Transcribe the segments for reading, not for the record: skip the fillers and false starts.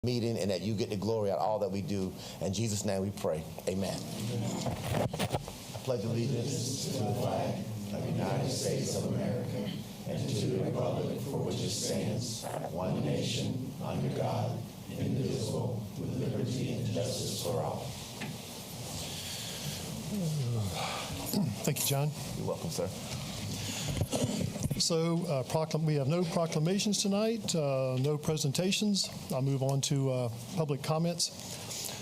meeting and that you get the glory out of all that we do. In Jesus' name we pray. Amen. I pledge allegiance to the flag of the United States of America and to the republic for which it stands, one nation, under God, indivisible, with liberty and justice for all. Thank you, John. You're welcome, sir. So we have no proclamations tonight, no presentations. I'll move on to public comments.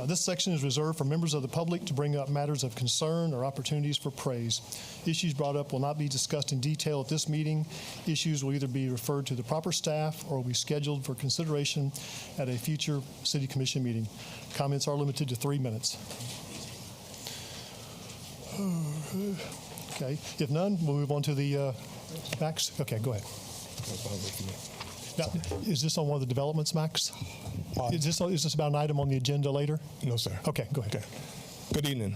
This section is reserved for members of the public to bring up matters of concern or opportunities for praise. Issues brought up will not be discussed in detail at this meeting. Issues will either be referred to the proper staff or will be scheduled for consideration at a future City Commission meeting. Comments are limited to 3 minutes. Okay, if none, we'll move on to the Max. Okay, go ahead. Now, is this on one of the developments, Max? Is this about an item on the agenda later? No, sir. Okay, go ahead. Okay. Good evening.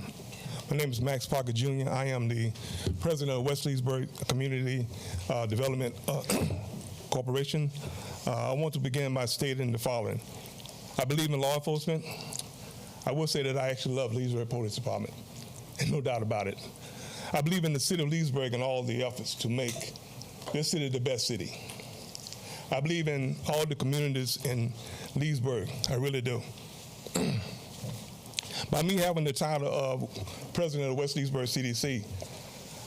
My name is Max Parker Jr. I am the president of Wesleysburg Community Development Corporation. I want to begin by stating the following. I believe in law enforcement. I will say that I actually love Leesburg Police Department, and no doubt about it. I believe in the city of Leesburg and all the efforts to make this city the best city. I believe in all the communities in Leesburg. I really do. By me having the title of president of West Leesburg CDC,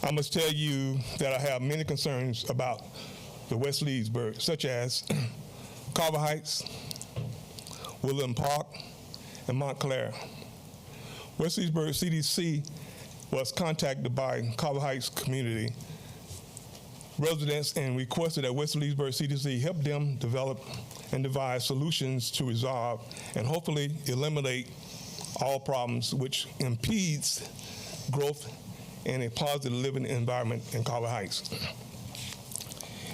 I must tell you that I have many concerns about the West Leesburg, such as Carver Heights, Woodland Park, and Montclair. West Leesburg CDC was contacted by Carver Heights community residents and requested that West Leesburg CDC help them develop and devise solutions to resolve and hopefully eliminate all problems which impedes growth and a positive living environment in Carver Heights.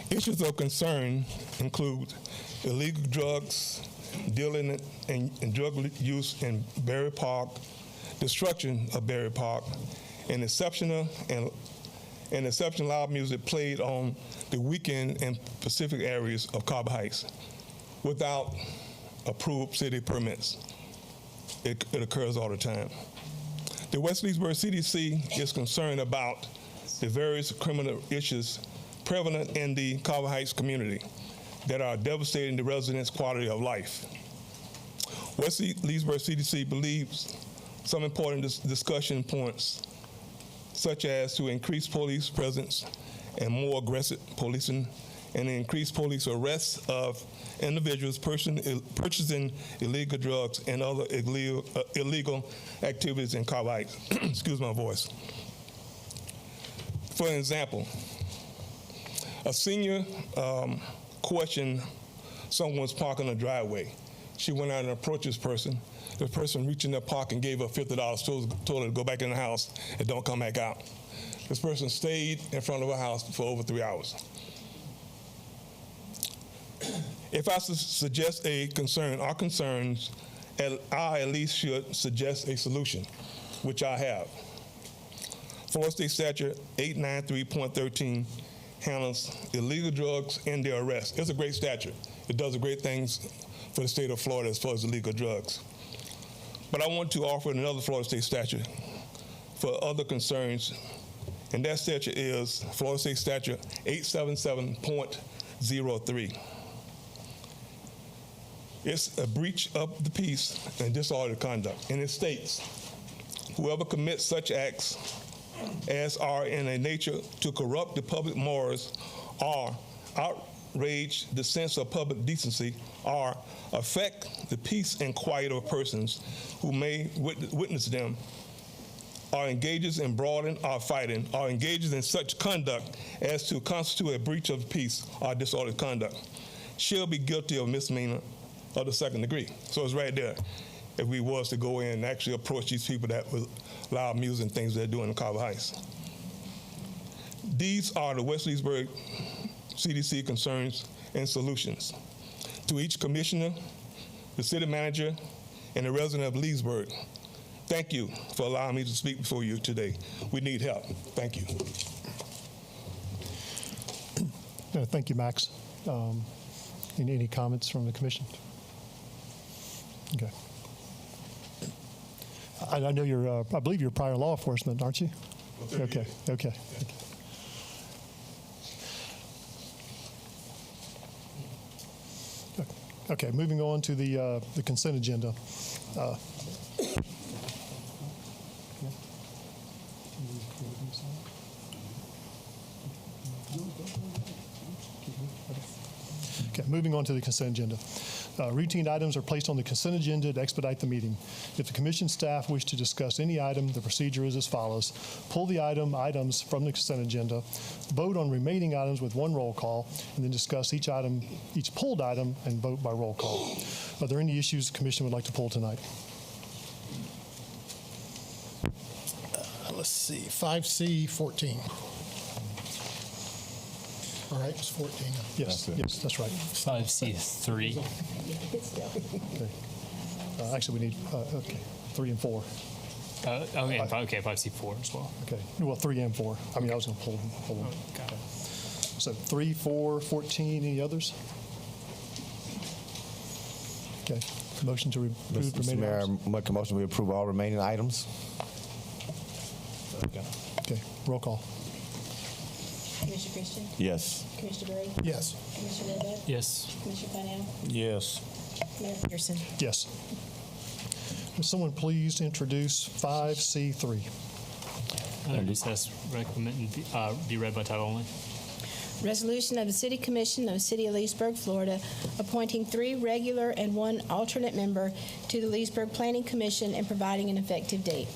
Issues of concern include illegal drugs, dealing and drug use in Berry Park, destruction of Berry Park, and exceptional loud music played on the weekend in Pacific areas of Carver Heights without approved city permits. It occurs all the time. The West Leesburg CDC is concerned about the various criminal issues prevalent in the Carver Heights community that are devastating the residents' quality of life. West Leesburg CDC believes some important discussion points, such as to increase police presence and more aggressive policing, and increase police arrests of individuals purchasing illegal drugs and other illegal activities in Carver Heights. Excuse my voice. For example, a senior questioned someone's parking in a driveway. She went out and approached this person. The person reached in their pocket and gave her $50, told her to go back in the house and don't come back out. This person stayed in front of her house for over 3 hours. If I suggest a concern, our concerns, I at least should suggest a solution, which I have. Florida State Statute 893.13 handles illegal drugs and their arrest. It's a great statute. It does great things for the state of Florida as far as illegal drugs. But I want to offer another Florida State statute for other concerns, and that statute is Florida State Statute 877.03. It's a breach of the peace and disorderly conduct, and it states, whoever commits such acts as are in a nature to corrupt the public morals or outrage the sense of public decency or affect the peace and quiet of persons who may witness them, or engages in brawling or fighting, or engages in such conduct as to constitute a breach of peace or disorderly conduct, shall be guilty of misdemeanor of the second degree. So it's right there. If we was to go in and actually approach these people that with loud music and things they're doing in Carver Heights. These are the West Leesburg CDC concerns and solutions. To each commissioner, the city manager, and the resident of Leesburg, thank you for allowing me to speak before you today. We need help. Thank you. Thank you, Max. Any comments from the commission? Okay. I know you're, I believe you're prior law enforcement, aren't you? Okay, okay. Okay, moving on to the consent agenda. Okay, moving on to the consent agenda. Routine items are placed on the consent agenda to expedite the meeting. If the commission staff wish to discuss any item, the procedure is as follows. Pull the items from the consent agenda, vote on remaining items with one roll call, and then discuss each pulled item and vote by roll call. Are there any issues the commission would like to pull tonight? Let's see, 5C 14. All right, it's 14. Yes, yes, that's right. 5C3. Okay. Actually, we need, 3 and 4. Okay, 5C4 as well. Okay, well, 3 and 4. I mean, I was going to pull them. Got it. So 3, 4, 14, any others? Okay, motion to approve Mr. remaining Mayor, items. make a motion we approve all remaining items. Okay, roll call. Commissioner Christian? Yes. Commissioner Berry? Yes. Commissioner Redbud? Yes. Commissioner Parnell? Yes. Mayor Pearson? Yes. Would someone please introduce 5C3? Recess recommend be read by title only. Resolution of the City Commission of the City of Leesburg, Florida, appointing 3 regular and 1 alternate member to the Leesburg Planning Commission and providing an effective date.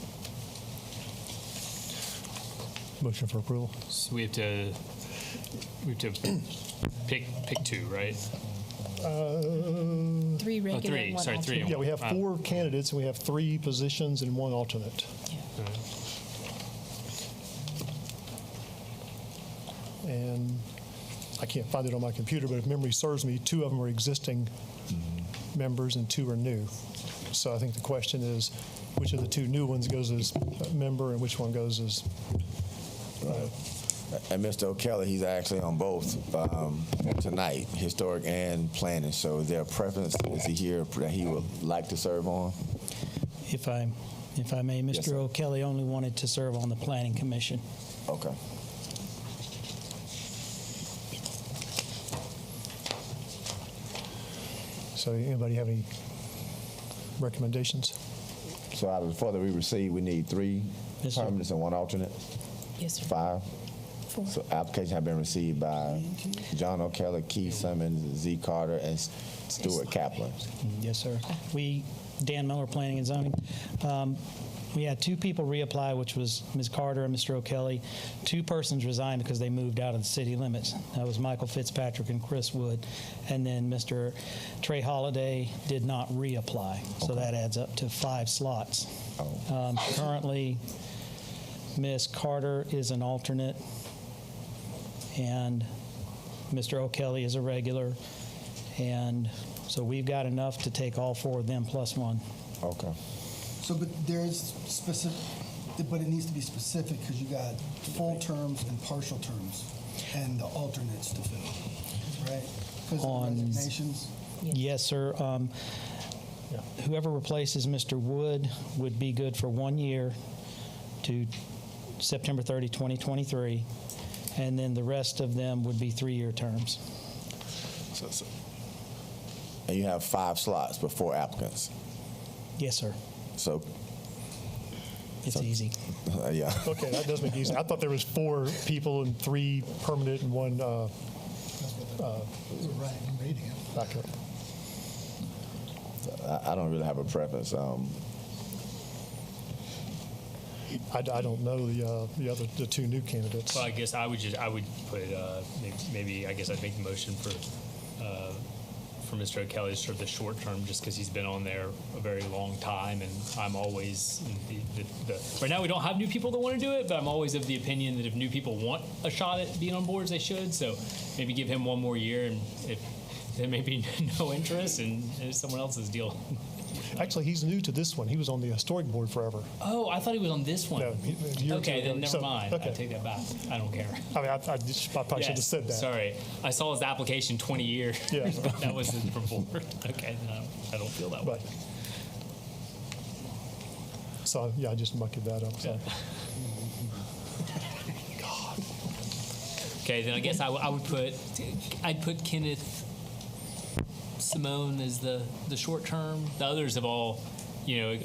Motion for approval. So we have to pick 2, right? 3 regular three. and 1 Sorry, alternate. 3 and Yeah, we have 4 candidates, and we have 3 positions and 1 alternate. And I can't find it on my computer, but if memory serves me, 2 of them are existing members and 2 are new. So I think the question is, which of the 2 new ones goes as a member and which one goes as... And Mr. O'Kelly, he's actually on both tonight, historic and planning. So is there a preference? Is he here that he would like to serve on? If I may, Yes, Mr. sir. O'Kelly only wanted to serve on the Planning Commission. Okay. So anybody have any recommendations? So out of the 4 that we received, we need 3 Yes, sir. permanents and 1 alternate? Yes, sir. 5? 4. So applications have been received by John O'Kelly, Keith Simmons, Z. Carter, and Stuart Kaplan. Yes, sir. Dan Miller, Planning and Zoning. We had 2 people reapply, which was Ms. Carter and Mr. O'Kelly. 2 persons resigned because they moved out of the city limits. That was Michael Fitzpatrick and Chris Wood. And then Mr. Trey Holliday did not reapply. So that adds up to 5 slots. Currently, Ms. Carter is an alternate, and Mr. O'Kelly is a regular. And so we've got enough to take all 4 of them plus 1. Okay. So, but there's specific, but it needs to be specific because you got full terms and partial terms and the alternates to fill, right? Because of On- resignations. Yes, sir. Whoever replaces Mr. Wood would be good for 1 year to September 30, 2023, and then the rest of them would be 3-year terms. And you have 5 slots but 4 applicants. Yes, sir. So, It's easy. yeah. Okay, that does make it easy. I thought there was 4 people and 3 permanent and 1 You're right, I'm reading it. backup. I don't really have a preference. I don't know the 2 new candidates. Well, I guess I would put maybe I guess I'd make the motion for Mr. O'Kelly to serve the short term, just because he's been on there a very long time, and I'm always right now we don't have new people that want to do it, but I'm always of the opinion that if new people want a shot at being on boards, they should. So maybe give him 1 more year, and if there may be no interest, and it's someone else's deal. Actually, he's new to this one. He was on the historic board forever. Oh, I thought he was on this one. No, a year or 2 Okay, then ago. never So, mind. okay. I take that back. I don't care. I mean, I probably should have said that. Sorry. I saw his application 20 years. Yeah. That was his board. Okay, then I don't feel that way. So, yeah, I just mucked that up. So. Okay, then I guess I'd put Kenneth Simone as the short term. The others have all,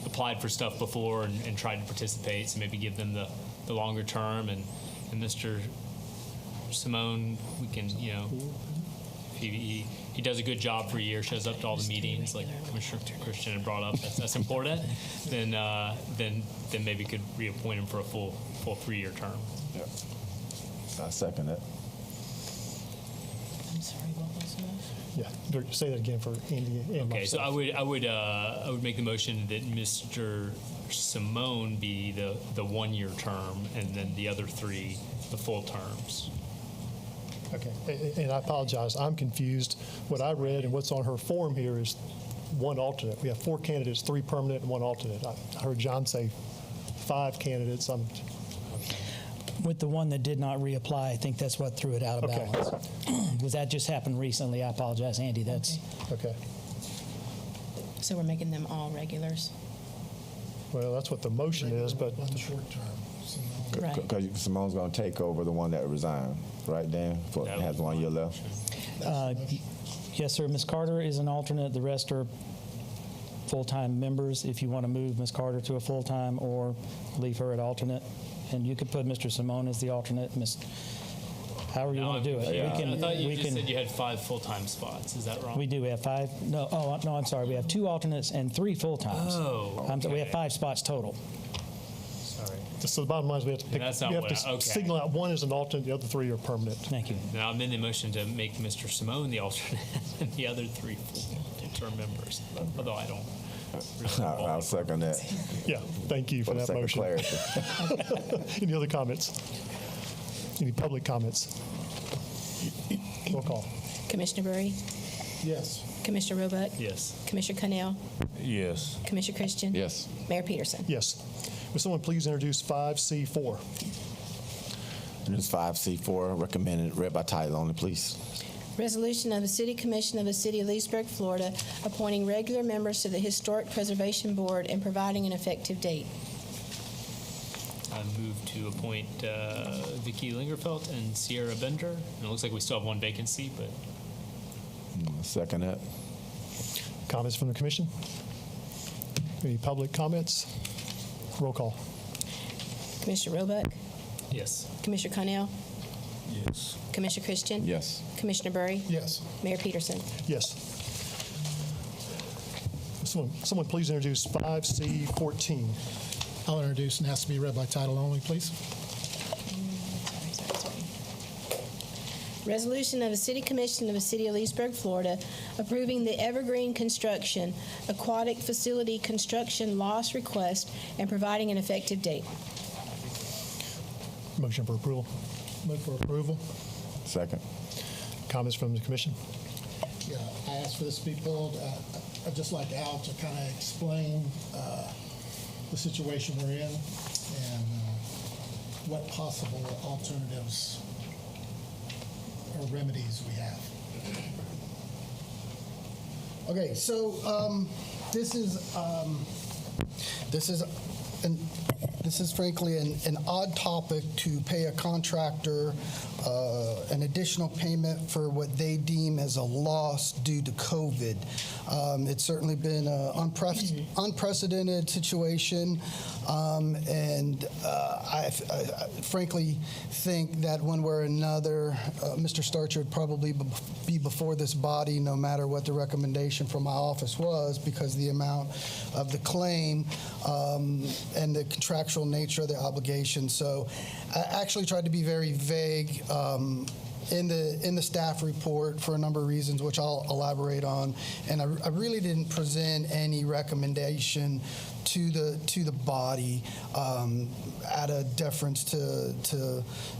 applied for stuff before and tried to participate, so maybe give them the longer term. And Mr. Simone, we can, if he does a good job for a year, shows up to all the meetings, like Commissioner Christian had brought up, that's important, then maybe could reappoint him for a full 3-year term. Yeah. I second that. I'm sorry, what was that? Yeah, say that again for Andy and Okay, so myself. I would make the motion that Mr. Simone be the 1-year term, and then the other 3 the full terms. Okay, and I apologize, I'm confused. What I read and what's on her form here is 1 alternate. We have 4 candidates, 3 permanent and 1 alternate. I heard John say 5 candidates. With the one that did not reapply, I think that's what threw it out of Okay. balance. Because that just happened recently. I apologize, Andy. That's Okay. So we're making them all regulars. Well, that's what the motion is, but One short term. So, Right. Because Simone's going to take over the one that resigned, right, Dan? That Has was 1 year left. yes, sir. Ms. Carter is an alternate. The rest are full-time members. If you want to move Ms. Carter to a full-time or leave her at alternate, and you could put Mr. Simone as the alternate, however you want to do it. I thought you just said you had 5 full-time spots. Is that wrong? We do. We have 5. No, I'm sorry. We have 2 alternates and 3 full-times. Oh, We have okay. 5 spots total. Sorry. so the bottom line is we have to pick. That's not we have what to okay. signal out 1 as an alternate, the other 3 are permanent. Thank you. Now I'm in the motion to make Mr. Simone the alternate and the other 3 full-term members, although I don't really I'll second that Yeah, thank you for for the that sake of motion. clarity. Any other comments? Any public comments? Roll call. Commissioner Burry, yes. Commissioner Roebuck, Yes. Commissioner Connell, Yes. Commissioner Christian, Yes. Mayor Peterson. Yes. Would someone please introduce 5C4? This 5C4 recommended, read by title only, please. Resolution of the City Commission of the City of Leesburg, Florida, appointing regular members to the Historic Preservation Board and providing an effective date. I move to appoint Vicky Lingerfelt and Sierra Bender. And it looks like we still have 1 vacancy, but Second that. Comments from the commission? Any public comments? Roll call. Commissioner Roebuck, yes. Commissioner Connell, Yes. Commissioner Christian, Yes. Commissioner Burry, Yes. Mayor Peterson. Yes. Someone please introduce 5C14. I'll introduce and ask to be read by title only, please. Resolution of the City Commission of the City of Leesburg, Florida, approving the Evergreen Construction Aquatic Facility Construction Loss Request and providing an effective date. Motion for approval. Move for approval. Second. Comments from the commission? Yeah, I asked for this to be pulled. I'd just like Al to kind of explain the situation we're in and what possible alternatives or remedies we have. Okay, so this is frankly an odd topic to pay a contractor an additional payment for what they deem as a loss due to COVID. It's certainly been an unprecedented situation, and I frankly think that one way or another, Mr. Starcher would probably be before this body no matter what the recommendation from my office was, because the amount of the claim and the contractual nature of the obligation. So I actually tried to be very vague in the staff report for a number of reasons, which I'll elaborate on. And I really didn't present any recommendation to the body out of deference to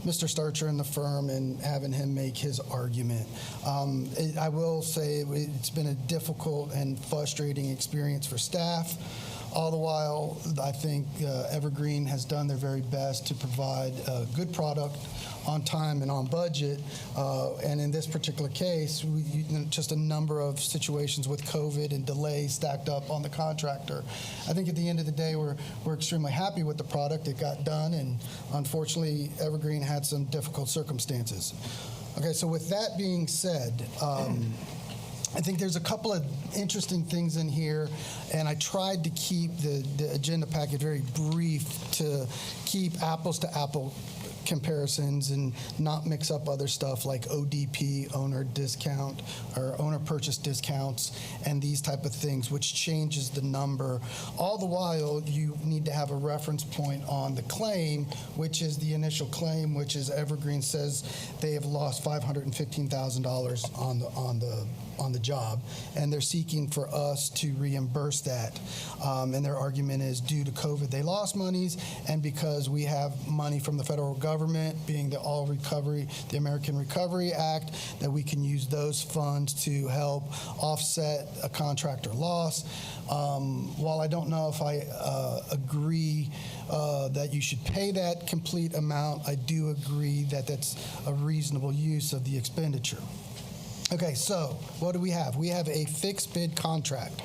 Mr. Starcher and the firm and having him make his argument. I will say it's been a difficult and frustrating experience for staff. All the while, I think Evergreen has done their very best to provide a good product on time and on budget. And in this particular case, just a number of situations with COVID and delays stacked up on the contractor. I think at the end of the day, we're extremely happy with the product. It got done, and unfortunately, Evergreen had some difficult circumstances. Okay, so with that being said, I think there's a couple of interesting things in here, and I tried to keep the agenda packet very brief to keep apples to apple comparisons and not mix up other stuff like ODP, owner discount, or owner purchase discounts, and these type of things, which changes the number. All the while, you need to have a reference point on the claim, which is the initial claim, which is Evergreen says they have lost $515,000 on the job, and they're seeking for us to reimburse that. And their argument is due to COVID, they lost monies, and because we have money from the federal government, being the the American Recovery Act, that we can use those funds to help offset a contractor loss. While I don't know if I agree that you should pay that complete amount, I do agree that that's a reasonable use of the expenditure. Okay, so what do we have? We have a fixed bid contract.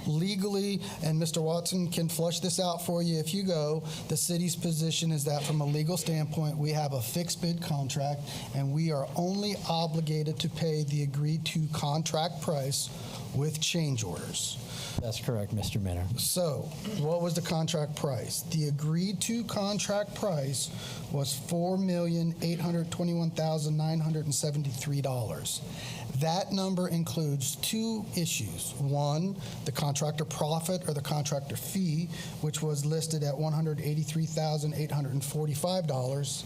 Legally, and Mr. Watson can flush this out for you if you go, the city's position is that from a legal standpoint, we have a fixed bid contract, and we are only obligated to pay the agreed to contract price with change orders. That's correct, Mr. Minner. So, what was the contract price? The agreed to contract price was $4,821,973. That number includes two issues. One, the contractor profit or the contractor fee, which was listed at $183,845.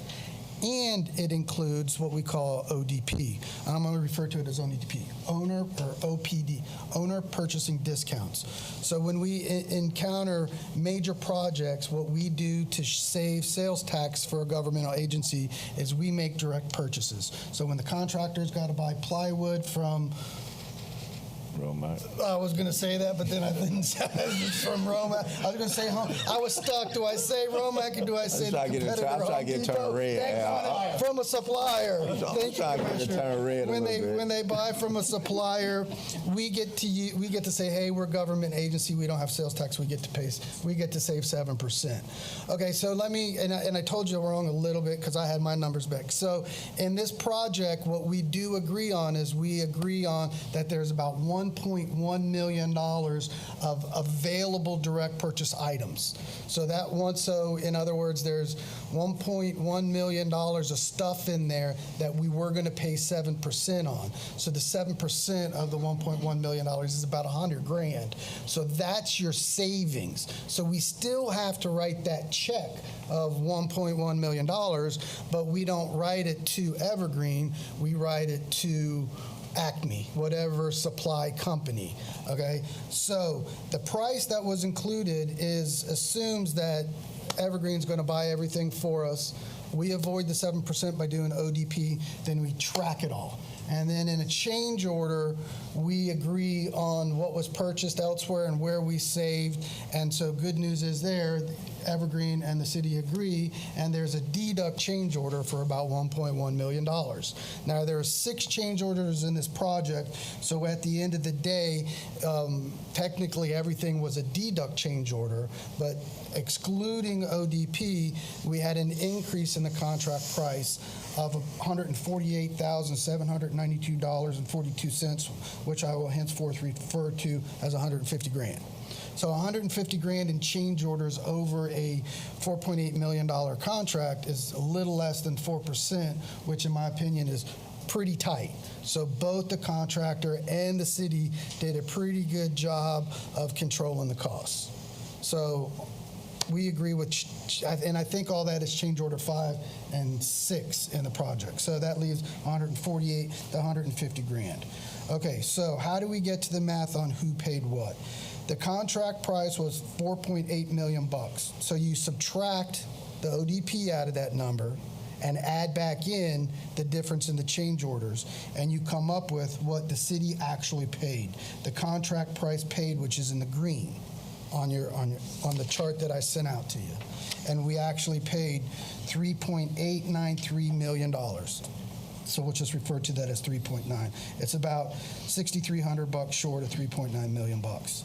And it includes what we call ODP. And I'm going to refer to it as ODP, owner or OPD, owner purchasing discounts. So when we encounter major projects, what we do to save sales tax for a governmental agency is we make direct purchases. So when the contractor's got to buy plywood from Roma. I was going to say that, but then I didn't say it from Roma. I was going to say home. I was stuck. Do I say Romac or do I say the competitor? I'm trying to get turned red. From a supplier. Thank you, trying to get it turned red a little bit. When they buy from a supplier, we get to say, hey, we're a government agency. We don't have sales tax. We get to save 7%. Okay, so let me, and I told you wrong a little bit because I had my numbers back. So in this project, what we do agree on is we agree on that there's about $1.1 million of available direct purchase items. So in other words, there's $1.1 million of stuff in there that we were going to pay 7% on. So the 7% of the $1.1 million is about $100,000. So that's your savings. So we still have to write that check of $1.1 million, but we don't write it to Evergreen. We write it to Acme, whatever supply company, okay? So the price that was included assumes that Evergreen's going to buy everything for us. We avoid the 7% by doing ODP, then we track it all. And then in a change order, we agree on what was purchased elsewhere and where we saved. And so good news is there, Evergreen and the city agree, and there's a deduct change order for about $1.1 million. Now, there are 6 change orders in this project, so at the end of the day, technically everything was a deduct change order, but excluding ODP, we had an increase in the contract price of $148,792.42, which I will henceforth refer to as $150,000. So $150,000 in change orders over a $4.8 million contract is a little less than 4%, which in my opinion is pretty tight. So both the contractor and the city did a pretty good job of controlling the costs. So we agree with, and I think all that is change order 5 and 6 in the project. So that leaves $148,000 to $150,000. Okay, so how do we get to the math on who paid what? The contract price was $4.8 million. So you subtract the ODP out of that number and add back in the difference in the change orders, and you come up with what the city actually paid. The contract price paid, which is in the green. on the chart that I sent out to you. And we actually paid $3.893 million. So we'll just refer to that as 3.9. It's about $6,300 short of 3.9 million bucks.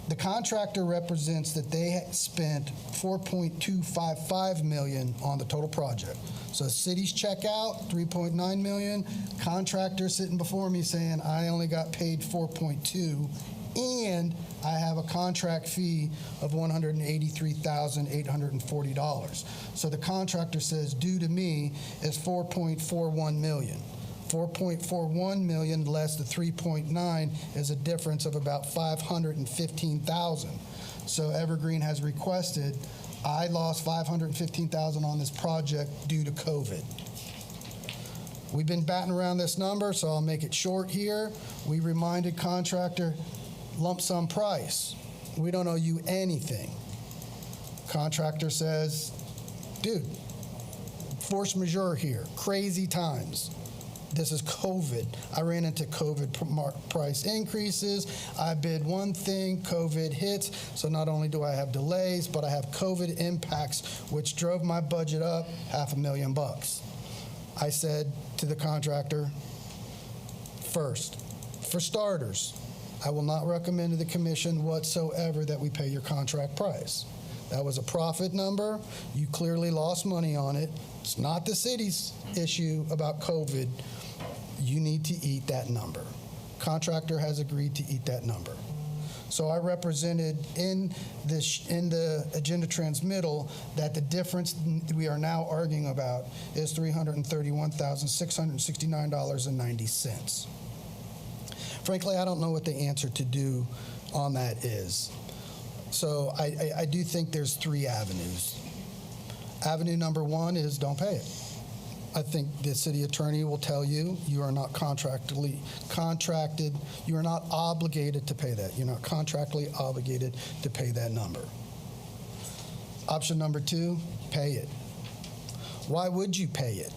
The contractor represents that they spent $4.255 million on the total project. So cities check out, $3.9 million. Contractor sitting before me saying, I only got paid $4.2, and I have a contract fee of $183,840. So the contractor says due to me is $4.41 million. 4.41 million less the 3.9 is a difference of about 515,000. So Evergreen has requested, I lost 515,000 on this project due to COVID. We've been batting around this number, so I'll make it short here. We reminded contractor, lump sum price. We don't owe you anything. Contractor says, dude, force majeure here, crazy times. This is COVID. I ran into COVID price increases. I bid one thing, COVID hits. So not only do I have delays, but I have COVID impacts, which drove my budget up $500,000. I said to the contractor, first, for starters, I will not recommend to the commission whatsoever that we pay your contract price. That was a profit number. You clearly lost money on it. It's not the city's issue about COVID. You need to eat that number. Contractor has agreed to eat that number. So I represented in the agenda transmittal that the difference we are now arguing about is $331,669.90. Frankly, I don't know what the answer to do on that is. So I do think there's three avenues. Avenue number one is don't pay it. I think the city attorney will tell you you are not contracted, you are not obligated to pay that. You're not contractually obligated to pay that number. Option number two, pay it. Why would you pay it?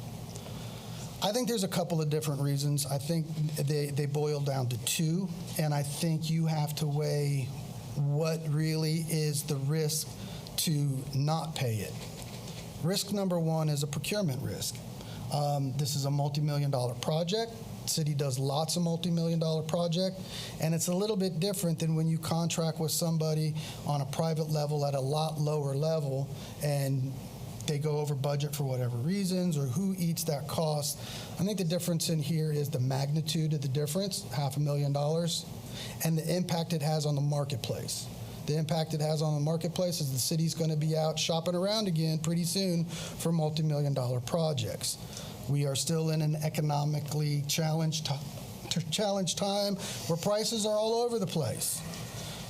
I think there's a couple of different reasons. I think they boil down to two, and I think you have to weigh what really is the risk to not pay it. Risk number one is a procurement risk. This is a multi-million-dollar project. The city does lots of multi-million-dollar projects, and it's a little bit different than when you contract with somebody on a private level at a lot lower level, and they go over budget for whatever reasons, or who eats that cost. I think the difference in here is the magnitude of the difference, $500,000, and the impact it has on the marketplace. The impact it has on the marketplace is the city's going to be out shopping around again pretty soon for multi-million-dollar projects. We are still in an economically challenged time where prices are all over the place.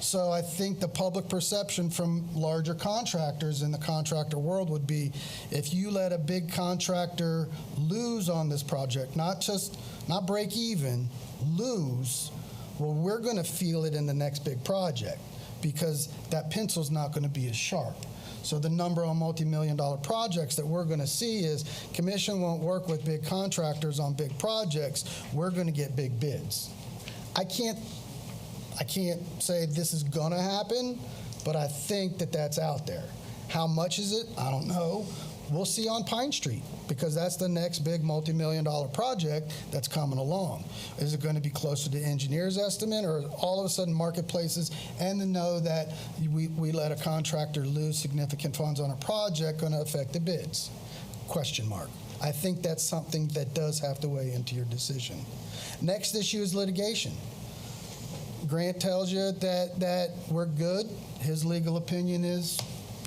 So I think the public perception from larger contractors in the contractor world would be, if you let a big contractor lose on this project, not break even, lose, well, we're going to feel it in the next big project, because that pencil's not going to be as sharp. So the number on multi-million-dollar projects that we're going to see is commission won't work with big contractors on big projects. We're going to get big bids. I can't say this is going to happen, but I think that that's out there. How much is it? I don't know. We'll see on Pine Street, because that's the next big multi-million-dollar project that's coming along. Is it going to be closer to engineer's estimate, or all of a sudden marketplaces and to know that we let a contractor lose significant funds on a project going to affect the bids? Question mark. I think that's something that does have to weigh into your decision. Next issue is litigation. Grant tells you that we're good. His legal opinion is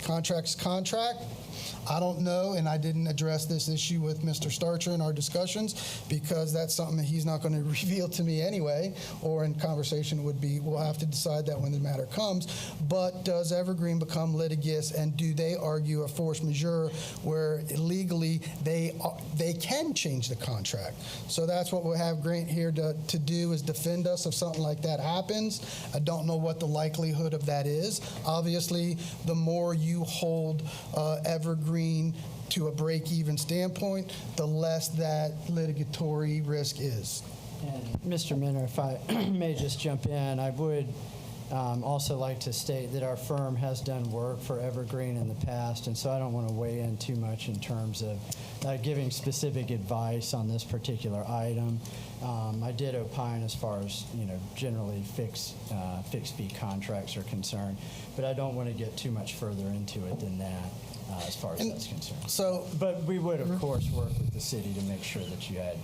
contract's contract. I don't know, and I didn't address this issue with Mr. Starcher in our discussions, because that's something that he's not going to reveal to me anyway, or in conversation would be, we'll have to decide that when the matter comes. But does Evergreen become litigious, and do they argue a force majeure where legally they can change the contract? So that's what we'll have Grant here to do, is defend us if something like that happens. I don't know what the likelihood of that is. Obviously, the more you hold Evergreen to a break-even standpoint, the less that litigatory risk is. And Mr. Minner, if I may just jump in, I would Also like to state that our firm has done work for Evergreen in the past, and so I don't want to weigh in too much in terms of giving specific advice on this particular item. I did opine as far as, generally fixed fee contracts are concerned, but I don't want to get too much further into it than that as far as that's concerned. But we would, of course, work with the city to make sure that you had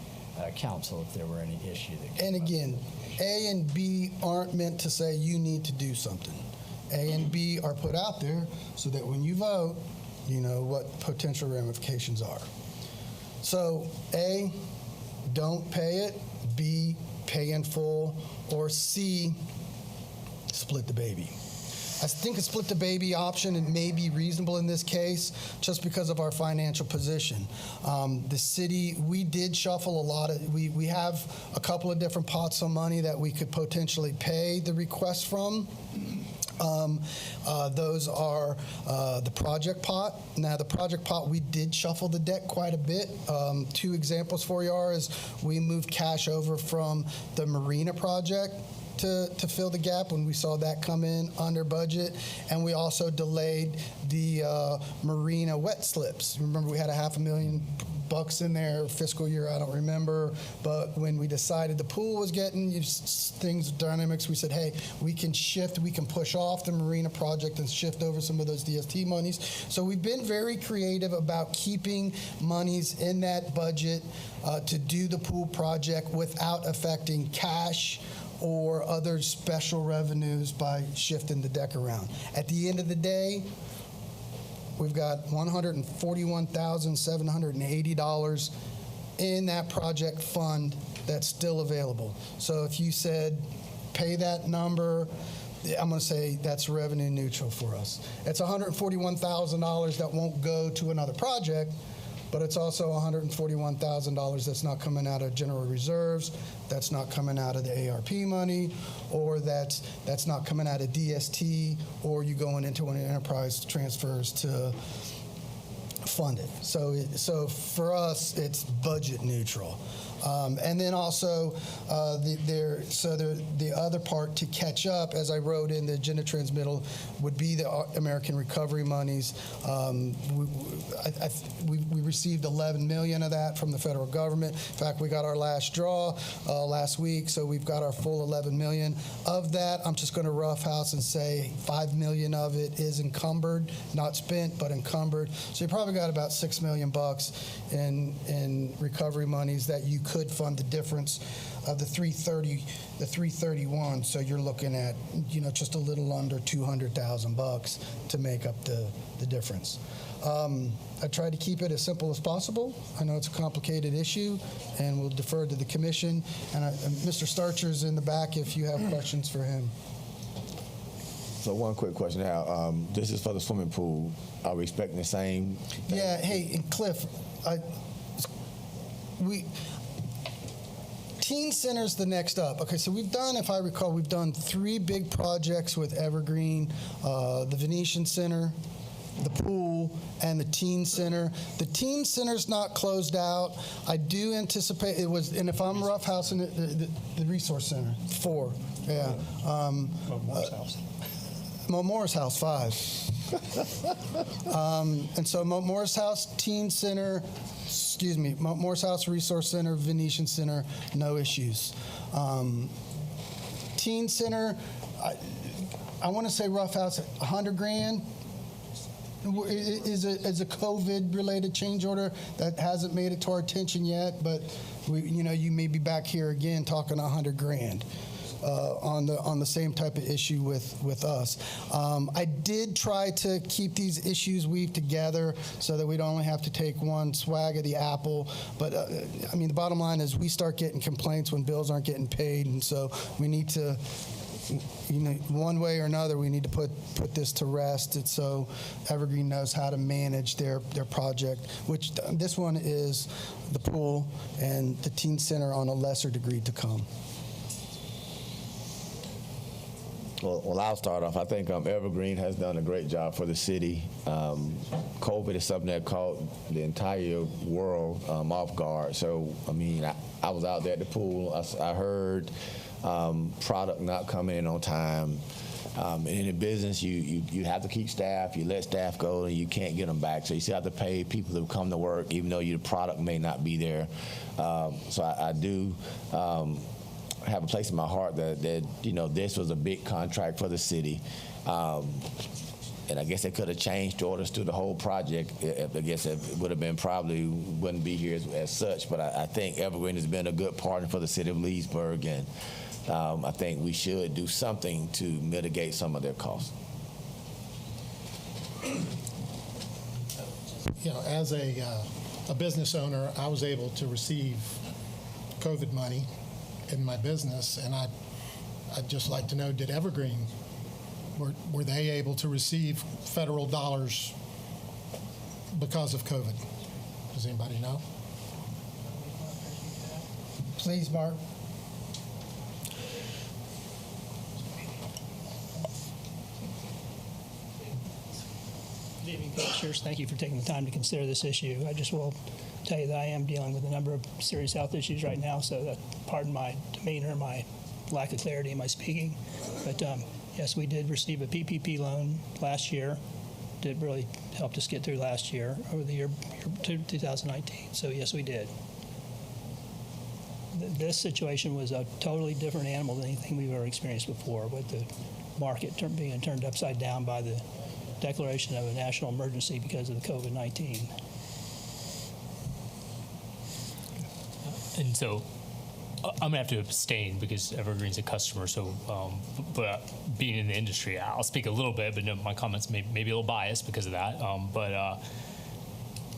counsel if there were any issue that came And up. again, A and B aren't meant to say you need to do something. A and B are put out there so that when you vote, you know what potential ramifications are. So A, don't pay it. B, pay in full. Or C, split the baby. I think a split the baby option it may be reasonable in this case just because of our financial position. The city, we did shuffle a lot of, we have a couple of different pots of money that we could potentially pay the request from. Those are the project pot. Now, the project pot, we did shuffle the deck quite a bit. Two examples for you are is we moved cash over from the marina project to fill the gap when we saw that come in under budget, and we also delayed the marina wet slips. Remember, we had $500,000 in there fiscal year, I don't remember, but when we decided the pool was getting things dynamics, we said, hey, we can push off the marina project and shift over some of those DST monies. So we've been very creative about keeping monies in that budget to do the pool project without affecting cash or other special revenues by shifting the deck around. At the end of the day, we've got $141,780 in that project fund that's still available. So if you said pay that number, I'm going to say that's revenue neutral for us. It's $141,000 that won't go to another project, but it's also $141,000 that's not coming out of general reserves, that's not coming out of the ARP money, or that's not coming out of DST, or you going into one of the enterprise transfers to fund it. So for us, it's budget neutral. And then also the other part to catch up, as I wrote in the agenda transmittal, would be the American recovery monies. We received $11 million of that from the federal government. In fact, we got our last draw last week, so we've got our full $11 million. Of that, I'm just going to roughhouse and say $5 million of it is encumbered, not spent, but encumbered. So you probably got about $6 million in recovery monies that you could fund the difference of the 331. So you're looking at, just a little under $200,000 to make up the difference. I tried to keep it as simple as possible. I know it's a complicated issue, and we'll defer to the commission. And Mr. Starcher's in the back if you have questions for him. So one quick question now. This is for the swimming pool. Are we expecting the same thing? Yeah, hey, and Cliff, Teen Center's the next up. Okay, so if I recall, we've done 3 big projects with Evergreen, the Venetian Center, the pool, and the Teen Center. The Teen Center's not closed out. I do anticipate it was, and if I'm roughhousing it, the Resource Center, 4, yeah. Morris House, 5. And so Morris House, Teen Center, Morris House Resource Center, Venetian Center, no issues. Teen Center, I want to say roughhouse, $100,000 is a COVID-related change order that hasn't made it to our attention yet, but you may be back here again talking $100,000. On the same type of issue with us. I did try to keep these issues weaved together so that we don't only have to take one swag of the apple. But the bottom line is we start getting complaints when bills aren't getting paid, and so we need to, one way or another, we need to put this to rest. And so Evergreen knows how to manage their project, which this one is the pool and the Teen Center on a lesser degree to come. Well, I'll start off. I think Evergreen has done a great job for the city. COVID is something that caught the entire world off guard. So, I was out there at the pool. I heard product not coming in on time. And in a business, you have to keep staff. You let staff go, and you can't get them back. So you still have to pay people to come to work, even though your product may not be there. So I do have a place in my heart that this was a big contract for the city. And I guess they could have changed orders through the whole project. I guess it would have been probably wouldn't be here as such. But I think Evergreen has been a good partner for the city of Leesburg, and I think we should do something to mitigate some of their costs. As a business owner, I was able to receive COVID money in my business, and I'd just like to know, did Evergreen, were they able to receive federal dollars because of COVID? Does anybody know? Please, Mark. Good evening, Commissioners. Thank you for taking the time to consider this issue. I just will tell you that I am dealing with a number of serious health issues right now, so that, pardon my demeanor, my lack of clarity in my speaking. But yes, we did receive a PPP loan last year. Did really help us get through last year, over the year 2019. So yes, we did. This situation was a totally different animal than anything we've ever experienced before, with the market being turned upside down by the declaration of a national emergency because of the COVID-19. And so I'm gonna have to abstain because Evergreen's a customer. So, but being in the industry, I'll speak a little bit, but no, my comments may be a little biased because of that.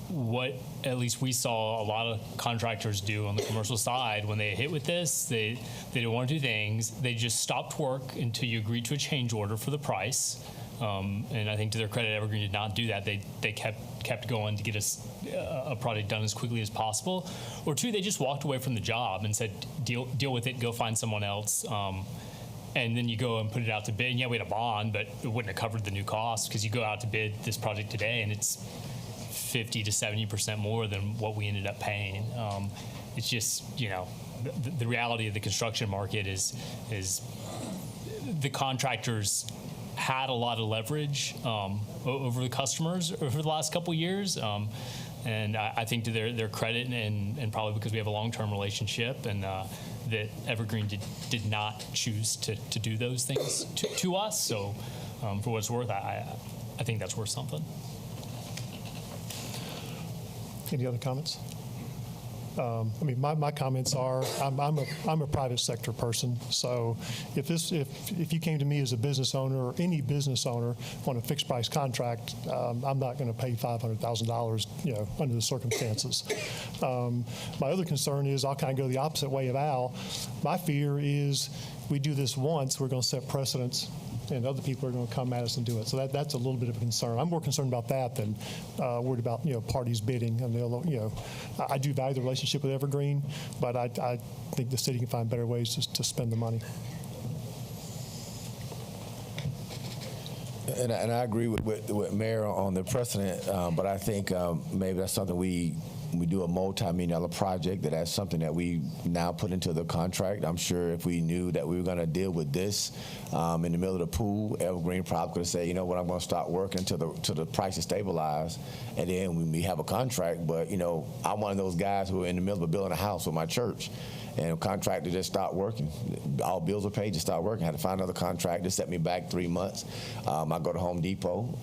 What at least we saw a lot of contractors do on the commercial side when they hit with this, they did one or two things. They just stopped work until you agreed to a change order for the price. And I think to their credit, Evergreen did not do that. They kept going to get us a project done as quickly as possible. Or two, they just walked away from the job and said, deal with it, go find someone else. And then you go and put it out to bid. And yeah, we had a bond, but it wouldn't have covered the new cost, because you go out to bid this project today and it's 50 to 70% more than what we ended up paying. It's just, the reality of the construction market is the contractors had a lot of leverage over the customers over the last couple of years. And I think to their credit, and probably because we have a long-term relationship, and that Evergreen did not choose to do those things to us. So for what it's worth, I think that's worth something. Any other comments? My comments are, I'm a private sector person, so if you came to me as a business owner or any business owner on a fixed price contract, I'm not going to pay $500,000, under the circumstances. My other concern is I'll kind of go the opposite way of Al. My fear is we do this once, we're going to set precedents, and other people are going to come at us and do it. So that's a little bit of a concern. I'm more concerned about that than worried about parties bidding. And I do value the relationship with Evergreen, but I think the city can find better ways to spend the money. And I agree with Mayor on the precedent, but I think maybe that's something we do a multi-million-dollar project, that's something that we now put into the contract. I'm sure if we knew that we were going to deal with this in the middle of the pool, Evergreen probably could have said, I'm going to start working until the prices stabilize, and then when we have a contract. But I'm one of those guys who are in the middle of building a house with my church, and a contractor just stopped working. All bills were paid, just stopped working. I had to find another contractor, set me back 3 months. I go to Home Depot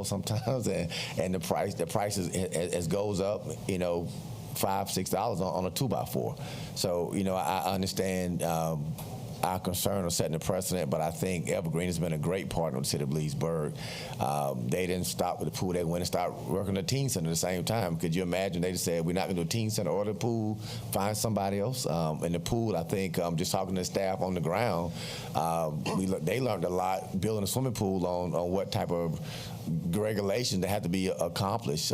sometimes, and the price is goes up, $5, $6 on a 2x4. So I understand our concern of setting a precedent, but I think Evergreen has been a great partner with the city of Leesburg. They didn't stop with the pool. They went and started working the teen center at the same time. Could you imagine? They just said, we're not going to do a teen center or the pool, find somebody else. In the pool, I think just talking to the staff on the ground, they learned a lot building a swimming pool on what type of regulations that had to be accomplished.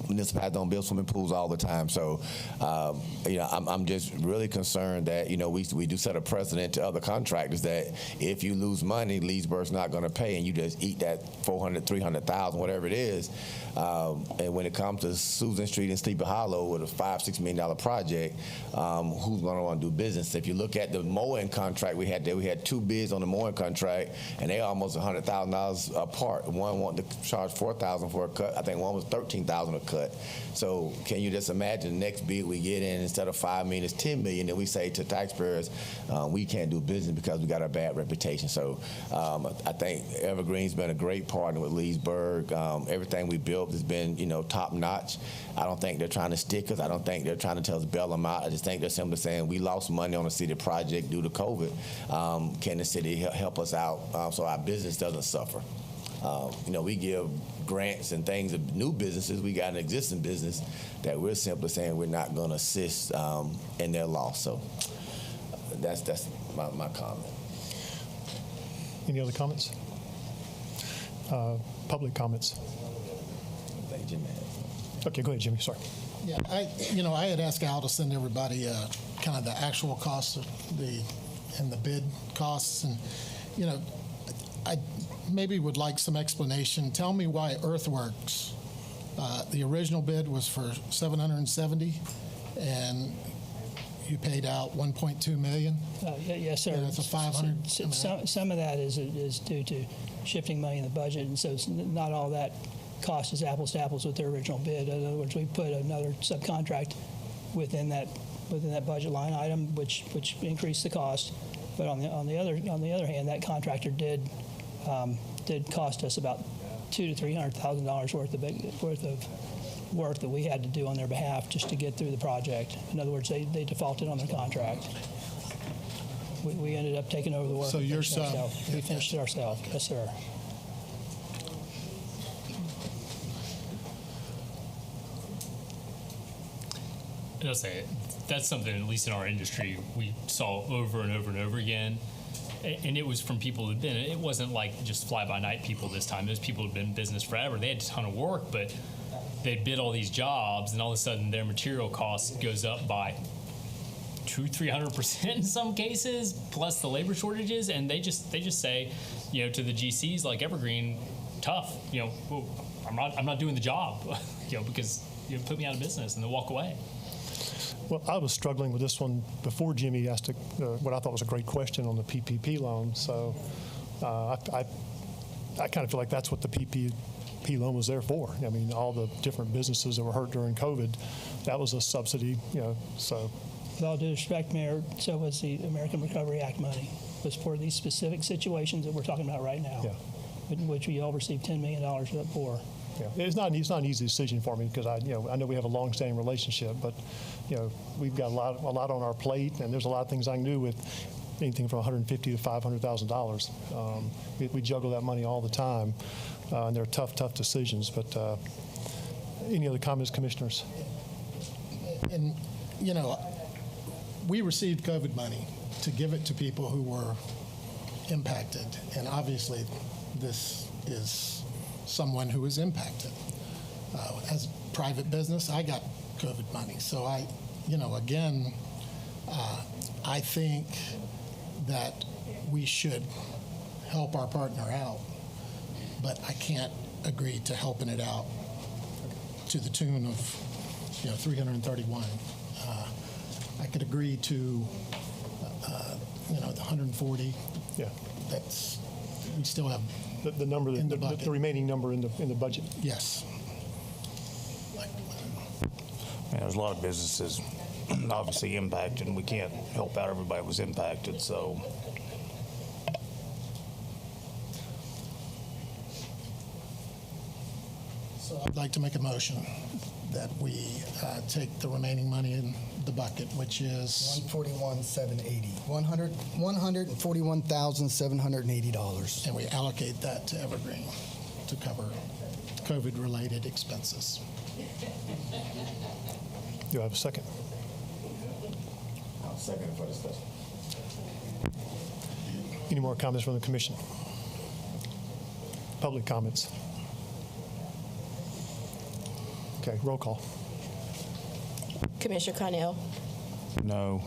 municipalities don't build swimming pools all the time. So, I'm just really concerned that, we do set a precedent to other contractors that if you lose money, Leesburg's not going to pay, and you just eat that $400,000, $300,000, whatever it is. And when it comes to Susan Street and Sleepy Hollow with a $5-6 million project, who's going to want to do business? If you look at the mowing contract we had there, we had 2 bids on the mowing contract, and they almost $100,000 apart. One wanted to charge $4,000 for a cut. I think one was $13,000 a cut. So can you just imagine the next bid we get in, instead of $5 million, it's $10 million, and we say to taxpayers, we can't do business because we got a bad reputation. So I think Evergreen's been a great partner with Leesburg. Everything we built has been, top notch. I don't think they're trying to stick us. I don't think they're trying to tell us bail them out. I just think they're simply saying we lost money on a city project due to COVID. Can the city help us out so our business doesn't suffer? We give grants and things of new businesses. We got an existing business that we're simply saying we're not going to assist in their loss. So that's my comment. Any other comments? Public comments? I think Jimmy has. Okay, go ahead, Jimmy. Sorry. Yeah, I had asked Al to send everybody kind of the actual costs of the bid costs, and I maybe would like some explanation. Tell me why Earthworks, the original bid was for $770, and you paid out $1.2 million. Yes, sir. And it's a 500. Some of that is due to shifting money in the budget, and so it's not all that cost is apples to apples with their original bid. In other words, we put another subcontract within that budget line item, which increased the cost. But on the other hand, that contractor did cost us about $200,000 to $300,000 worth of work that we had to do on their behalf just to get through the project. In other words, they defaulted on their contract. We ended up taking over the work. So and you're finishing it ourselves. We finished it ourselves. Yes, sir. I'll say that's something, at least in our industry, we saw over and over and over again. And it was from people who'd been, it wasn't like just fly-by-night people this time. Those people had been in business forever. They had a ton of work, but they bid all these jobs, and all of a sudden their material cost goes up by 200-300% in some cases, plus the labor shortages. And they just say, to the GCs like Evergreen, tough, I'm not doing the job, because you put me out of business, and they'll walk away. Well, I was struggling with this one before Jimmy asked what I thought was a great question on the PPP loan. So I kind of feel like that's what the PPP loan was there for. I mean, all the different businesses that were hurt during COVID, that was a subsidy, so. With all due respect, Mayor, so was the American Recovery Act money. It was for these specific situations that we're talking about right now, which we all received $10 million for. Yeah, it's not an easy decision for me because I know we have a long-standing relationship, but we've got a lot on our plate, and there's a lot of things I can do with anything from $150,000 to $500,000. We juggle that money all the time, and they're tough decisions. But any other comments, commissioners? And we received COVID money to give it to people who were impacted, and obviously this is someone who was impacted. As a private business, I got COVID money. So I think that we should help our partner out, but I can't agree to helping it out to the tune of, 331. I could agree to, the 140. Yeah. We still have the number, the remaining number in the budget. Yes. There's a lot of businesses obviously impacted, and we can't help out everybody who was impacted. So I'd like to make a motion that we take the remaining money in the bucket, which is $141,780. $141,780. and we allocate that to Evergreen to cover COVID-related expenses. Do I have a second? I'll second it for discussion. Any more comments from the commission? Public comments? Okay, roll call. Commissioner Connell, No.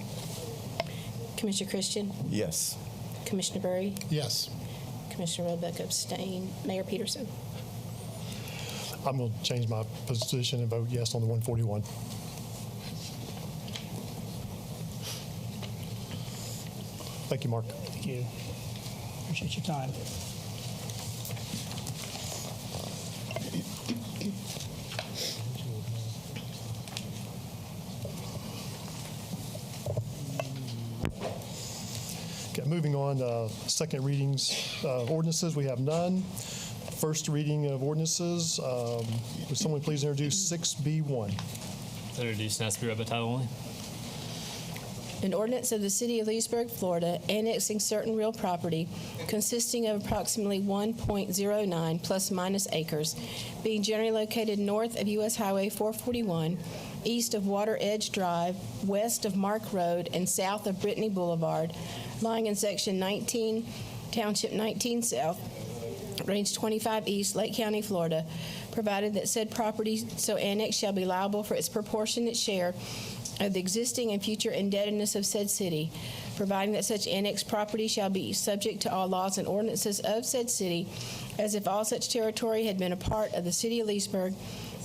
Commissioner Christian, Yes. Commissioner Berry, Yes. Commissioner Roebuck abstain, Mayor Peterson. I'm going to change my position and vote yes on the 141. Thank you, Mark. Thank you. Appreciate your time. Okay, moving on, second readings of ordinances, we have none. First reading of ordinances, would someone please introduce 6B1? Introduced and asked to be read by title only. An ordinance of the City of Leesburg, Florida, annexing certain real property consisting of approximately 1.09 plus minus acres, being generally located north of U.S. Highway 441, east of Water Edge Drive, west of Mark Road, and south of Brittany Boulevard, lying in Section 19, Township 19 South, Range 25 East, Lake County, Florida, provided that said property so annexed shall be liable for its proportionate share of the existing and future indebtedness of said city, providing that such annexed property shall be subject to all laws and ordinances of said city, as if all such territory had been a part of the City of Leesburg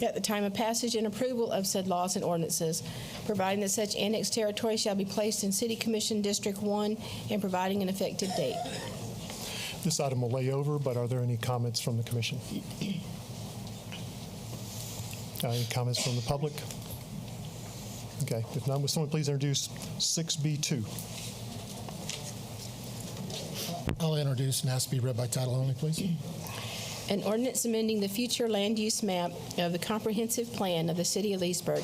at the time of passage and approval of said laws and ordinances, providing that such annexed territory shall be placed in City Commission District 1 and providing an effective date. This item will lay over, but are there any comments from the commission? Any comments from the public? Okay, if not, would someone please introduce 6B2? I'll introduce and ask to be read by title only, please. An ordinance amending the future land use map of the comprehensive plan of the City of Leesburg,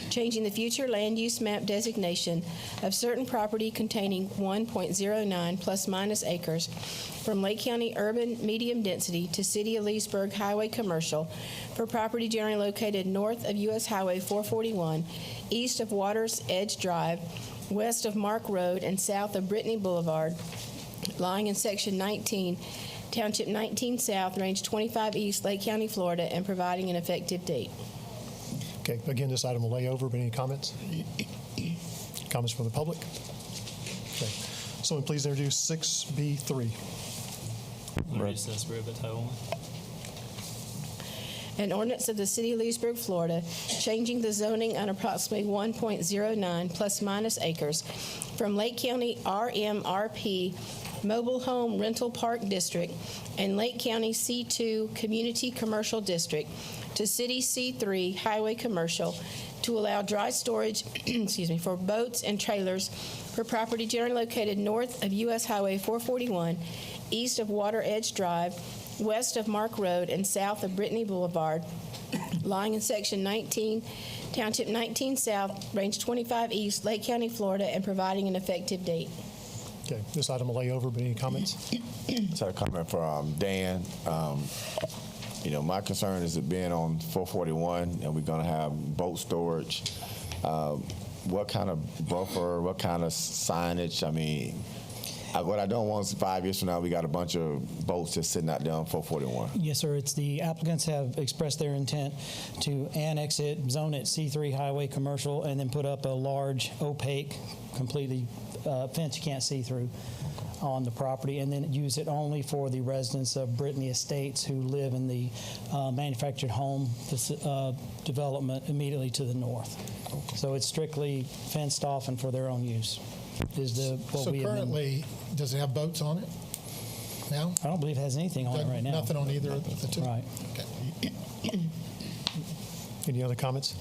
changing the future land use map designation of certain property containing 1.09 plus minus acres from Lake County urban medium density to City of Leesburg highway commercial for property generally located north of U.S. Highway 441, east of Waters Edge Drive, west of Mark Road, and south of Brittany Boulevard, lying in Section 19, Township 19 South, Range 25 East, Lake County, Florida, and providing an effective date. Okay, again, this item will lay over, but any comments? Comments from the public? Okay, someone please introduce 6B3. Introduced and asked to be read by title only. An ordinance of the City of Leesburg, Florida, changing the zoning on approximately 1.09 plus minus acres from Lake County RMRP Mobile Home Rental Park District and Lake County C2 Community Commercial District to City C3 Highway Commercial to allow dry storage for boats and trailers for property generally located north of U.S. Highway 441, east of Water Edge Drive, west of Mark Road, and south of Brittany Boulevard, lying in Section 19, Township 19 South, Range 25 East, Lake County, Florida, and providing an effective date. Okay, this item will lay over, but any comments? Just had a comment for Dan. My concern is it being on 441, and we're going to have boat storage. What kind of buffer, what kind of signage? I mean, what I don't want is 5 years from now, we got a bunch of boats just sitting out there on 441. Yes, sir. It's the applicants have expressed their intent to annex it, zone it C3 highway commercial, and then put up a large opaque, completely fence you can't see through on the property, and then use it only for the residents of Brittany Estates who live in the manufactured home development immediately to the north. Okay. So it's strictly fenced off and for their own use. So currently, does it have boats on it now? I don't believe it has anything on it right now. Nothing on either of the two? Right. Okay. Any other comments?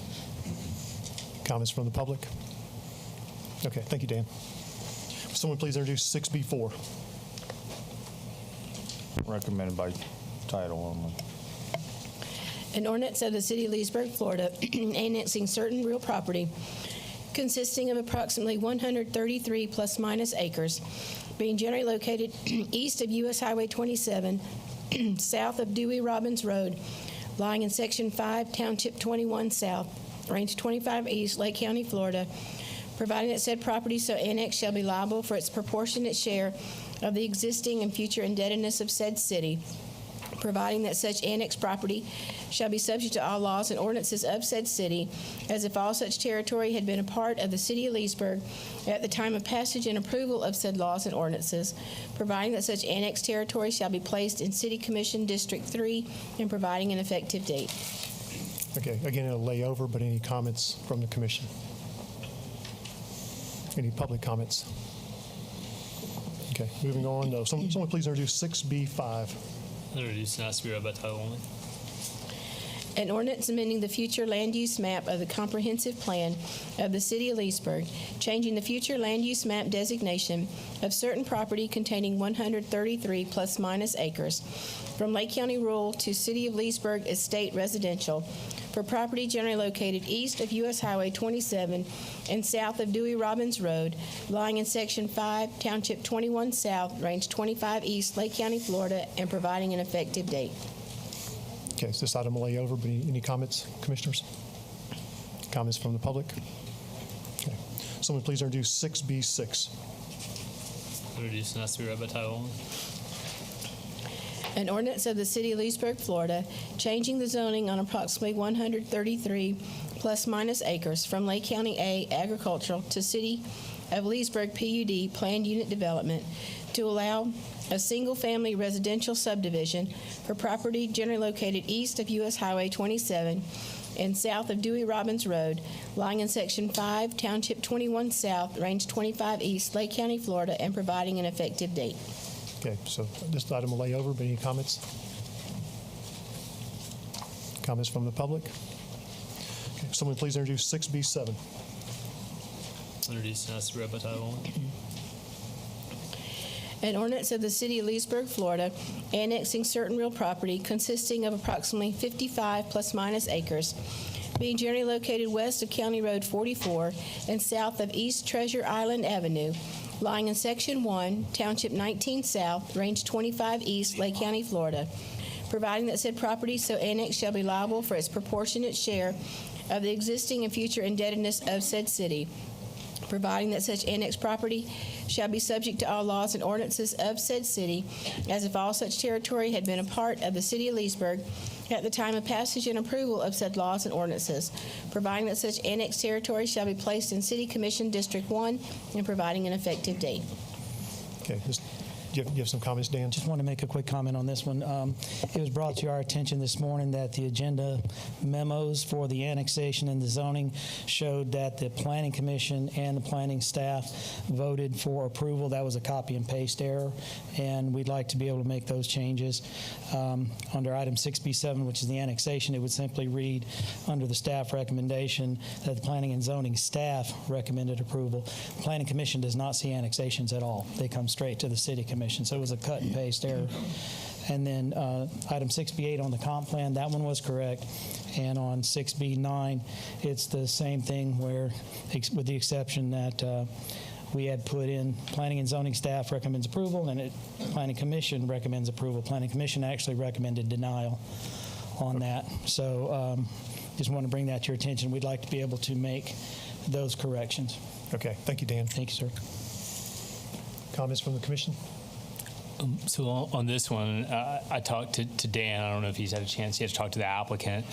Comments from the public? Okay, thank you, Dan. Someone please introduce 6B4. Recommended by title only. An ordinance of the City of Leesburg, Florida, annexing certain real property consisting of approximately 133 plus minus acres, being generally located east of U.S. Highway 27, south of Dewey Robbins Road, lying in Section 5, Township 21 South, Range 25 East, Lake County, Florida, providing that said property so annexed shall be liable for its proportionate share of the existing and future indebtedness of said city, providing that such annexed property shall be subject to all laws and ordinances of said city, as if all such territory had been a part of the city of Leesburg at the time of passage and approval of said laws and ordinances, providing that such annexed territory shall be placed in City Commission District 3, and providing an effective date. Okay, again, it'll lay over, but any comments from the commission? Any public comments? Okay, moving on. Someone please introduce 6B5. Introduced and asked to be read by title only. An ordinance amending the future land use map of the comprehensive plan of the city of Leesburg, changing the future land use map designation of certain property containing 133 plus minus acres from Lake County Rural to City of Leesburg Estate Residential for property generally located east of U.S. Highway 27 and south of Dewey Robbins Road, lying in Section 5, Township 21 South, Range 25 East, Lake County, Florida, and providing an effective date. Okay, so this item will lay over, but any comments, commissioners? Comments from the public? Okay. Someone please introduce 6B6. Introduced and asked to be read by title only. An ordinance of the City of Leesburg, Florida, changing the zoning on approximately 133 plus minus acres from Lake County A agricultural to City of Leesburg PUD planned unit development to allow a single-family residential subdivision for property generally located east of U.S. Highway 27 and south of Dewey Robbins Road, lying in Section 5, Township 21 South, Range 25 East, Lake County, Florida, and providing an effective date. Okay, so this item will lay over, but any comments? Comments from the public? Okay, someone please introduce 6B7. Introduced and asked to be read by title only. An ordinance of the City of Leesburg, Florida, annexing certain real property consisting of approximately 55 plus minus acres, being generally located west of County Road 44 and south of East Treasure Island Avenue, lying in Section 1, Township 19 South, Range 25 East, Lake County, Florida, providing that said property so annexed shall be liable for its proportionate share of the existing and future indebtedness of said city, providing that such annexed property shall be subject to all laws and ordinances of said city, as if all such territory had been a part of the city of Leesburg at the time of passage and approval of said laws and ordinances, providing that such annexed territory shall be placed in City Commission District 1, and providing an effective date. Okay, you have some comments, Dan? Just want to make a quick comment on this one. It was brought to our attention this morning that the agenda memos for the annexation and the zoning showed that the Planning Commission and the planning staff voted for approval. That was a copy and paste error, and we'd like to be able to make those changes. Under item 6B7, which is the annexation, it would simply read under the staff recommendation that the Planning and Zoning staff recommended approval. The Planning Commission does not see annexations at all. They come straight to the City Commission. So it was a cut and paste error. And then item 6B8 on the comp plan, that one was correct. And on 6B9, it's the same thing where, with the exception that we had put in Planning and Zoning staff recommends approval, and Planning Commission recommends approval. Planning Commission actually recommended denial on that. So just want to bring that to your attention. We'd like to be able to make those corrections. Okay, thank you, Dan. Thank you, sir. Comments from the commission? So on this one, I talked to Dan. I don't know if he's had a chance yet to talk to the applicant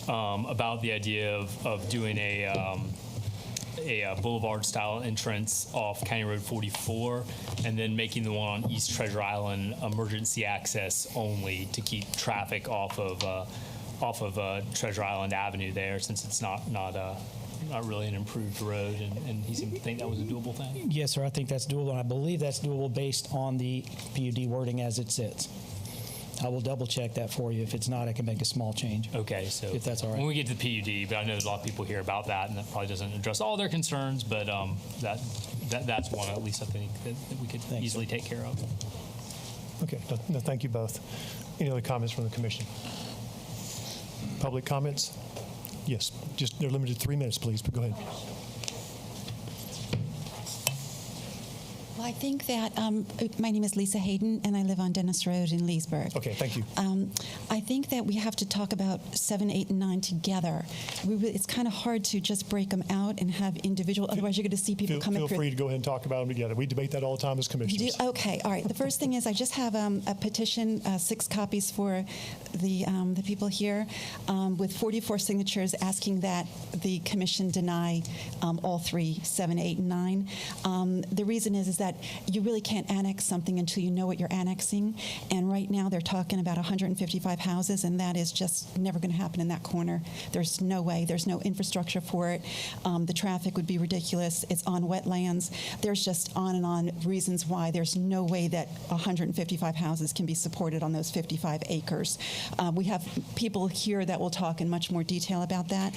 about the idea of doing a boulevard-style entrance off County Road 44, and then making the one on East Treasure Island emergency access only to keep traffic off of Treasure Island Avenue there, since it's not really an improved road, and he seemed to think that was a doable thing. Yes, sir. I think that's doable, and I believe that's doable based on the PUD wording as it sits. I will double check that for you. If it's not, I can make a small change. Okay, so if that's all right. When we get to the PUD, but I know there's a lot of people here about that, and that probably doesn't address all their concerns, but that's one at least I think that we could easily take care of. Okay, no, thank you both. Any other comments from the commission? Public comments? Yes, just they're limited to 3 minutes, please, but go ahead. Well, I think that my name is Lisa Hayden, and I live on Dennis Road in Leesburg. Okay, thank you. I think that we have to talk about 7, 8, and 9 together. It's kind of hard to just break them out and have individual. Otherwise, you're going to see people coming Feel through. free to go ahead and talk about them together. We debate that all the time as commissioners. Okay, all right. The first thing is I just have a petition, 6 copies for the people here, with 44 signatures asking that the commission deny all 3, 7, 8, and 9. The reason is that you really can't annex something until you know what you're annexing. And right now they're talking about 155 houses, and that is just never going to happen in that corner. There's no way. There's no infrastructure for it. The traffic would be ridiculous. It's on wetlands. There's just on and on reasons why there's no way that 155 houses can be supported on those 55 acres. We have people here that will talk in much more detail about that.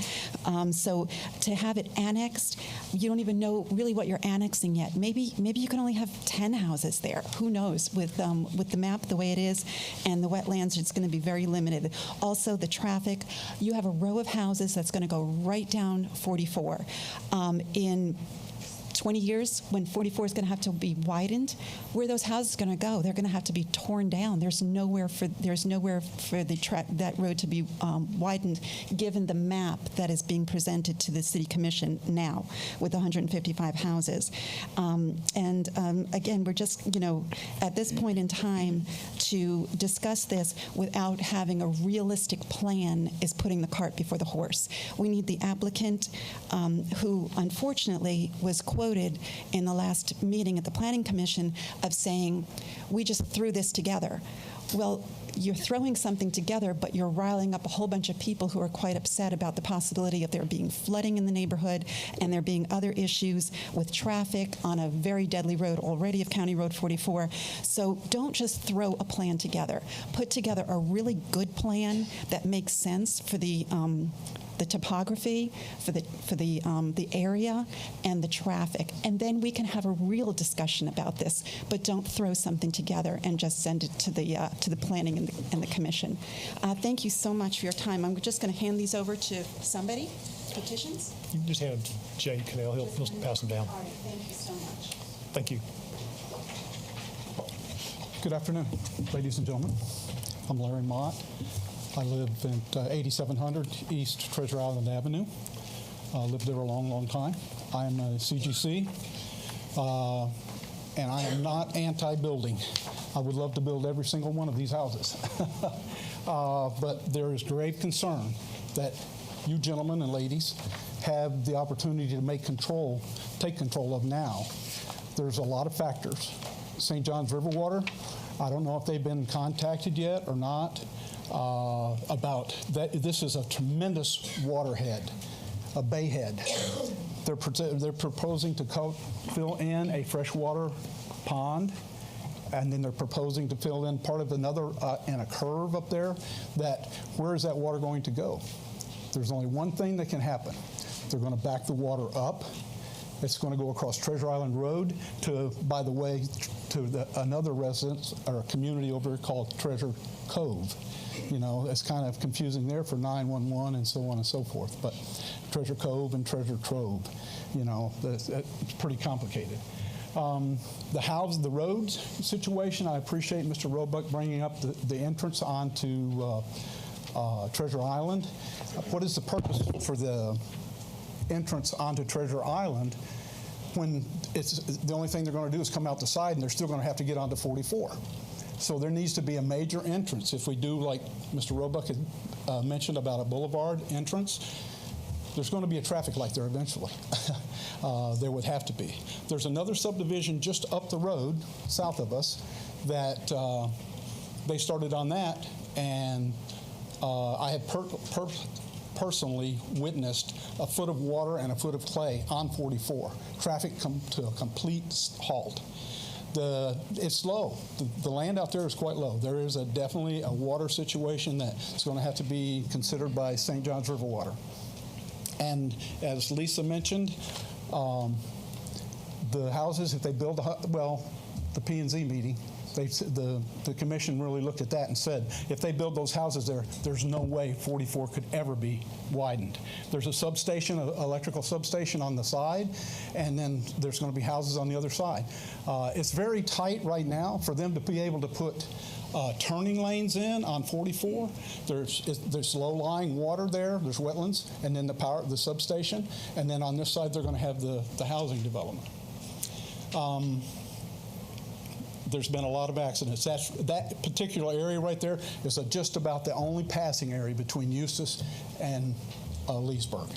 So to have it annexed, you don't even know really what you're annexing yet. Maybe you can only have 10 houses there. Who knows? With the map the way it is and the wetlands, it's going to be very limited. Also, the traffic. You have a row of houses that's going to go right down 44. In 20 years, when 44 is going to have to be widened, where are those houses going to go? They're going to have to be torn down. There's nowhere for that road to be widened, given the map that is being presented to the City Commission now with 155 houses. Again, we're just at this point in time to discuss this without having a realistic plan is putting the cart before the horse. We need the applicant, who unfortunately was quoted in the last meeting at the Planning Commission of saying, we just threw this together. Well, you're throwing something together, but you're riling up a whole bunch of people who are quite upset about the possibility of there being flooding in the neighborhood and there being other issues with traffic on a very deadly road already of County Road 44. So don't just throw a plan together. Put together a really good plan that makes sense for the topography, for the area, and the traffic, and then we can have a real discussion about this. But don't throw something together and just send it to the planning and the commission. Thank you so much for your time. I'm just going to hand these over to somebody. Petitions. You can just hand them to Jay Cannell. He'll pass them down. All right. Thank you so much. Thank you. Good afternoon, ladies and gentlemen. I'm Larry Mott. I live at 8700 East Treasure Island Avenue. Lived there a long, long time. I am a CGC, and I am not anti-building. I would love to build every single one of these houses. But there is grave concern that you gentlemen and ladies have the opportunity to take control of now. There's a lot of factors. St. John's River water, I don't know if they've been contacted yet or not. About that, this is a tremendous waterhead, a bayhead. They're proposing to fill in a freshwater pond, and then they're proposing to fill in part of another in a curve up there. Where is that water going to go? There's only one thing that can happen. They're going to back the water up. It's going to go across Treasure Island Road to, by the way, to another residence or a community over here called Treasure Cove. It's kind of confusing there for 911 and so on and so forth. But Treasure Cove and Treasure Trove, it's pretty complicated. The roads situation, I appreciate Mr. Roebuck bringing up the entrance onto Treasure Island. What is the purpose for the entrance onto Treasure Island when the only thing they're going to do is come out the side and they're still going to have to get onto 44? So there needs to be a major entrance. If we do, like Mr. Roebuck had mentioned about a boulevard entrance, there's going to be a traffic light there eventually. There would have to be. There's another subdivision just up the road, south of us, that they started on that, and I had personally witnessed a foot of water and a foot of clay on 44. Traffic come to a complete halt. It's low. The land out there is quite low. There is definitely a water situation that's going to have to be considered by St. John's River water. And as Lisa mentioned, the houses, if they build the P&Z meeting, The commission really looked at that and said, if they build those houses there, there's no way 44 could ever be widened. There's a substation, an electrical substation on the side, and then there's going to be houses on the other side. It's very tight right now for them to be able to put turning lanes in on 44. There's low-lying water there. There's wetlands, and then the substation, and then on this side they're going to have the housing development. There's been a lot of accidents. That particular area right there is just about the only passing area between Eustis and Leesburg.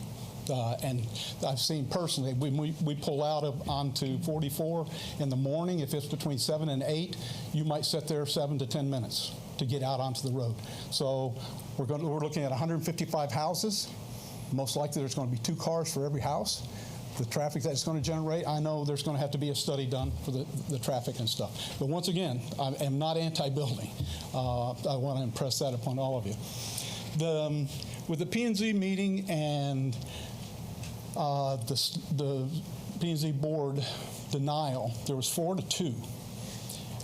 And I've seen personally, when we pull out onto 44 in the morning, if it's between 7 and 8, you might sit there 7 to 10 minutes to get out onto the road. So we're looking at 155 houses. Most likely there's going to be 2 cars for every house. The traffic that it's going to generate, I know there's going to have to be a study done for the traffic and stuff. But once again, I am not anti-building. I want to impress that upon all of you. With the P&Z meeting and the P&Z board denial, there was 4-2.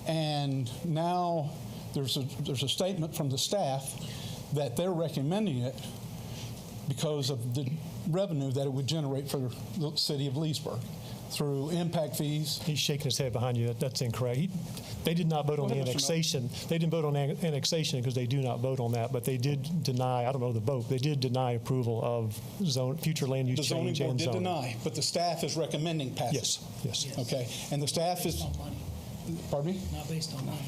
And now there's a statement from the staff that they're recommending it because of the revenue that it would generate for the city of Leesburg through impact fees. He's shaking his head behind you. That's incorrect. They did not vote on the annexation. They didn't vote on annexation because they do not vote on that, but they did deny, I don't know the vote, they did deny approval of future land use change and zoning. The zoning board did deny, but the staff is recommending passage. Yes. Okay, and the staff is, pardon me? Not based on money.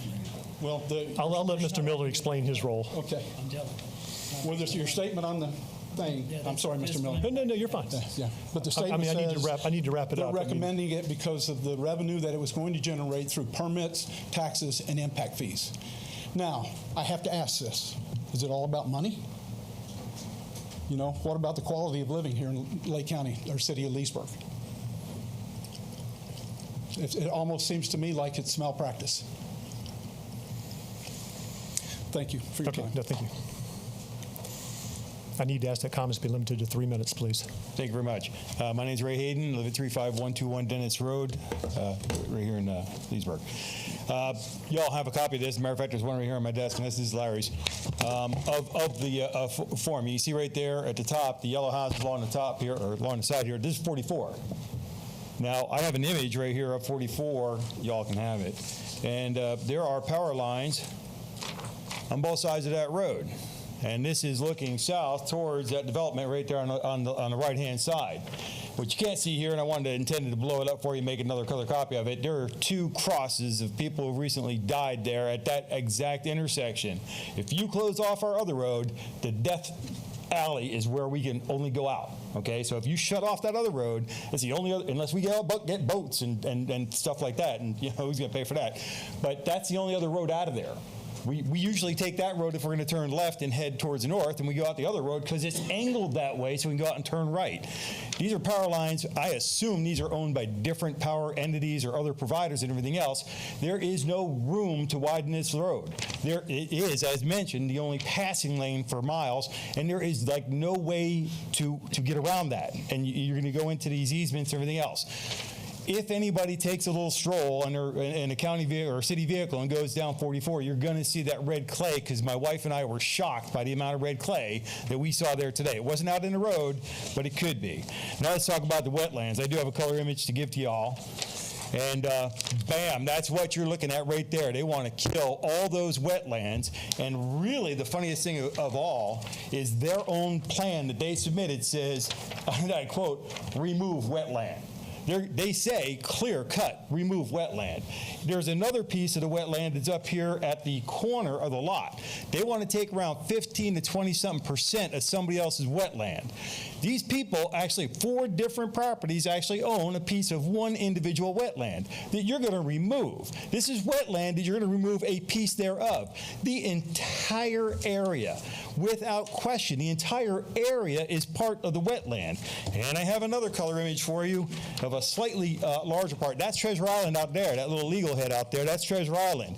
Well, I'll let Mr. Miller explain his role. Okay. I'm telling you. Well, there's your statement on the thing. I'm sorry, Mr. Miller. No, you're fine. Yeah, but the statement I says need to wrap it up. They're recommending it because of the revenue that it was going to generate through permits, taxes, and impact fees. Now, I have to ask this. Is it all about money? You know, what about the quality of living here in Lake County or city of Leesburg? It almost seems to me like it's malpractice. Thank you for your time. No, thank you. I need to ask that comments be limited to 3 minutes, please. Thank you very much. My name is Ray Hayden. I live at 35121 Dennis Road, right here in Leesburg. You all have a copy of this. As a matter of fact, there's one right here on my desk, and this is Larry's, of the form. You see right there at the top, the yellow house along the top here, or along the side here. This is 44. Now, I have an image right here of 44. Y'all can have it. And there are power lines on both sides of that road. And this is looking south towards that development right there on the right-hand side. What you can't see here, and I intended to blow it up for you, make another color copy of it, there are 2 crosses of people who recently died there at that exact intersection. If you close off our other road, the death alley is where we can only go out. Okay, so if you shut off that other road, it's the only other, unless we get boats and stuff like that, and you know, who's going to pay for that? But that's the only other road out of there. We usually take that road if we're going to turn left and head towards the north, and we go out the other road because it's angled that way so we can go out and turn right. These are power lines. I assume these are owned by different power entities or other providers and everything else. There is no room to widen this road. It is, as mentioned, the only passing lane for miles, and there is like no way to get around that. And you're going to go into these easements and everything else. If anybody takes a little stroll in a county vehicle or city vehicle and goes down 44, you're going to see that red clay, because my wife and I were shocked by the amount of red clay that we saw there today. It wasn't out in the road, but it could be. Now let's talk about the wetlands. I do have a color image to give to y'all. And bam, that's what you're looking at right there. They want to kill all those wetlands. And really the funniest thing of all is their own plan that they submitted says, and I quote, remove wetland. They say, clear cut, remove wetland. There's another piece of the wetland that's up here at the corner of the lot. They want to take around 15 to 20-something% of somebody else's wetland. These people, actually 4 different properties, actually own a piece of one individual wetland that you're going to remove. This is wetland that you're going to remove a piece thereof. The entire area, without question, the entire area is part of the wetland. And I have another color image for you of a slightly larger part. That's Treasure Island out there, that little legal head out there, that's Treasure Island.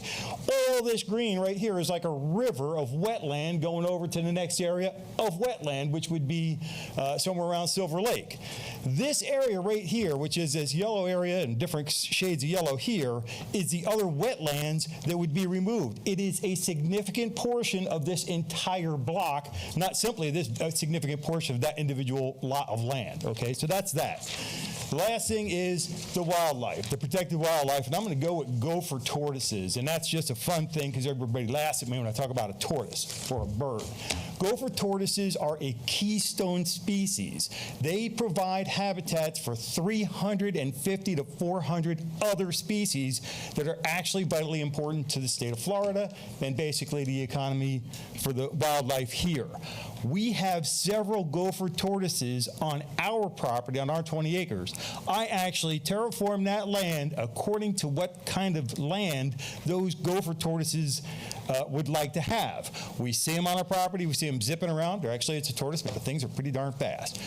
All this green right here is like a river of wetland going over to the next area of wetland, which would be somewhere around Silver Lake. This area right here, which is this yellow area and different shades of yellow here, is the other wetlands that would be removed. It is a significant portion of this entire block, not simply this significant portion of that individual lot of land, okay? So that's that. The last thing is the wildlife, the protected wildlife, and I'm going to go with gopher tortoises, and that's just a fun thing because everybody laughs at me when I talk about a tortoise or a bird. Gopher tortoises are a keystone species. They provide habitats for 350 to 400 other species that are actually vitally important to the state of Florida and basically the economy for the wildlife here. We have several gopher tortoises on our property, on our 20 acres. I actually terraformed that land according to what kind of land those gopher tortoises would like to have. We see them on our property, we see them zipping around. Actually, it's a tortoise, but the things are pretty darn fast.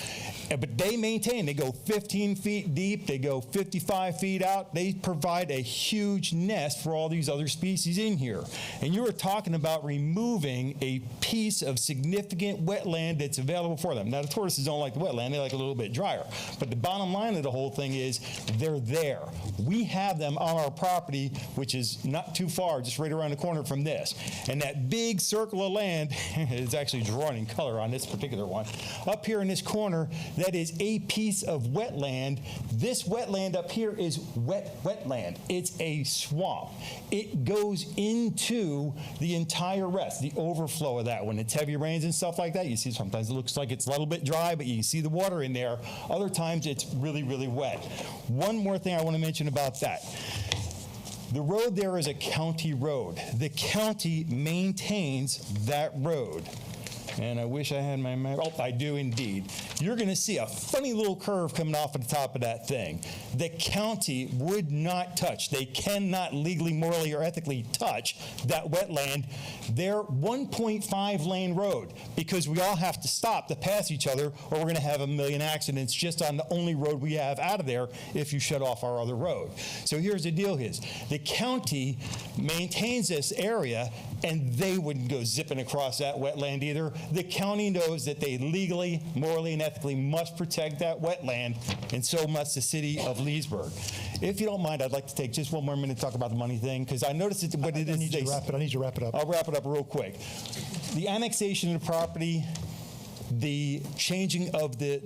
But they maintain, they go 15 feet deep, they go 55 feet out. They provide a huge nest for all these other species in here. And you were talking about removing a piece of significant wetland that's available for them. Now, the tortoises don't like the wetland, they like a little bit drier. But the bottom line of the whole thing is they're there. We have them on our property, which is not too far, just right around the corner from this. And that big circle of land is actually drawn in color on this particular one. Up here in this corner, that is a piece of wetland. This wetland up here is wetland. It's a swamp. It goes into the entire rest, the overflow of that. When it's heavy rains and stuff like that, you see sometimes it looks like it's a little bit dry, but you can see the water in there. Other times it's really, really wet. One more thing I want to mention about that. The road there is a county road. The county maintains that road. And I wish I had my map. Oh, I do indeed. You're going to see a funny little curve coming off of the top of that thing. The county would not touch. They cannot legally, morally, or ethically touch that wetland. They're 1.5 lane road because we all have to stop to pass each other or we're going to have a million accidents just on the only road we have out of there if you shut off our other road. So here's the deal is the county maintains this area and they wouldn't go zipping across that wetland either. The county knows that they legally, morally, and ethically must protect that wetland, and so must the city of Leesburg. If you don't mind, I'd like to take just one more minute to talk about the money thing, because I noticed it, what it is. I need you to wrap it up. I'll wrap it up real quick. The annexation of the property, the changing of the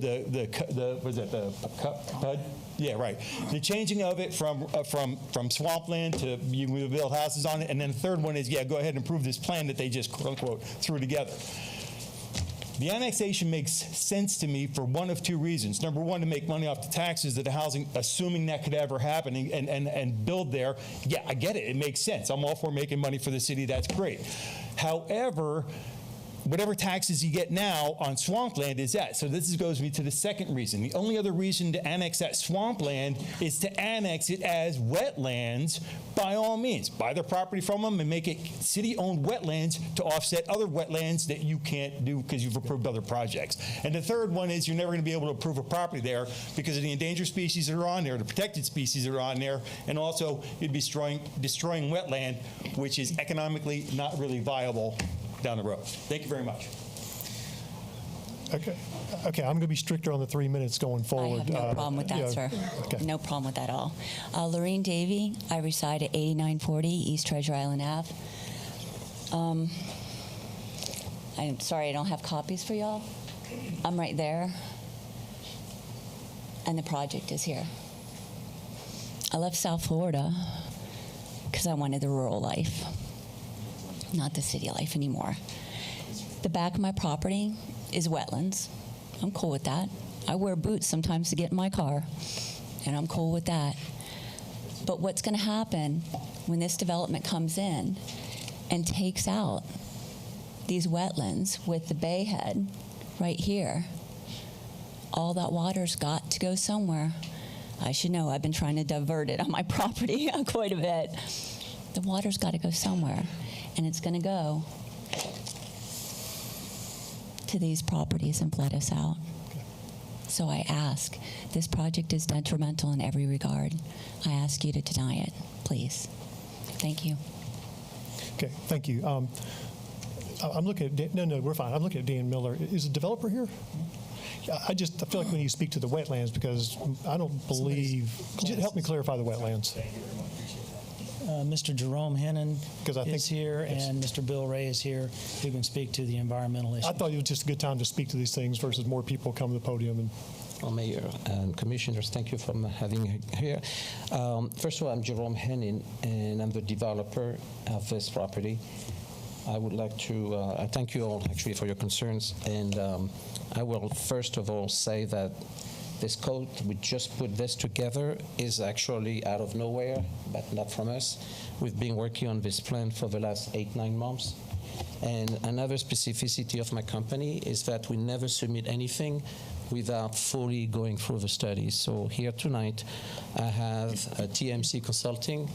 PUD? Yeah, right. The changing of it from swampland to you can build houses on it, and then the third one is, yeah, go ahead and approve this plan that they just, quote unquote, threw together. The annexation makes sense to me for one of two reasons. Number one, to make money off the taxes that the housing, assuming that could ever happen, and build there. Yeah, I get it. It makes sense. I'm all for making money for the city. That's great. However, whatever taxes you get now on swampland is that. So this goes me to the second reason. The only other reason to annex that swampland is to annex it as wetlands by all means. Buy their property from them and make it city-owned wetlands to offset other wetlands that you can't do because you've approved other projects. And the third one is you're never going to be able to approve a property there because of the endangered species that are on there, the protected species that are on there, and also you'd be destroying wetland, which is economically not really viable down the road. Thank you very much. Okay, I'm going to be stricter on the 3 minutes going forward. I have no problem with that, sir. Okay. No problem with that at all. Lorraine Davey, I reside at 8940 East Treasure Island Ave. I'm sorry I don't have copies for y'all. I'm right there, and the project is here. I left South Florida because I wanted the rural life, not the city life anymore. The back of my property is wetlands. I'm cool with that. I wear boots sometimes to get in my car, and I'm cool with that. But what's going to happen when this development comes in and takes out these wetlands with the bay head right here? All that water's got to go somewhere. I should know. I've been trying to divert it on my property quite a bit. The water's got to go somewhere, and it's going to go to these properties and flood us out. So I ask, this project is detrimental in every regard. I ask you to deny it, please. Thank you. Okay, thank you. I'm looking at, no, we're fine. I'm looking at Dan Miller. Is the developer here? I feel like we need to speak to the wetlands because I don't believe, just help me clarify the wetlands. Mr. Jerome Hennon is here, and Mr. Bill Ray is here, who can speak to the environmental issue. I thought it was just a good time to speak to these things versus more people come to the podium. And Well, Mayor and Commissioners, thank you for having me here. First of all, I'm Jerome Hennin, and I'm the developer of this property. I would like to thank you all, actually, for your concerns. And I will first of all say that this code, we just put this together, is actually out of nowhere, but not from us. We've been working on this plan for the last 8-9 months. And another specificity of my company is that we never submit anything without fully going through the studies. So here tonight, I have TMC Consulting.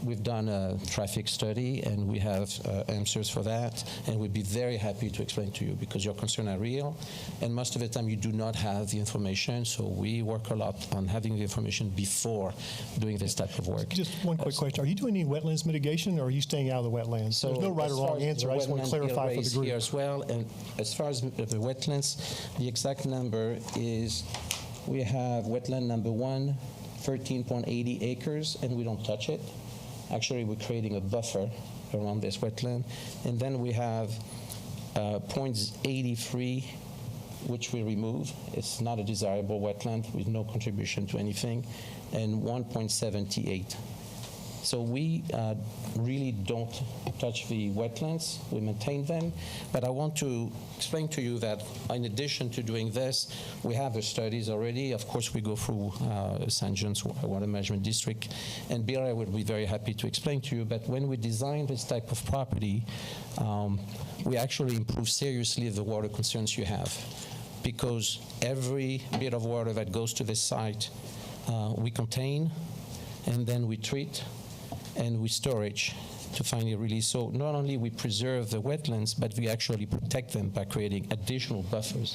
We've done a traffic study, and we have answers for that, and we'd be very happy to explain to you because your concerns are real, and most of the time you do not have the information, so we work a lot on having the information before doing this type of work. just one quick question. Are you doing any wetlands mitigation, or are you staying out of the wetlands? So there's no right or wrong answer. I just want to clarify for the group. Here as well, and as far as the wetlands, the exact number is we have wetland number 1, 13.80 acres, and we don't touch it. Actually, we're creating a buffer around this wetland. And then we have 0.83, which we remove. It's not a desirable wetland with no contribution to anything, and 1.78. So we really don't touch the wetlands. We maintain them. But I want to explain to you that in addition to doing this, we have the studies already. Of course, we go through St. John's Water Management District, and Bill, I would be very happy to explain to you. But when we design this type of property, we actually improve seriously the water concerns you have, because every bit of water that goes to this site, we contain, and then we treat, and we storage to finally release. So not only we preserve the wetlands, but we actually protect them by creating additional buffers.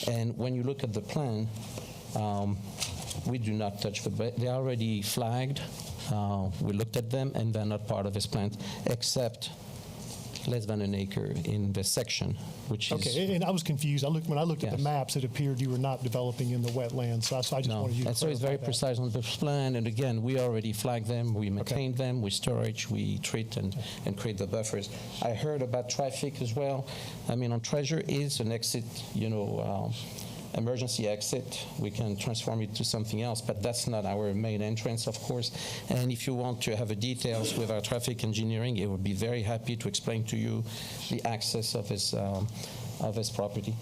And when you look at the plan, we do not touch the, they're already flagged. We looked at them, and they're not part of this plan, except less than an acre in the section, which is... Okay, and I was confused. When I looked at the maps, it appeared you were not developing in the wetlands, so I just wanted you to and so it's very clarify that. precise on the plan, and again, we already flag them, we maintain them, we storage, we treat, and create the buffers. I heard about traffic as well. I mean, on Treasure is an exit, emergency exit. We can transform it to something else, but that's not our main entrance, of course. And if you want to have the details with our traffic engineering, it would be very happy to explain to you the access of his property.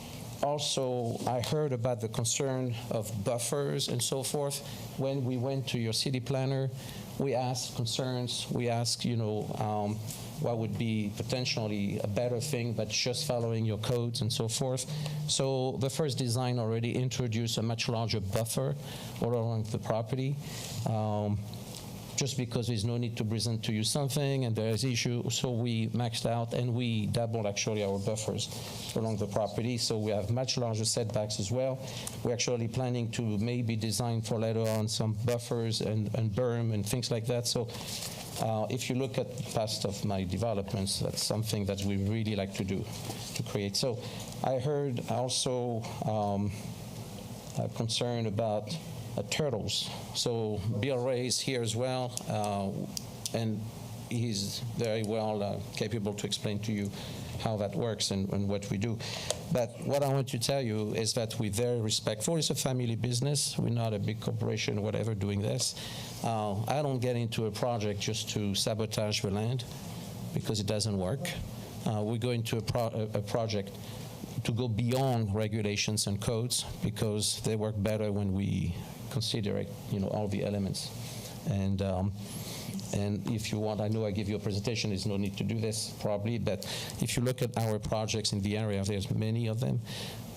Also, I heard about the concern of buffers and so forth. When we went to your city planner, we asked concerns. We asked, what would be potentially a better thing, but just following your codes and so forth. So the first design already introduced a much larger buffer all along the property. Just because there's no need to present to you something and there's issue, so we maxed out and we doubled actually our buffers along the property, so we have much larger setbacks as well. We're actually planning to maybe design for later on some buffers and berm and things like that. So if you look at past of my developments, that's something that we really like to do, to create. So I heard also a concern about turtles. So Bill Ray is here as well, and he's very well capable to explain to you how that works and what we do. But what I want to tell you is that we're very respectful. It's a family business. We're not a big corporation or whatever doing this. I don't get into a project just to sabotage the land, because it doesn't work. We go into a project to go beyond regulations and codes, because they work better when we consider it, all the elements. And if you want, I know I give you a presentation, there's no need to do this probably, but if you look at our projects in the area, there's many of them.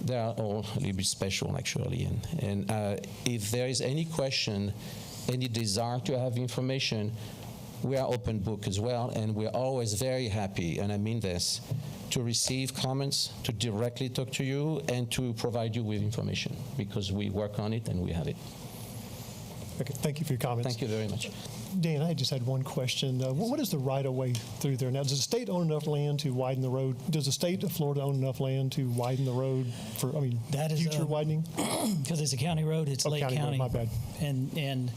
They are all a little bit special, actually. And if there is any question, any desire to have information, we are open book as well, and we're always very happy, and I mean this, to receive comments, to directly talk to you, and to provide you with information, because we work on it and we have it. Okay, thank you for your comments. Thank you very much. Dan, I just had one question. What is the right-of-way through there now? Does the state own enough land to widen the road? Does the state of Florida own enough land to widen the road for, That is future widening? Because it's a county road, it's Lake county road, County. my bad. And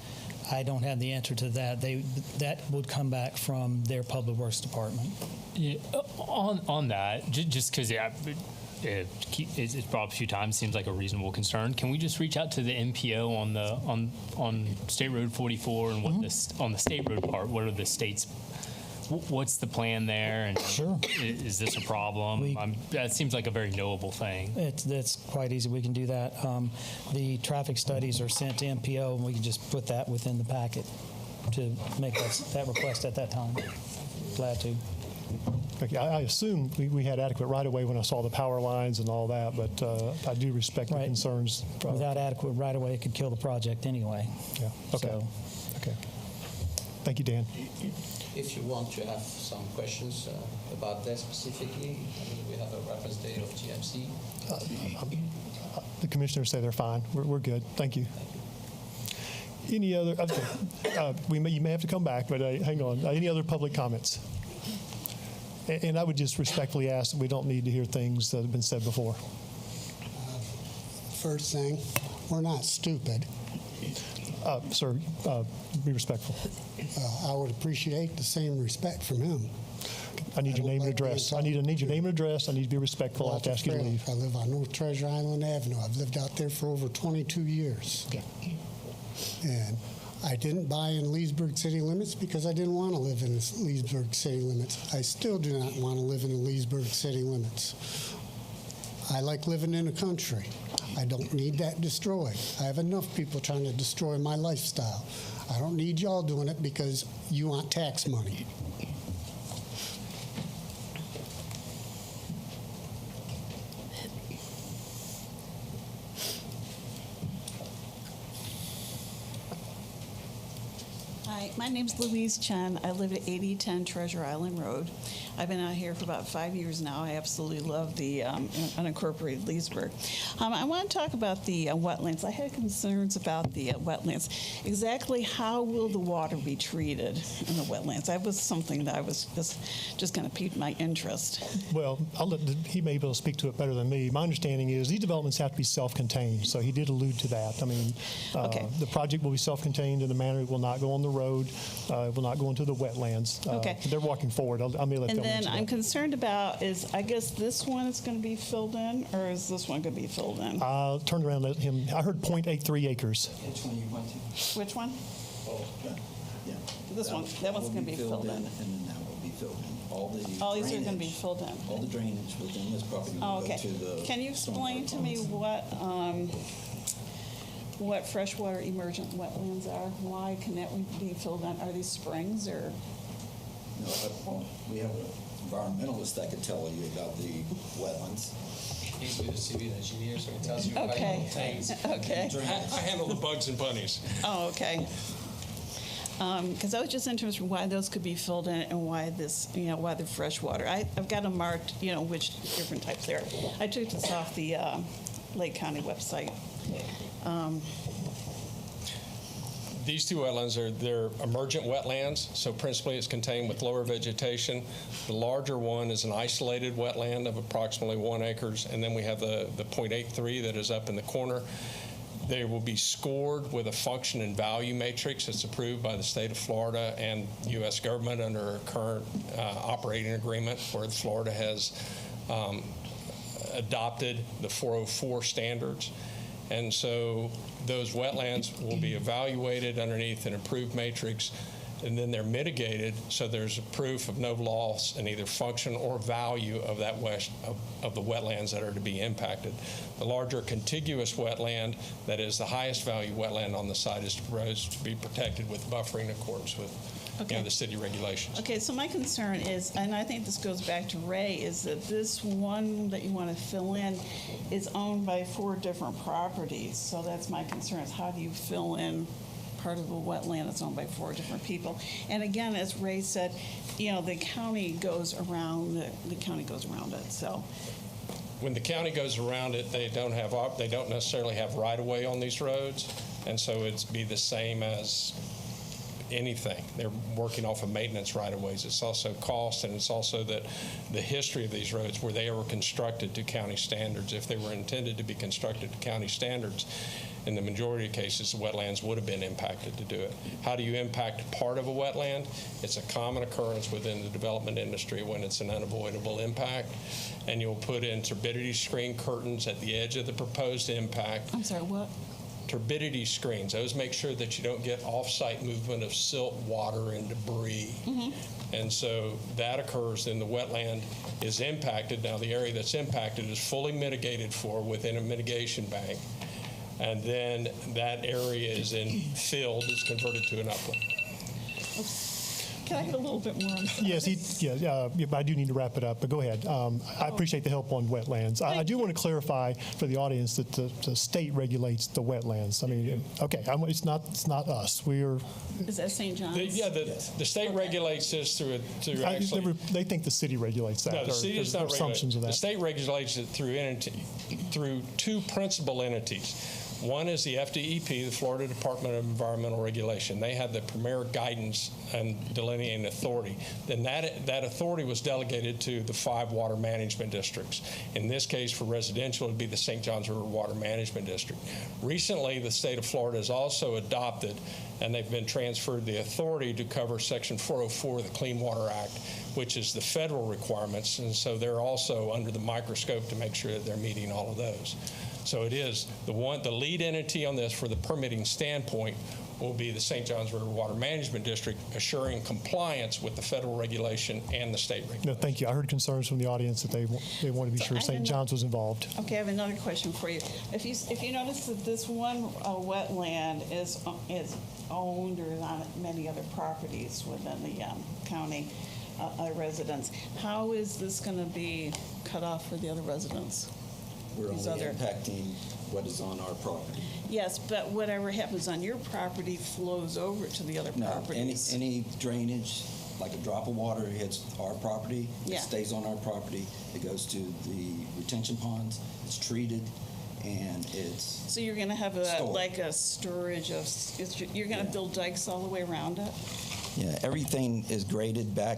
I don't have the answer to that. That would come back from their Public Works Department. Yeah, on that, just because it's brought up a few times, seems like a reasonable concern. Can we just reach out to the MPO on State Road 44 and what on the state road part? What are the states? What's the plan there? And sure, is this a problem? That seems like a very knowable thing. That's quite easy. We can do that. The traffic studies are sent to MPO, and we can just put that within the packet to make that request at that time. Glad to. Okay, I assume we had adequate right-of-way when I saw the power lines and all that, but I do respect the concerns. Without adequate right-of-way, it could kill the project anyway. Yeah, okay. So. Okay. Thank you, Dan. If you want to have some questions about that specifically, we have a representative of GMC. The commissioners say they're fine. We're good. Thank you. Any other? Okay. You may have to come back, but hang on. Any other public comments? And I would just respectfully ask that we don't need to hear things that have been said before. First thing, we're not stupid. Sir, be respectful. I would appreciate the same respect from him. I need your name and address. I need your name and address. I need to be respectful. I have to ask you to leave. I live on North Treasure Island Avenue. I've lived out there for over 22 years. Okay. And I didn't buy in Leesburg city limits because I didn't want to live in the Leesburg city limits. I still do not want to live in the Leesburg city limits. I like living in the country. I don't need that destroyed. I have enough people trying to destroy my lifestyle. I don't need y'all doing it because you want tax money. Hi, my name's Louise Chen. I live at 8010 Treasure Island Road. I've been out here for about 5 years now. I absolutely love the unincorporated Leesburg. I want to talk about the wetlands. I had concerns about the wetlands. Exactly how will the water be treated in the wetlands? That was something that I was just kind of piqued my interest. Well, he may be able to speak to it better than me. My understanding is these developments have to be self-contained, so he did allude to that. I mean, the project will be self-contained in the manner it will not go on the road, it will not go into the wetlands. Okay. They're walking forward. I may let them And then answer I'm that. concerned about is, I guess this one is going to be filled in, or is this one going to be filled in? I'll turn around and let him. I heard 0.83 acres. Which one you went to? Which one? Oh, yeah. This one, that one's going to be filled in. And then that will be filled in. All these are going to be filled in. All the drainage within this property will Oh, go okay. to the. Can you explain to me what freshwater emergent wetlands are? Why can that be filled in? Are these springs or? No, well, we have an environmentalist that could tell you about the wetlands. He's the civil engineer, so he tells you Okay. things. Okay. I handle the bugs and bunnies. Oh, okay. Because I was just interested in why those could be filled in and why this, why the freshwater. I've got them marked, which different types there. I took this off the Lake County website. These two wetlands they're emergent wetlands, so principally it's contained with lower vegetation. The larger one is an isolated wetland of approximately 1 acre, and then we have the 0.83 that is up in the corner. They will be scored with a function and value matrix that's approved by the state of Florida and U.S. government under a current operating agreement where Florida has adopted the 404 standards. And so those wetlands will be evaluated underneath an approved matrix, and then they're mitigated so there's a proof of no loss in either function or value of that of the wetlands that are to be impacted. The larger contiguous wetland that is the highest value wetland on the site is proposed to be protected with buffering in accordance with the city regulations. Okay, so my concern is, and I think this goes back to Ray, is that this one that you want to fill in is owned by 4 different properties. So that's my concern is how do you fill in part of a wetland that's owned by 4 different people. And again, as Ray said, the county goes around it. So When the county goes around it, they don't necessarily have right-of-way on these roads, and so it'd be the same as anything. They're working off of maintenance right-of-ways. It's also cost, and it's also that the history of these roads, were they ever constructed to county standards. If they were intended to be constructed to county standards, in the majority of cases, the wetlands would have been impacted to do it. How do you impact part of a wetland? It's a common occurrence within the development industry when it's an unavoidable impact, and you'll put in turbidity screen curtains at the edge of the proposed impact. I'm sorry, what? Turbidity screens. Those make sure that you don't get off-site movement of silt, water, and debris. And so that occurs, then the wetland is impacted. Now, the area that's impacted is fully mitigated for within a mitigation bank. And then that area is then filled, is converted to an upland. Can I get a little bit more on that? Yes, I do need to wrap it up, but go ahead. I appreciate the help on wetlands. I do want to clarify for the audience that the state regulates the wetlands. I mean, okay, it's not us. Is that St. John's? The state regulates this through actually. They think the city regulates that. No, the city does not regulate it. of that. The state regulates it through 2 principal entities. One is the FDEP, the Florida Department of Environmental Regulation. They have the premier guidance and delineating authority. Then that authority was delegated to the 5 water management districts. In this case, for residential, it would be the St. Johns River Water Management District. Recently, the state of Florida has also adopted, and they've been transferred the authority to cover Section 404 of the Clean Water Act, which is the federal requirements. And so they're also under the microscope to make sure that they're meeting all of those. So it is the lead entity on this for the permitting standpoint will be the St. Johns River Water Management District, assuring compliance with the federal regulation and the state regulation. No, thank you. I heard concerns from the audience that they want to be sure St. John's was involved. Okay, I have another question for you. If you notice that this one wetland is owned or is on many other properties within the county residents, how is this going to be cut off for the other residents? We're only impacting what is on our property. Yes, but whatever happens on your property flows over to the other properties. Any drainage, like a drop of water hits our property, it stays on our property, it goes to the retention ponds, it's treated, and it's So you're going to have a storage of, you're going to build dikes all the way around it? Yeah, everything is graded back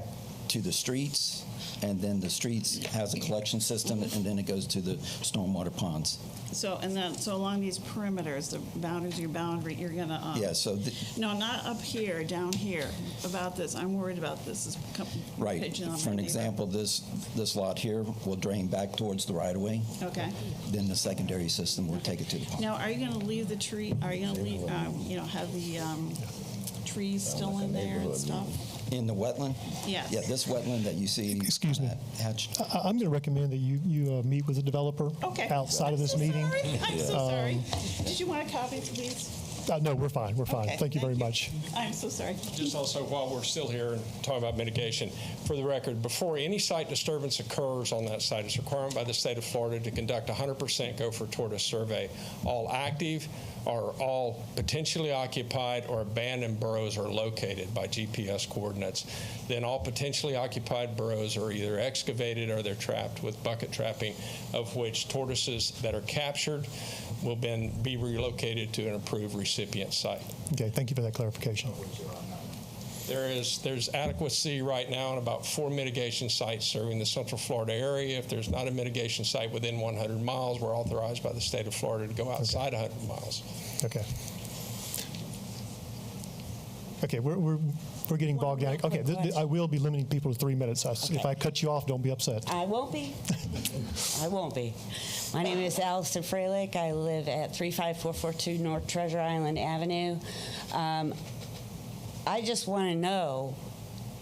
to the streets, and then the streets has a collection system, and then it goes to the stormwater ponds. So along these perimeters, the boundaries, your boundary, you're gonna. No, not up here, down here. About this, I'm worried about this. Right. For an example, this lot here will drain back towards the right of way. Okay. Then the secondary system will take it to the pond. Now, are you going to leave the tree? Are you going to leave? Have the trees still in there and stuff? In the wetland? Yes. Yeah, this wetland that you see. Excuse me. I'm going to recommend that you meet with the developer outside of this meeting. I'm so sorry. Did you want a copy of these? No, we're fine. We're fine. Okay, thank you very much. I'm so sorry. Just also, while we're still here and talking about mitigation, for the record, before any site disturbance occurs on that site, it's required by the state of Florida to conduct 100% Gopher Tortoise survey. All active or all potentially occupied or abandoned burrows are located by GPS coordinates. Then all potentially occupied burrows are either excavated or they're trapped with bucket trapping, of which tortoises that are captured will then be relocated to an approved recipient site. Okay, thank you for that clarification. There's adequacy right now in about 4 mitigation sites serving the Central Florida area. If there's not a mitigation site within 100 miles, we're authorized by the state of Florida to go outside 100 miles. Okay. Okay, we're getting bogged down. Okay, I will be limiting people to 3 minutes. If I cut you off, don't be upset. I won't be. I won't be. My name is Allison Freilich. I live at 35442 North Treasure Island Avenue. I just want to know,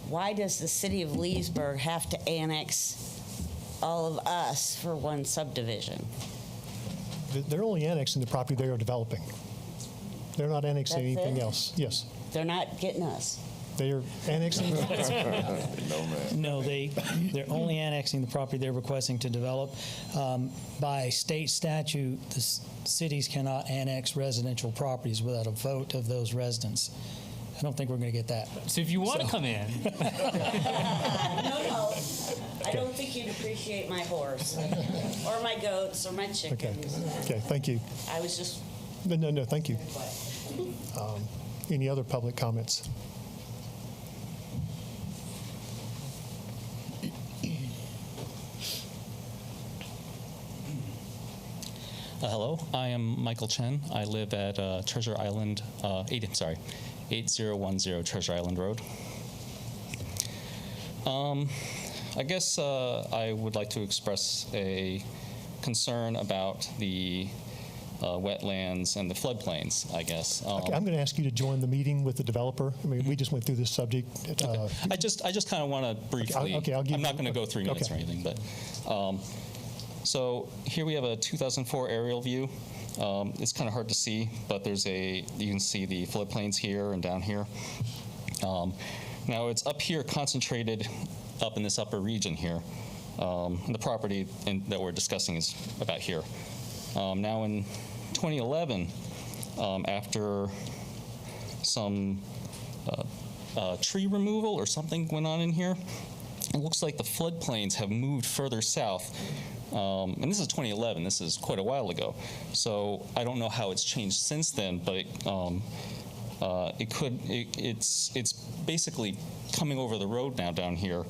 why does the city of Leesburg have to annex all of us for one subdivision? They're only annexing the property they are developing. They're not annexing anything else. Yes. They're not getting us. They are annexing? No, they're only annexing the property they're requesting to develop. By state statute, the cities cannot annex residential properties without a vote of those residents. I don't think we're going to get that. So if you want to come in. No. I don't think you'd appreciate my horse or my goats or my chickens. Okay, thank you. I was just... No, thank you. Any other public comments? Hello, I am Michael Chen. I live at Treasure Island, 8010 Treasure Island Road. I guess I would like to express a concern about the wetlands and the floodplains, I guess. Okay, I'm going to ask you to join the meeting with the developer. I mean, we just went through this subject. I just kind of want to briefly. Okay, I'll give I'm not you- going to go 3 minutes okay. or anything, but so here we have a 2004 aerial view. It's kind of hard to see, but you can see the floodplains here and down here. Now it's up here concentrated up in this upper region here. And the property that we're discussing is about here. Now in 2011, after some tree removal or something went on in here, it looks like the floodplains have moved further south. And this is 2011. This is quite a while ago. So I don't know how it's changed since then, but it's basically coming over the road now down here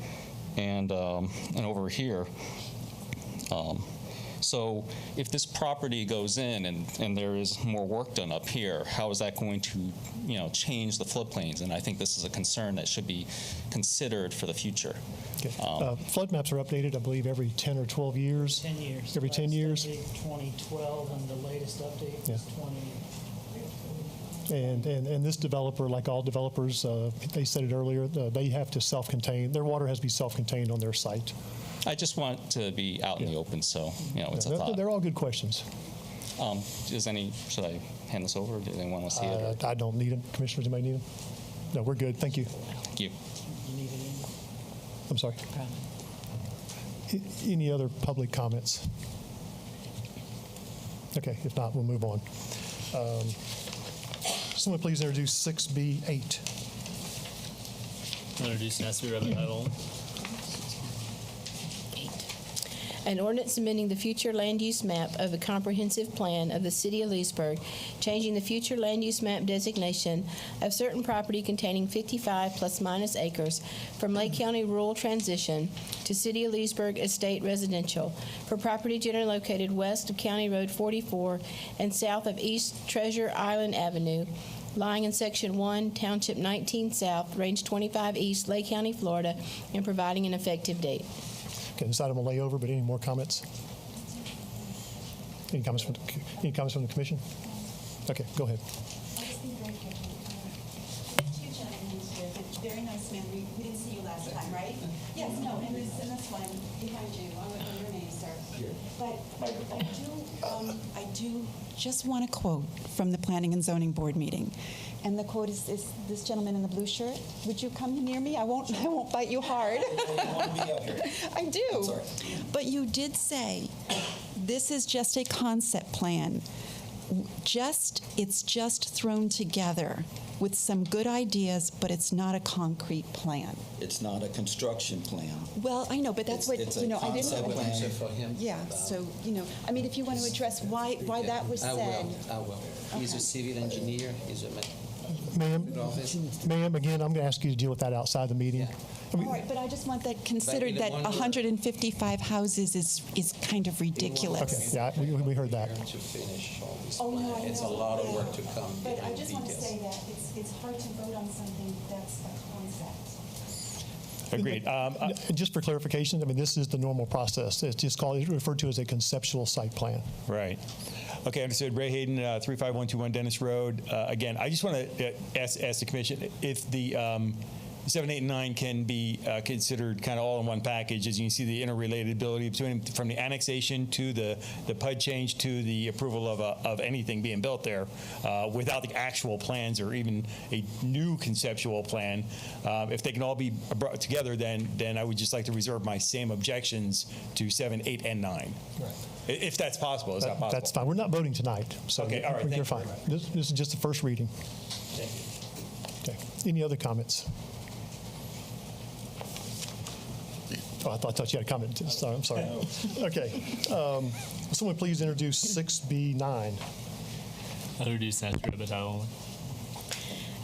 and over here. So if this property goes in and there is more work done up here, how is that going to, change the floodplains? And I think this is a concern that should be considered for the future. Okay. Flood maps are updated, I believe, every 10 or 12 years. 10 years. Every 10 years. 2012, and the latest update was 20. And this developer, like all developers, they said it earlier, they have to self-contain. Their water has to be self-contained on their site. I just want it to be out in the open, so it's a thought. They're all good questions. Should I hand this over? Does anyone want to see it? I don't need them. Commissioners, anybody need them? No, we're good. Thank you. Thank you. I'm sorry. Any other public comments? Okay, if not, we'll move on. Someone please introduce 6B8. Introduce and ask to be read by title. An ordinance amending the future land use map of the comprehensive plan of the city of Leesburg, changing the future land use map designation of certain property containing 55 plus minus acres from Lake County rural transition to city of Leesburg estate residential for property generally located west of County Road 44 and south of East Treasure Island Avenue, lying in Section 1, Township 19 South, Range 25 East, Lake County, Florida, and providing an effective date. Okay, this item will lay over, but any more comments? Any comments from the commission? Okay, go ahead. Very nice man. We didn't see you last time, right? Yes, no, and this one behind you. I don't know your name, sir. But I do just want to quote from the Planning and Zoning Board meeting. And the quote is this gentleman in the blue shirt. Would you come near me? I won't bite you hard. I do. I'm sorry. But you did say this is just a concept plan. It's just thrown together with some good ideas, but it's not a concrete plan. It's not a construction plan. Well, I know, but that's It's a concept plan for him. Yeah, so, I mean, if you want to address why that was said. I will. He's a civil engineer. He's a Ma'am, again, I'm going to ask you to deal with that outside the meeting. I mean, All right, but I just want that considered that 155 houses is kind of ridiculous. Okay, yeah, we heard that. To finish all this Oh, plan. no, I It's a know. lot of work to come. But I behind just want to details. say that it's hard to vote on something that's a concept. Agreed. And just for clarification, I mean, this is the normal process. It's just referred to as a conceptual site plan. Right. Okay, understood. Ray Hayden, 35121 Dennis Road. Again, I just want to ask the commission if the 7, 8, and 9 can be considered kind of all in one package. As you can see, the interrelatability between from the annexation to the PUD change to the approval of anything being built there without the actual plans or even a new conceptual plan. If they can all be brought together, then I would just like to reserve my same objections to 7, 8, and 9. Right. If that's possible. Is that possible? That's fine. We're not voting tonight, so okay, all right, you're fine. This is just the first reading. Thank you. Okay. Any other comments? Oh, I thought you had a comment. Sorry, I'm sorry. Okay. Someone please introduce 6B9. I'll introduce that through the title only.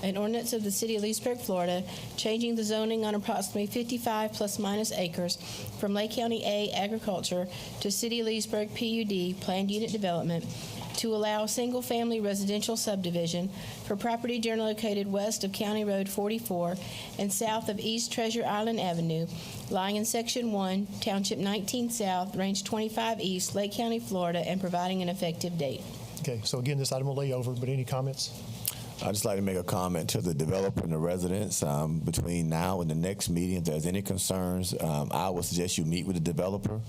An ordinance of the City of Leesburg, Florida, changing the zoning on approximately 55 plus minus acres from Lake County A agriculture to City of Leesburg PUD planned unit development to allow single-family residential subdivision for property generally located west of County Road 44 and south of East Treasure Island Avenue, lying in Section 1, Township 19 South, Range 25 East, Lake County, Florida, and providing an effective date. Okay, so again, this item will lay over, but any comments? I'd just like to make a comment to the developer and the residents. Between now and the next meeting, if there's any concerns, I would suggest you meet with the developer.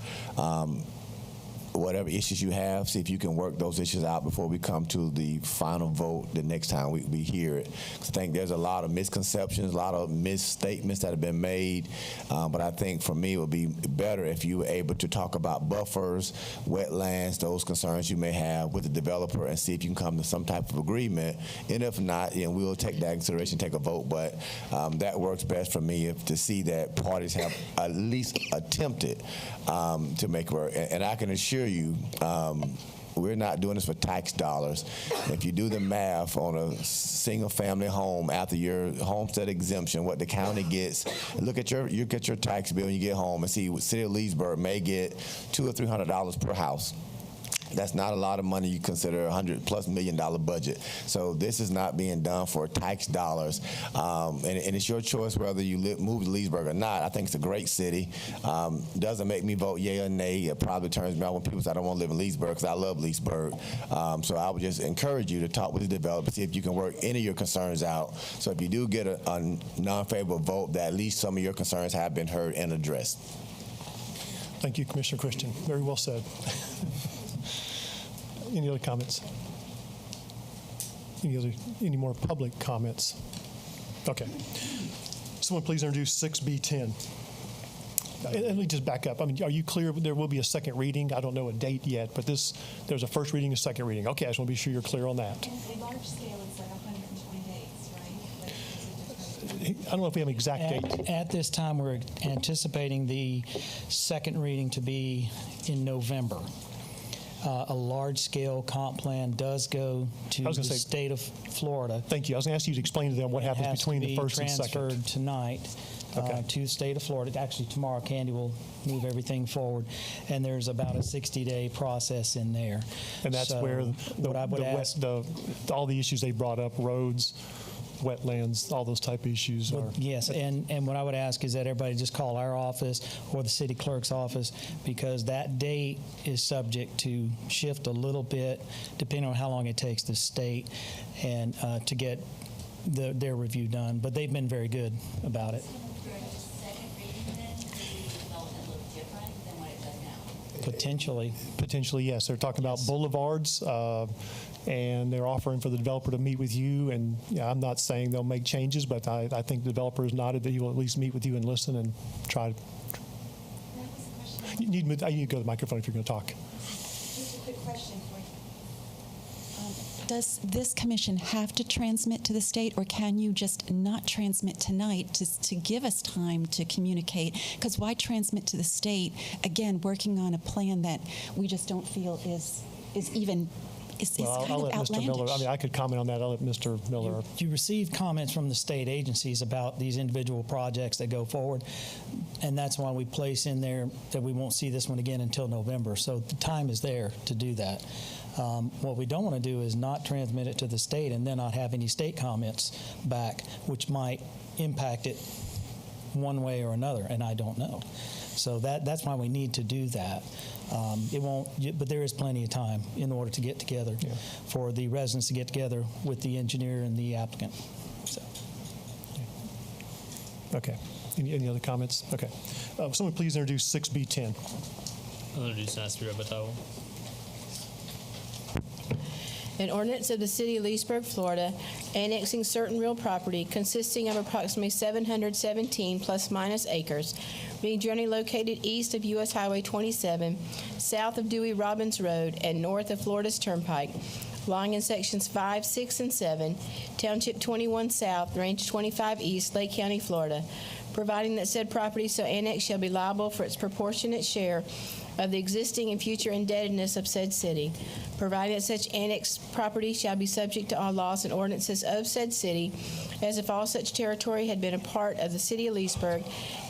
Whatever issues you have, see if you can work those issues out before we come to the final vote the next time we hear it. I think there's a lot of misconceptions, a lot of misstatements that have been made, but I think for me it would be better if you were able to talk about buffers, wetlands, those concerns you may have with the developer and see if you can come to some type of agreement. And if not, we'll take that into consideration, take a vote, but that works best for me to see that parties have at least attempted to make work. And I can assure you, we're not doing this for tax dollars. If you do the math on a single-family home after your homestead exemption, what the county gets, look at your tax bill when you get home and see what City of Leesburg may get $200 or $300 per house. That's not a lot of money. You consider $100+ million budget. So this is not being done for tax dollars, and it's your choice whether you move to Leesburg or not. I think it's a great city. Doesn't make me vote yay or nay. It probably turns me out when people say I don't want to live in Leesburg because I love Leesburg. So I would just encourage you to talk with the developer, see if you can work any of your concerns out. So if you do get a non-favorable vote, that at least some of your concerns have been heard and addressed. Thank you, Commissioner Christian. Very well said. Any other comments? Any more public comments? Okay. Someone please introduce 6B10. And let me just back up. I mean, are you clear there will be a second reading? I don't know a date yet, but there's a first reading, a second reading. Okay, I just want to be sure you're clear on that. In large scale, it's like 120 days, right? I don't know if we have an exact date. At this time, we're anticipating the second reading to be in November. A large-scale comp plan does go to the state of Florida. Thank you. I was going to ask you to explain to them what happens between the first and second. Transferred tonight to the state of Florida. Actually, tomorrow, Candy will move everything forward, and there's about a 60-day process in there. And that's where all the issues they brought up, roads, wetlands, all those type of issues are. Yes, and what I would ask is that everybody just call our office or the city clerk's office, because that date is subject to shift a little bit depending on how long it takes the state and to get their review done. But they've been very good about it. Potentially, yes. They're talking about boulevards, and they're offering for the developer to meet with you. And I'm not saying they'll make changes, but I think the developer has nodded that he will at least meet with you and listen and try. You need to go to the microphone if you're going to talk. Just a quick question for you. Does this commission have to transmit to the state, or can you just not transmit tonight to give us time to communicate? Because why transmit to the state, again, working on a plan that we just don't feel is even I'll let Mr. Miller. I mean, I could comment on that. I'll let Mr. Miller. You receive comments from the state agencies about these individual projects that go forward, and that's why we place in there that we won't see this one again until November. So the time is there to do that. What we don't want to do is not transmit it to the state and then not have any state comments back, which might impact it one way or another, and I don't know. So that's why we need to do that. It won't, but there is plenty of time in order to get together for the residents to get together with the engineer and the applicant. So. Okay. Any other comments? Okay. Someone please introduce 6B10. I'll introduce and ask to be read by title. An ordinance of the City of Leesburg, Florida, annexing certain real property consisting of approximately 717 plus minus acres, being generally located east of U.S. Highway 27, south of Dewey Robbins Road, and north of Florida's Turnpike, lying in sections 5, 6, and 7, Township 21 South, Range 25 East, Lake County, Florida, providing that said property so annexed shall be liable for its proportionate share of the existing and future indebtedness of said city, providing that such annexed property shall be subject to all laws and ordinances of said city, as if all such territory had been a part of the City of Leesburg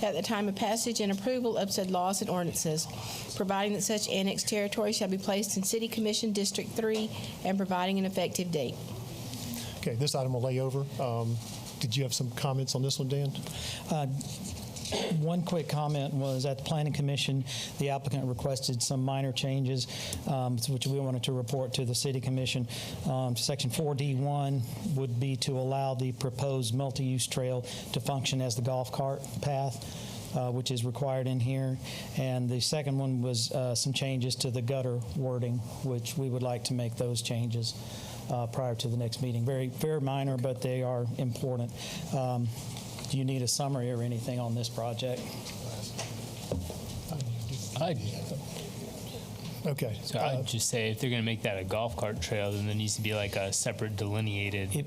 at the time of passage and approval of said laws and ordinances, providing that such annexed territory shall be placed in City Commission District 3, and providing an effective date. Okay, this item will lay over. Did you have some comments on this one, Dan? One quick comment was at the Planning Commission, the applicant requested some minor changes, which we wanted to report to the City Commission. Section 4D1 would be to allow the proposed multi-use trail to function as the golf cart path, which is required in here. And the second one was some changes to the gutter wording, which we would like to make those changes prior to the next meeting. Very, very minor, but they are important. Do you need a summary or anything on this project? Okay. So I'd just say if they're going to make that a golf cart trail, then there needs to be like a separate delineated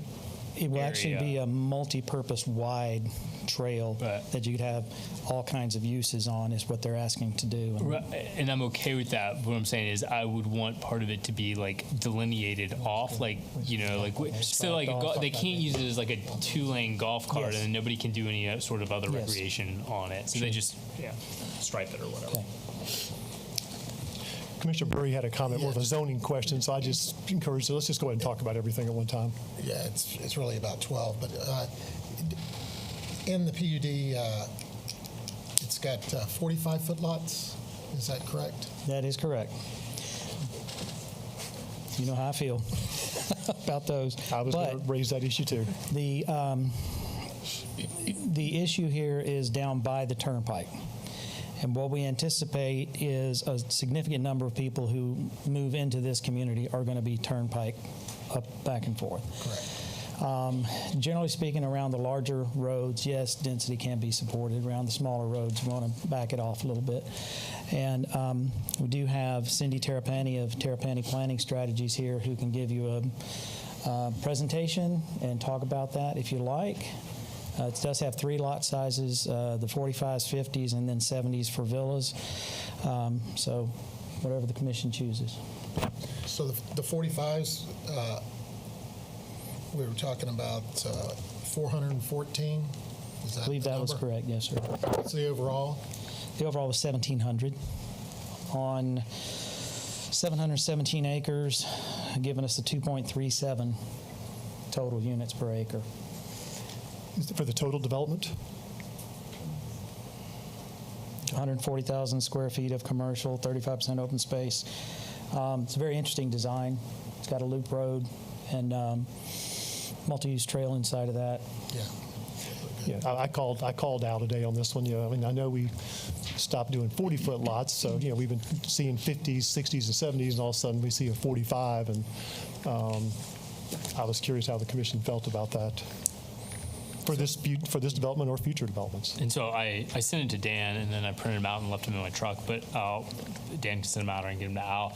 It will actually be a multi-purpose wide trail that you could have all kinds of uses on, is what they're asking to do. And I'm okay with that. What I'm saying is I would want part of it to be like delineated off, like, you know, like, so like they can't use it as like a 2-lane golf cart, and then nobody can do any sort of other recreation on it. So they just, stripe it or whatever. Okay. Commissioner Burry had a comment, more of a zoning question, so I just encourage, let's just go ahead and talk about everything at one time. Yeah, it's really about 12, but in the PUD, it's got 45-foot lots. Is that correct? That is correct. You know how I feel about those. I was going to raise that issue too. The issue here is down by the turnpike. And what we anticipate is a significant number of people who move into this community are going to be turnpike up, back and forth. Correct. Generally speaking, around the larger roads, yes, density can be supported. Around the smaller roads, we want to back it off a little bit. And we do have Cindy Terrapini of Terrapini Planning Strategies here, who can give you a presentation and talk about that if you like. It does have 3 lot sizes, the 45s, 50s, and then 70s for villas. So whatever the commission chooses. So the 45s, we were talking about 414. Is that I believe the that was number? correct, yes, sir. What's the overall? The overall was 1,700 on 717 acres, giving us the 2.37 total units per acre. Is it for the total development? 140,000 square feet of commercial, 35% open space. It's a very interesting design. It's got a loop road and multi-use trail inside of that. Yeah, I called out today on this one. I mean, I know we stopped doing 40-foot lots, so we've been seeing 50s, 60s, and 70s, and all of a sudden we see a 45, and I was curious how the commission felt about that. For this development or future developments. And so I sent it to Dan, and then I printed them out and left them in my truck. But Dan can send them out or I can get them to Al.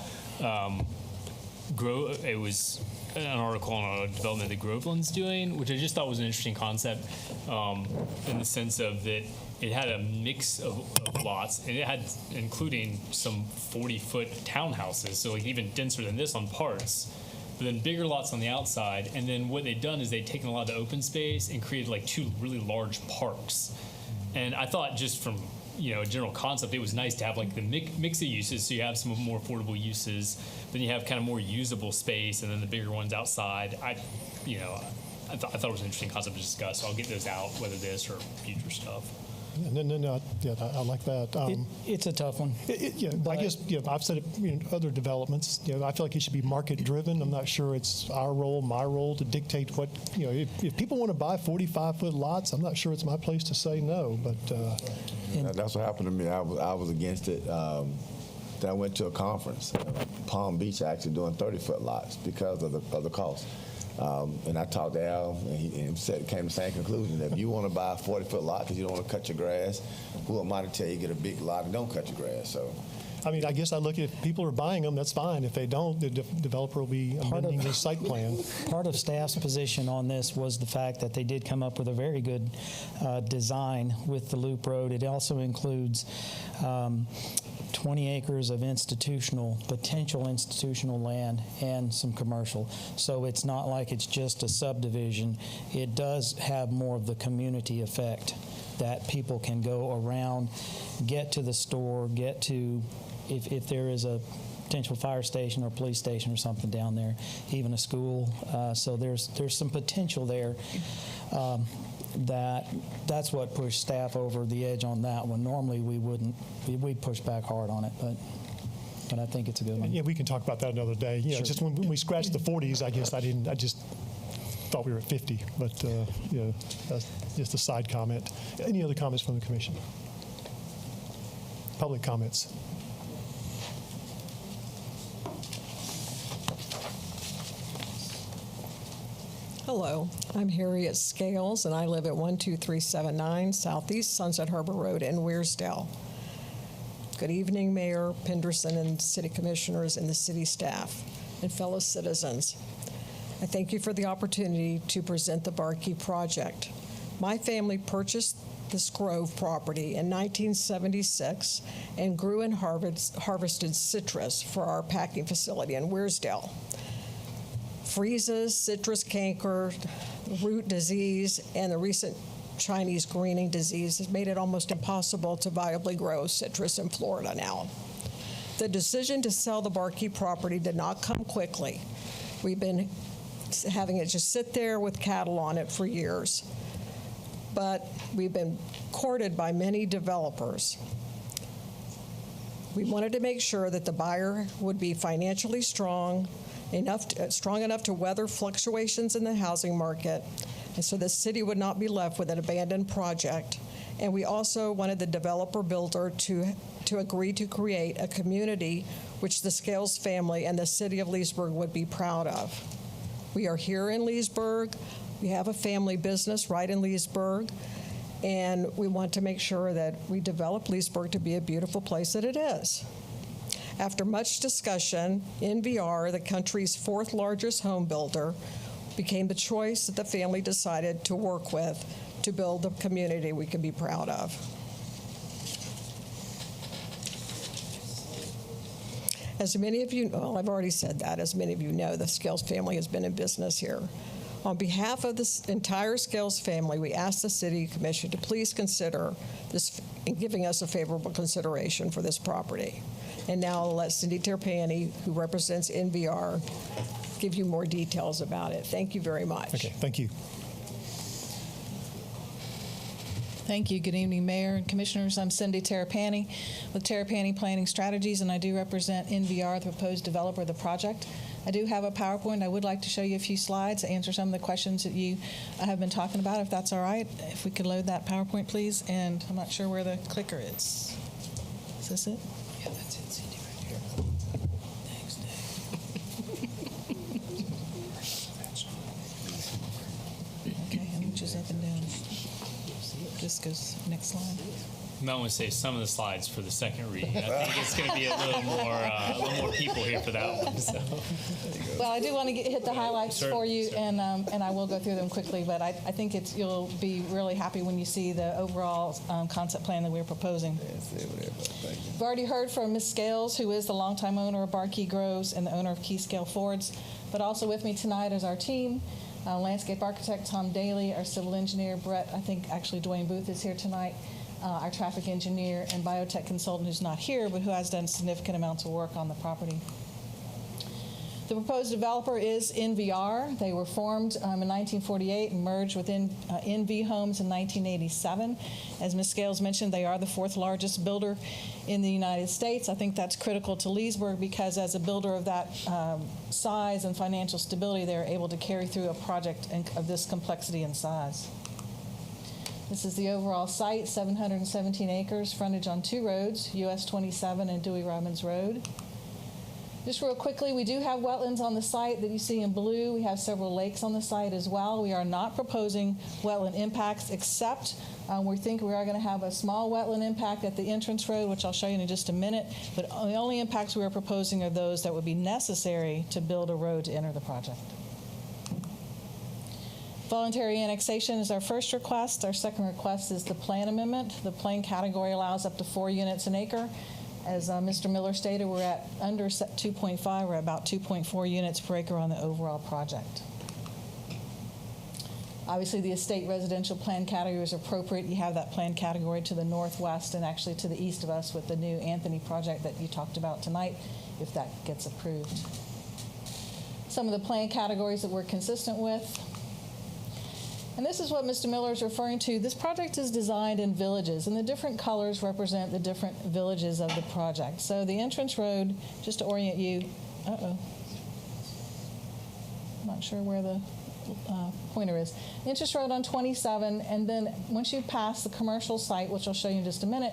It was an article on a development that Groveland's doing, which I just thought was an interesting concept in the sense of that it had a mix of lots, and it had including some 40-foot townhouses, so like even denser than this on parts. But then bigger lots on the outside, and then what they'd done is they'd taken a lot of the open space and created like 2 really large parks. And I thought just from a general concept, it was nice to have like the mix of uses, so you have some more affordable uses, then you have kind of more usable space, and then the bigger ones outside. I thought it was an interesting concept to discuss, so I'll get those out, whether this or future stuff. No, yeah, I like that. It's a tough one. I guess I've said it. Other developments. I feel like it should be market driven. I'm not sure it's our role, my role, to dictate what. If people want to buy 45-foot lots, I'm not sure it's my place to say no. But that's what happened to me. I was against it. Then I went to a conference, Palm Beach, actually doing 30-foot lots because of the cost. And I talked to Al, and he came to the same conclusion that if you want to buy a 40-foot lot because you don't want to cut your grass, who am I to tell you get a big lot and don't cut your grass? So, I mean, I guess I look at if people are buying them, that's fine. If they don't, the developer will be amending their site plan. Part of staff's position on this was the fact that they did come up with a very good design with the loop road. It also includes 20 acres of potential institutional land and some commercial. So it's not like it's just a subdivision. It does have more of the community effect that people can go around, get to the store, get to, if there is a potential fire station or police station or something down there, even a school. So there's some potential there. That's what pushed staff over the edge on that one. Normally we wouldn't. We'd push back hard on it, but I think it's a good one. Yeah, we can talk about that another day. Sure. Just when we scratched the 40s, I guess I just thought we were at 50. But that's just a side comment. Any other comments from the commission? Public comments. Hello, I'm Harriet Scales, and I live at 12379 Southeast Sunset Harbor Road in Weirsdale. Good evening, Mayor Penderson and city commissioners and the city staff and fellow citizens. I thank you for the opportunity to present the Barkey project. My family purchased this grove property in 1976 and grew and harvested citrus for our packing facility in Weirsdale. Freezes, citrus canker, root disease, and the recent Chinese greening disease has made it almost impossible to viably grow citrus in Florida now. The decision to sell the Barkey property did not come quickly. We've been having it just sit there with cattle on it for years. But we've been courted by many developers. We wanted to make sure that the buyer would be financially strong enough to weather fluctuations in the housing market, and so the city would not be left with an abandoned project. And we also wanted the developer builder to agree to create a community which the Scales family and the city of Leesburg would be proud of. We are here in Leesburg. We have a family business right in Leesburg, and we want to make sure that we develop Leesburg to be a beautiful place that it is. After much discussion, NVR, the country's fourth largest home builder, became the choice that the family decided to work with to build a community we can be proud of. As many of you, well, I've already said that, as many of you know, the Scales family has been in business here. On behalf of the entire Scales family, we ask the City Commission to please consider this in giving us a favorable consideration for this property. And now I'll let Cindy Terpani, who represents NVR, give you more details about it. Thank you very much. Okay, thank you. Thank you. Good evening, Mayor and Commissioners. I'm Cindy Terpani with Terpani Planning Strategies, and I do represent NVR, the proposed developer of the project. I do have a PowerPoint. I would like to show you a few slides to answer some of the questions that you have been talking about, if that's all right. If we could load that PowerPoint, please. And I'm not sure where the clicker is. Is this it? Yeah, that's it, Cindy, right here. Thanks, Dave. Okay, and reaches up and down. Just goes next slide. I might want to say some of the slides for the second reading. I think it's going to be a little more people here for that one. So. Well, I do want to hit the highlights Sure, for you, sure. and I will go through them quickly. But I think you'll be really happy when you see the overall concept plan that we're proposing. We've already heard from Ms. Scales, who is the longtime owner of Barkey Groves and the owner of Keyscale Fords. But also with me tonight is our team. Landscape architect Tom Daly, our civil engineer Brett. I think actually Dwayne Booth is here tonight. Our traffic engineer and biotech consultant who's not here, but who has done significant amounts of work on the property. The proposed developer is NVR. They were formed in 1948 and merged with NV Homes in 1987. As Ms. Scales mentioned, they are the 4th largest builder in the United States. I think that's critical to Leesburg because as a builder of that size and financial stability, they're able to carry through a project of this complexity and size. This is the overall site, 717 acres, frontage on 2 roads, US 27 and Dewey Robbins Road. Just real quickly, we do have wetlands on the site that you see in blue. We have several lakes on the site as well. We are not proposing wetland impacts except we think we are going to have a small wetland impact at the entrance road, which I'll show you in just a minute. But the only impacts we are proposing are those that would be necessary to build a road to enter the project. Voluntary annexation is our first request. Our second request is the plan amendment. The plan category allows up to 4 units an acre. As Mr. Miller stated, we're at under 2.5. We're at about 2.4 units per acre on the overall project. Obviously, the estate residential plan category is appropriate. You have that plan category to the northwest and actually to the east of us with the new Anthony project that you talked about tonight, if that gets approved. Some of the plan categories that we're consistent with. And this is what Mr. Miller is referring to. This project is designed in villages, and the different colors represent the different villages of the project. So the entrance road, just to orient you, I'm not sure where the pointer is. Entrance road on 27, and then once you pass the commercial site, which I'll show you in just a minute,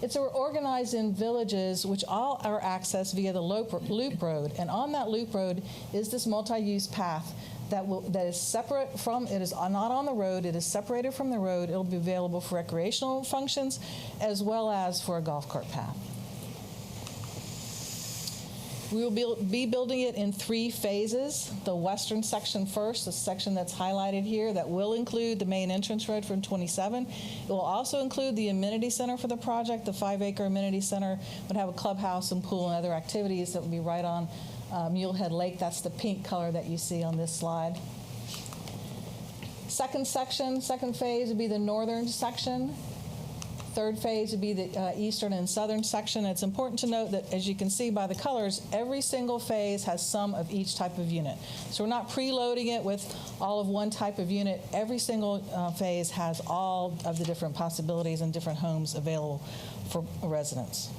it's organized in villages which all are accessed via the loop road. And on that loop road is this multi-use path that is separate from, it is not on the road, it is separated from the road. It'll be available for recreational functions as well as for a golf cart path. We will be building it in 3 phases. The western section first, the section that's highlighted here, that will include the main entrance road from 27. It will also include the amenity center for the project. The 5-acre amenity center would have a clubhouse and pool and other activities that would be right on Mulehead Lake. That's the pink color that you see on this slide. Second phase would be the northern section. Third phase would be the eastern and southern section. It's important to note that, as you can see by the colors, every single phase has some of each type of unit. So we're not preloading it with all of one type of unit. Every single phase has all of the different possibilities and different homes available for residents.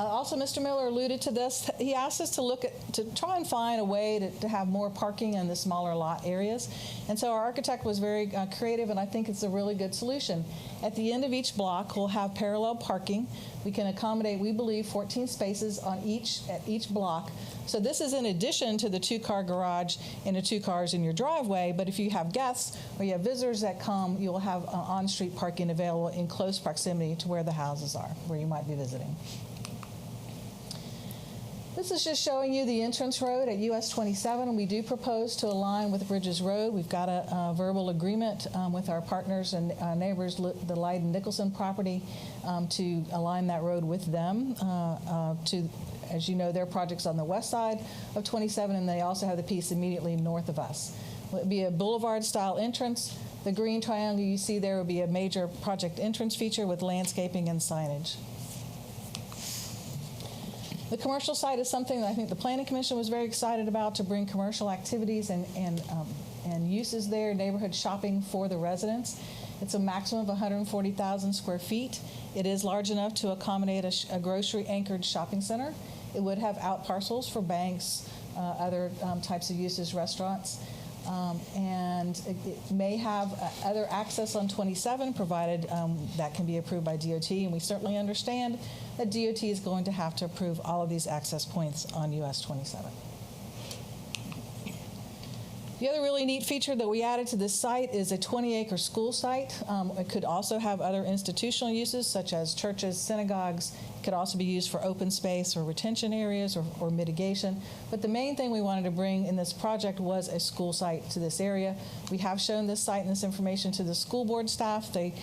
Also, Mr. Miller alluded to this. He asked us to try and find a way to have more parking in the smaller lot areas. And so our architect was very creative, and I think it's a really good solution. At the end of each block, we'll have parallel parking. We can accommodate, we believe, 14 spaces at each block. So this is in addition to the 2-car garage and the 2 cars in your driveway. But if you have guests or you have visitors that come, you will have on-street parking available in close proximity to where the houses are, where you might be visiting. This is just showing you the entrance road at US 27. We do propose to align with Bridges Road. We've got a verbal agreement with our partners and neighbors, the Leiden-Nicholson property, to align that road with them. As you know, their project's on the west side of 27, and they also have the piece immediately north of us. It would be a boulevard-style entrance. The green triangle you see there would be a major project entrance feature with landscaping and signage. The commercial site is something that I think the Planning Commission was very excited about, to bring commercial activities and uses there, neighborhood shopping for the residents. It's a maximum of 140,000 square feet. It is large enough to accommodate a grocery-anchored shopping center. It would have out parcels for banks, other types of uses, restaurants. And it may have other access on 27, provided that can be approved by DOT. And we certainly understand that DOT is going to have to approve all of these access points on US 27. The other really neat feature that we added to this site is a 20-acre school site. It could also have other institutional uses, such as churches, synagogues. It could also be used for open space or retention areas or mitigation. But the main thing we wanted to bring in this project was a school site to this area. We have shown this site and this information to the school board staff. They,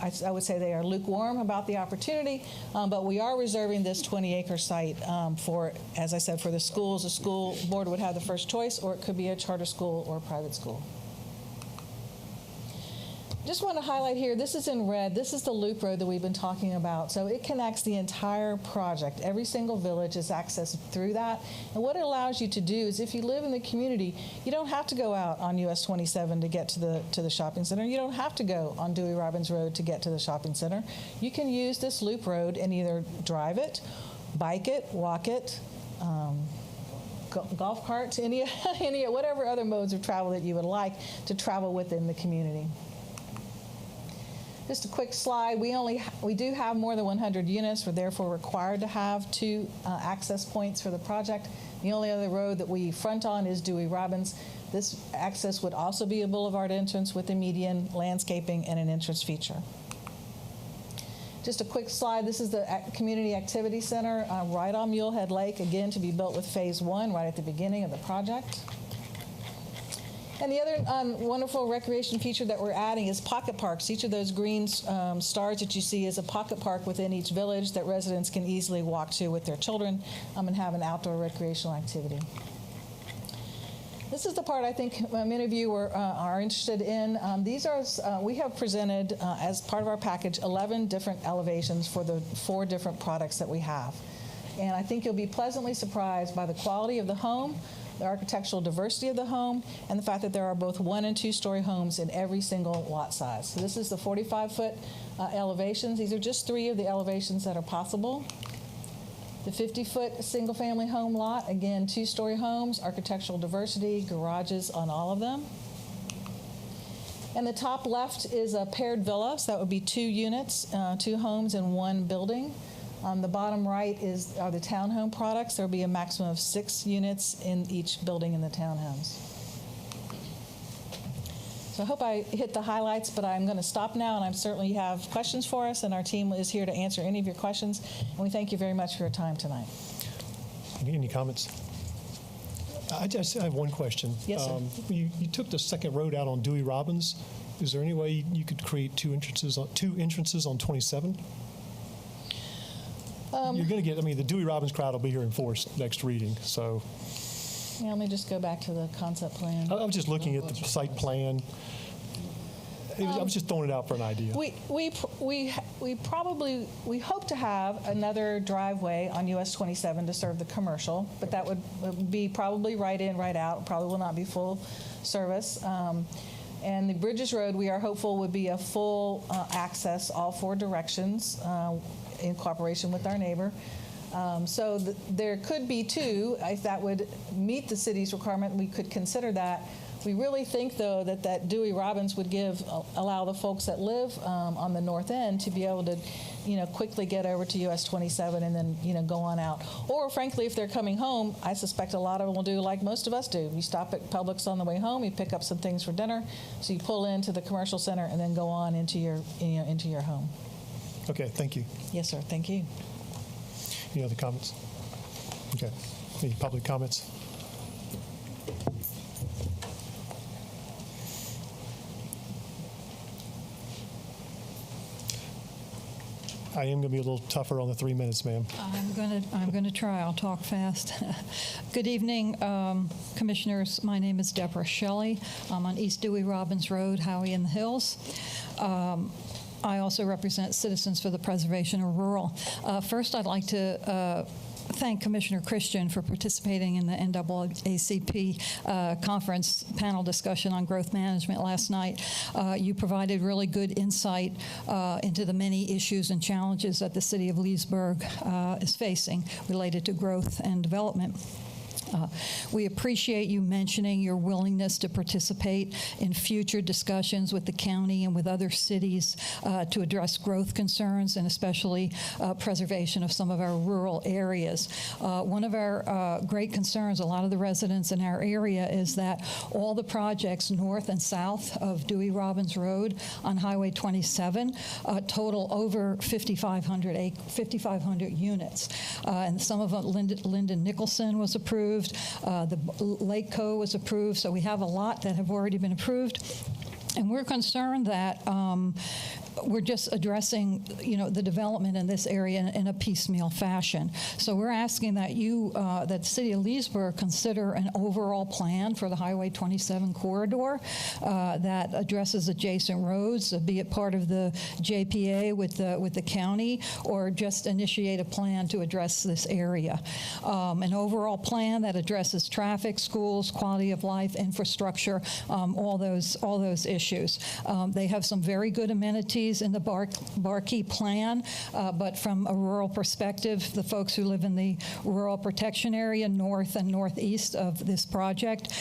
I would say they are lukewarm about the opportunity, but we are reserving this 20-acre site for, as I said, for the schools. The school board would have the first choice, or it could be a charter school or a private school. Just want to highlight here, this is in red. This is the loop road that we've been talking about. So it connects the entire project. Every single village is accessed through that. And what it allows you to do is if you live in the community, you don't have to go out on US 27 to get to the shopping center. You don't have to go on Dewey Robbins Road to get to the shopping center. You can use this loop road and either drive it, bike it, walk it, golf carts, any whatever other modes of travel that you would like to travel within the community. Just a quick slide. We do have more than 100 units. We're therefore required to have 2 access points for the project. The only other road that we front on is Dewey Robbins. This access would also be a boulevard entrance with a median, landscaping, and an entrance feature. Just a quick slide. This is the Community Activity Center right on Mulehead Lake, again to be built with Phase 1 right at the beginning of the project. And the other wonderful recreation feature that we're adding is pocket parks. Each of those green stars that you see is a pocket park within each village that residents can easily walk to with their children and have an outdoor recreational activity. This is the part I think many of you are interested in. We have presented as part of our package 11 different elevations for the 4 different products that we have. And I think you'll be pleasantly surprised by the quality of the home, the architectural diversity of the home, and the fact that there are both 1- and 2-story homes in every single lot size. So this is the 45-foot elevations. These are just 3 of the elevations that are possible. The 50-foot single-family home lot, again, 2-story homes, architectural diversity, garages on all of them. And the top left is a paired villa, so that would be 2 units, 2 homes in 1 building. On the bottom right are the townhome products. There will be a maximum of 6 units in each building in the townhomes. So I hope I hit the highlights, but I'm going to stop now, and I certainly have questions for us, and our team is here to answer any of your questions. And we thank you very much for your time tonight. Any comments? I just have one question. Yes, sir. You took the second road out on Dewey Robbins. Is there any way you could create 2 entrances on 27? You're going to get, the Dewey Robbins crowd will be here in force next reading, so. Yeah, let me just go back to the concept plan. I was just looking at the site plan. I was just throwing it out for an idea. We hope to have another driveway on US 27 to serve the commercial, but that would be probably right in, right out. Probably will not be full service. And the Bridges Road, we are hopeful, would be a full access, all 4 directions, in cooperation with our neighbor. So there could be 2, if that would meet the city's requirement, we could consider that. We really think, though, that Dewey Robbins would allow the folks that live on the north end to be able to, quickly get over to US 27 and then, go on out. Or, frankly, if they're coming home, I suspect a lot of them will do like most of us do. You stop at Publix on the way home, you pick up some things for dinner, so you pull into the commercial center and then go on into your home. Okay, thank you. Yes, sir. Thank you. Any other comments? Okay. Any public comments? I am going to be a little tougher on the 3 minutes, ma'am. I'm going to try. I'll talk fast. Good evening, commissioners. My name is Deborah Shelley. I'm on East Dewey Robbins Road, Howie in the Hills. I also represent Citizens for the Preservation of Rural. First, I'd like to thank Commissioner Christian for participating in the NAACP conference panel discussion on growth management last night. You provided really good insight into the many issues and challenges that the city of Leesburg is facing related to growth and development. We appreciate you mentioning your willingness to participate in future discussions with the county and with other cities to address growth concerns and especially preservation of some of our rural areas. One of our great concerns, a lot of the residents in our area, is that all the projects north and south of Dewey Robbins Road on Highway 27 total over 5,500 units. And some of them, Linden Nicholson was approved. The Lake Co was approved, so we have a lot that have already been approved. And we're concerned that we're just addressing, the development in this area in a piecemeal fashion. So we're asking that that the City of Leesburg consider an overall plan for the Highway 27 corridor that addresses adjacent roads, be it part of the JPA with the county, or just initiate a plan to address this area. An overall plan that addresses traffic, schools, quality of life, infrastructure, all those issues. They have some very good amenities in the Barkey plan, but from a rural perspective, the folks who live in the rural protection area north and northeast of this project,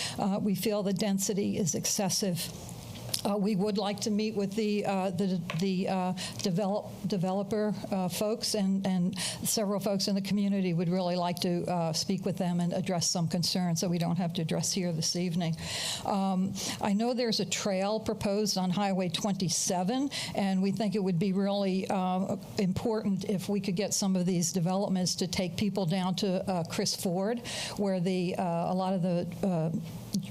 we feel the density is excessive. We would like to meet with the developer folks, and several folks in the community would really like to speak with them and address some concerns that we don't have to address here this evening. I know there's a trail proposed on Highway 27, and we think it would be really important if we could get some of these developments to take people down to Chris Ford, where a lot of the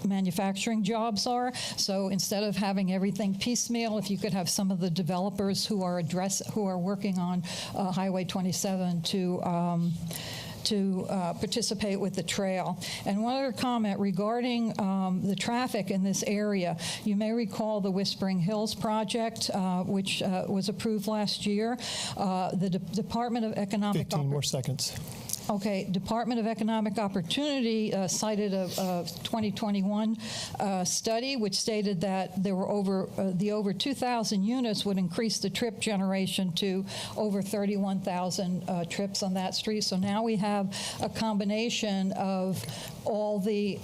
manufacturing jobs are. So instead of having everything piecemeal, if you could have some of the developers who are working on Highway 27 to participate with the trail. And one other comment regarding the traffic in this area. You may recall the Whispering Hills project, which was approved last year. The Department of Economic 15 more seconds. Okay, Department of Economic Opportunity cited a 2021 study which stated that there were over 2,000 units would increase the trip generation to over 31,000 trips on that street. So now we have a combination of all the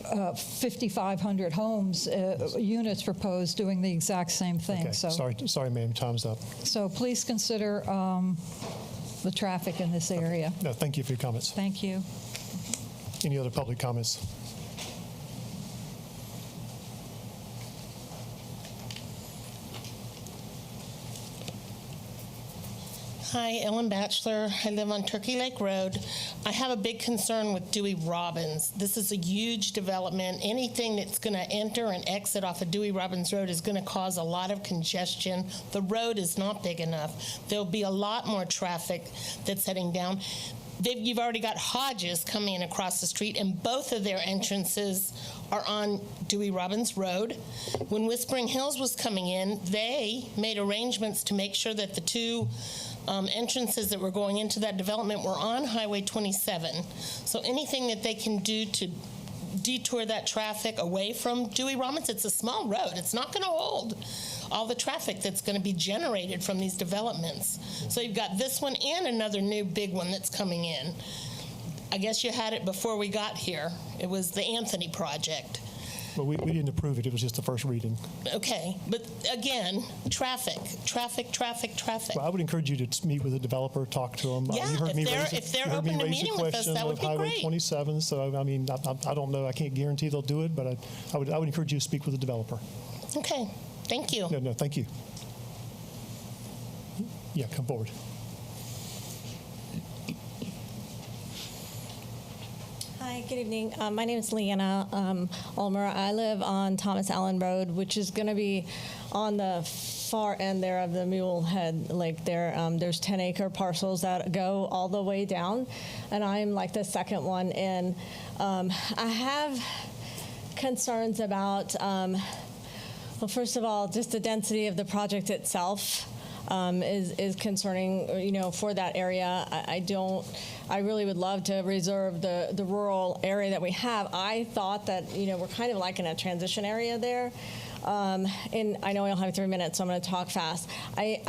5,500 homes, units proposed doing the exact same thing. Okay. So, sorry, ma'am, time's up. So please consider the traffic in this area. No, thank you for your comments. Thank you. Any other public comments? Hi, Ellen Batchelor. I live on Turkey Lake Road. I have a big concern with Dewey Robbins. This is a huge development. Anything that's going to enter and exit off of Dewey Robbins Road is going to cause a lot of congestion. The road is not big enough. There'll be a lot more traffic that's heading down. You've already got Hodges coming in across the street, and both of their entrances are on Dewey Robbins Road. When Whispering Hills was coming in, they made arrangements to make sure that the two entrances that were going into that development were on Highway 27. So anything that they can do to detour that traffic away from Dewey Robbins, it's a small road. It's not going to hold all the traffic that's going to be generated from these developments. So you've got this one and another new big one that's coming in. I guess you had it before we got here. It was the Anthony project. But we didn't approve it. It was just the first reading. Okay, but again, traffic. Well, I would encourage you to meet with the developer, talk to them. Yeah, if they're open to meeting with us, that would be Highway great. 27. So I mean, I don't know. I can't guarantee they'll do it, but I would encourage you to speak with the developer. Okay, thank you. No, thank you. Yeah, come forward. Hi, good evening. My name is Leanna Ulmer. I live on Thomas Allen Road, which is going to be on the far end there of the Mulehead Lake there. There's 10-acre parcels that go all the way down, and I'm like the second one in. I have concerns about, well, first of all, just the density of the project itself. Is concerning, for that area. I really would love to reserve the rural area that we have. I thought that, we're kind of like in a transition area there. And I know I only have 3 minutes, so I'm going to talk fast. I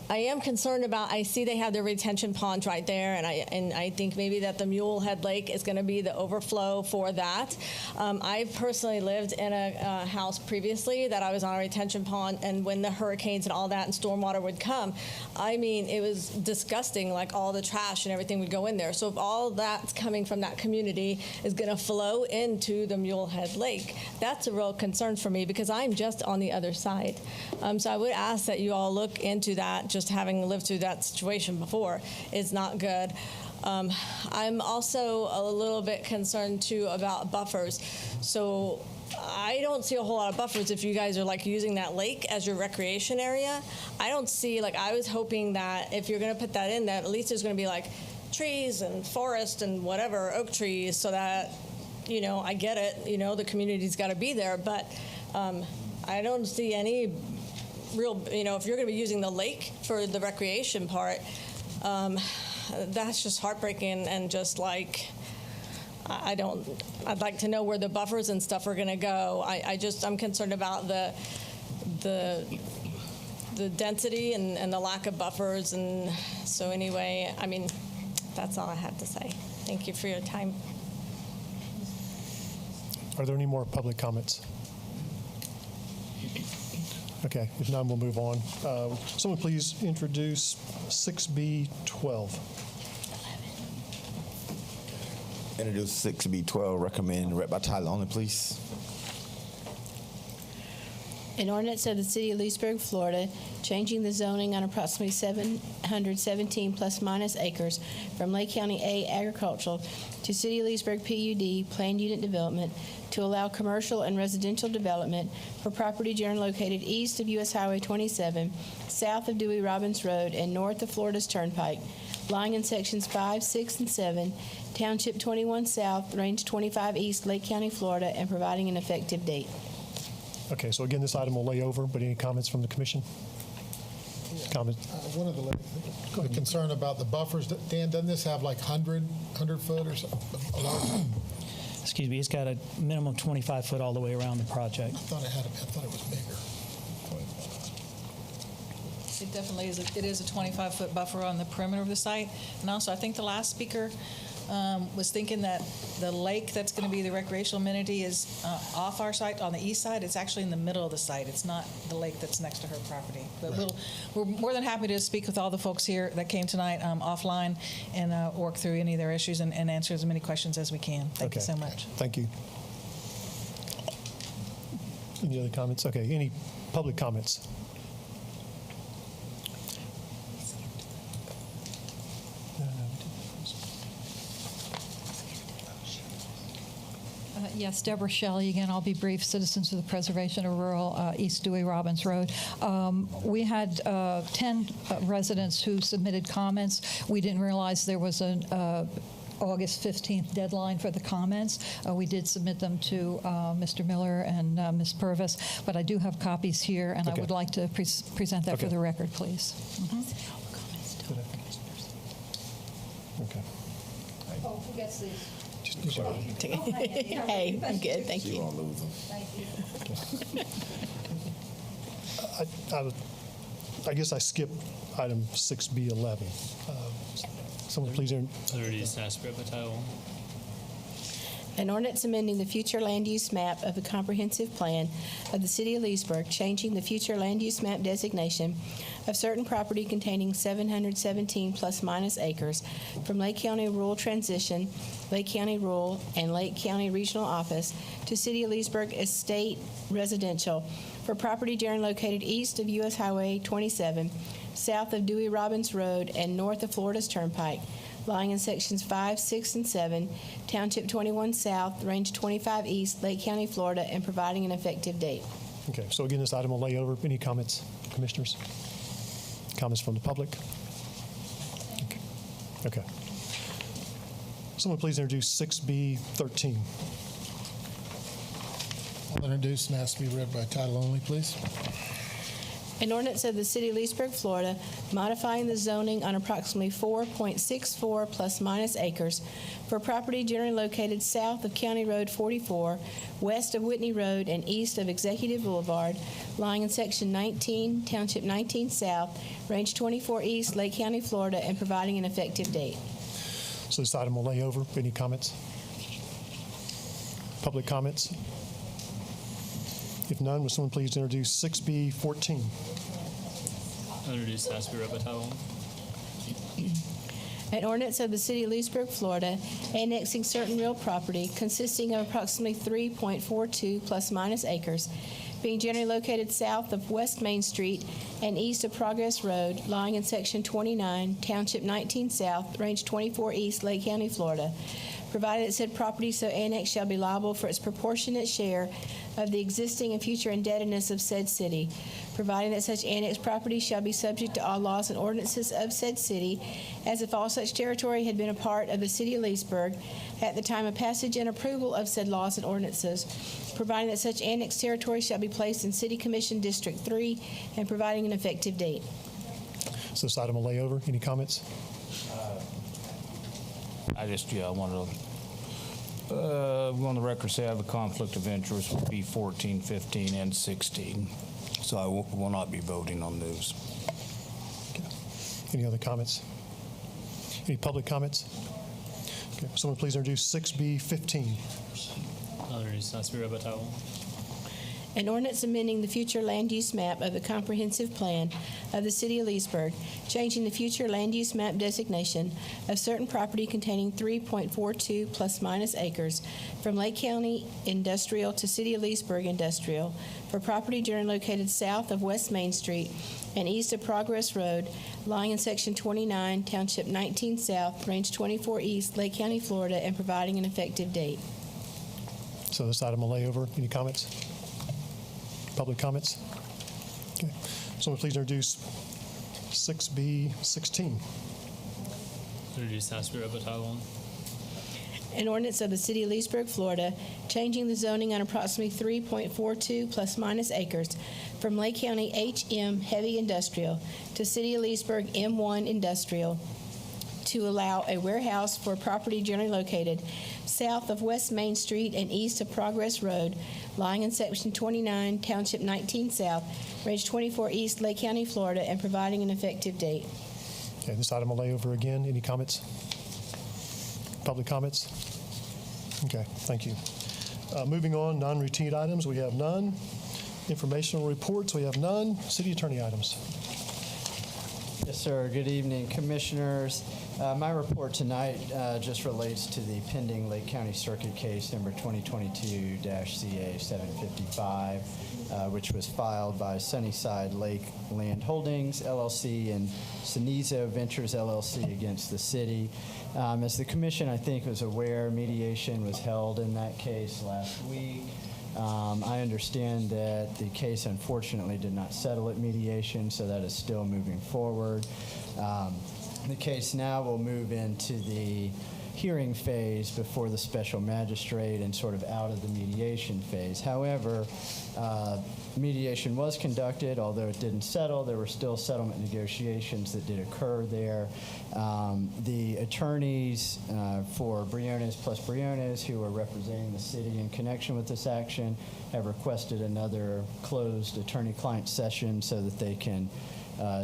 am concerned about, I see they have their retention ponds right there, and I think maybe that the Mulehead Lake is going to be the overflow for that. I've personally lived in a house previously that I was on a retention pond, and when the hurricanes and all that and stormwater would come, I mean, it was disgusting, like all the trash and everything would go in there. So if all that's coming from that community is going to flow into the Mulehead Lake, that's a real concern for me because I'm just on the other side. So I would ask that you all look into that. Just having lived through that situation before is not good. I'm also a little bit concerned too about buffers. So I don't see a whole lot of buffers if you guys are like using that lake as your recreation area. I don't see, like, I was hoping that if you're going to put that in, that at least there's going to be like trees and forest and whatever, oak trees, so that, you know, I get it, you know, the community's got to be there, but I don't see any real, you know, if you're going to be using the lake for the recreation part, that's just heartbreaking and just like, I'd like to know where the buffers and stuff are going to go. I'm concerned about the density and the lack of buffers. And so anyway, I mean, that's all I have to say. Thank you for your time. Are there any more public comments? Okay, if none, we'll move on. Someone please introduce 6B12. Introduce 6B12, recommend read by title only, please. An ordinance of the City of Leesburg, Florida, changing the zoning on approximately 717 plus minus acres from Lake County A agricultural to City of Leesburg PUD planned unit development to allow commercial and residential development for property generally located east of U.S. Highway 27, south of Dewey Robbins Road, and north of Florida's Turnpike, lying in sections 5, 6, and 7, Township 21 South, Range 25 East, Lake County, Florida, and providing an effective date. Okay, so again, this item will lay over, but any comments from the commission? Comments? One of the concern about the buffers, Dan, doesn't this have like 100 foot or something? Excuse me, it's got a minimum 25 foot all the way around the project. I thought it was bigger. It definitely is. It is a 25-foot buffer on the perimeter of the site. And also, I think the last speaker was thinking that the lake that's going to be the recreational amenity is off our site on the east side. It's actually in the middle of the site. It's not the lake that's next to her property. But Right. we're more than happy to speak with all the folks here that came tonight offline and work through any of their issues and answer as many questions as we can. Thank you so much. Thank you. Any other comments? Okay, any public comments? Yes, Deborah Shelley again. I'll be brief. Citizens for the Preservation of Rural East Dewey Robbins Road. We had 10 residents who submitted comments. We didn't realize there was an August 15th deadline for the comments. We did submit them to Mr. Miller and Ms. Purvis, but I do have copies here, and I would like to present that for the record, please. Okay. Oh, who gets these? Hey, I'm good. Thank you. I guess I skipped item 6B11. Someone please. Introduce and ask for read by title. An ordinance amending the future land use map of the comprehensive plan of the City of Leesburg, changing the future land use map designation of certain property containing 717 plus minus acres from Lake County Rural Transition, Lake County Rural, and Lake County Regional Office to City of Leesburg Estate Residential for property generally located east of U.S. Highway 27, south of Dewey Robbins Road, and north of Florida's Turnpike, lying in sections 5, 6, and 7, Township 21 South, Range 25 East, Lake County, Florida, and providing an effective date. Okay, so again, this item will lay over. Any comments, commissioners? Comments from the public? Okay. Someone please introduce 6B13. I'll introduce and ask to be read by title only, please. An ordinance of the City of Leesburg, Florida, modifying the zoning on approximately 4.64 plus minus acres for property generally located south of County Road 44, west of Whitney Road, and east of Executive Boulevard, lying in Section 19, Township 19 South, Range 24 East, Lake County, Florida, and providing an effective date. So this item will lay over. Any comments? Public comments? If none, would someone please introduce 6B14? Introduce and ask for read by title. An ordinance of the City of Leesburg, Florida, annexing certain real property consisting of approximately 3.42 plus minus acres, being generally located south of West Main Street and east of Progress Road, lying in Section 29, Township 19 South, Range 24 East, Lake County, Florida, provided that said property so annexed shall be liable for its proportionate share of the existing and future indebtedness of said city, providing that such annexed property shall be subject to all laws and ordinances of said city, as if all such territory had been a part of the city of Leesburg at the time of passage and approval of said laws and ordinances, providing that such annexed territory shall be placed in City Commission District 3, and providing an effective date. So this item will lay over. Any comments? I want to on the record say I have a conflict of interest with B14, 15, and 16, so I will not be voting on those. Okay. Any other comments? Any public comments? Okay. Someone please introduce 6B15. I'll introduce and ask to be read by title. An ordinance amending the future land use map of the comprehensive plan of the city of Leesburg, changing the future land use map designation of certain property containing 3.42 plus minus acres from Lake County Industrial to City of Leesburg Industrial for property generally located south of West Main Street and east of Progress Road, lying in Section 29, Township 19 South, Range 24 East, Lake County, Florida, and providing an effective date. So this item will lay over. Any comments? Public comments? Okay. Someone please introduce 6B16. Introduce and ask to be read by title only. An ordinance of the City of Leesburg, Florida, changing the zoning on approximately 3.42 plus minus acres from Lake County HM Heavy Industrial to City of Leesburg M1 Industrial to allow a warehouse for property generally located south of West Main Street and east of Progress Road, lying in Section 29, Township 19 South, Range 24 East, Lake County, Florida, and providing an effective date. Okay, this item will lay over again. Any comments? Public comments? Okay, thank you. Moving on, non-routine items, we have none. Informational reports, we have none. City attorney items. Yes, sir. Good evening, commissioners. My report tonight just relates to the pending Lake County Circuit case number 2022-CA-755, which was filed by Sunnyside Lake Land Holdings, LLC, and Cenizo Ventures, LLC against the city. As the commission, I think, was aware, mediation was held in that case last week. I understand that the case, unfortunately, did not settle at mediation, so that is still moving forward. The case now will move into the hearing phase before the special magistrate and sort of out of the mediation phase. However, mediation was conducted, although it didn't settle. There were still settlement negotiations that did occur there. The attorneys for Briones plus Briones, who are representing the city in connection with this action, have requested another closed attorney-client session so that they can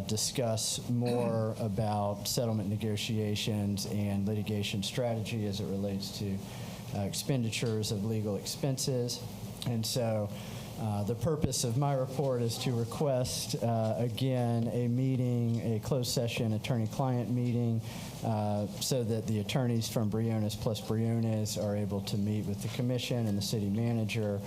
discuss more about settlement negotiations and litigation strategy as it relates to expenditures of legal expenses. And so the purpose of my report is to request, again, a meeting, a closed session attorney-client meeting, so that the attorneys from Briones plus Briones are able to meet with the commission and the city manager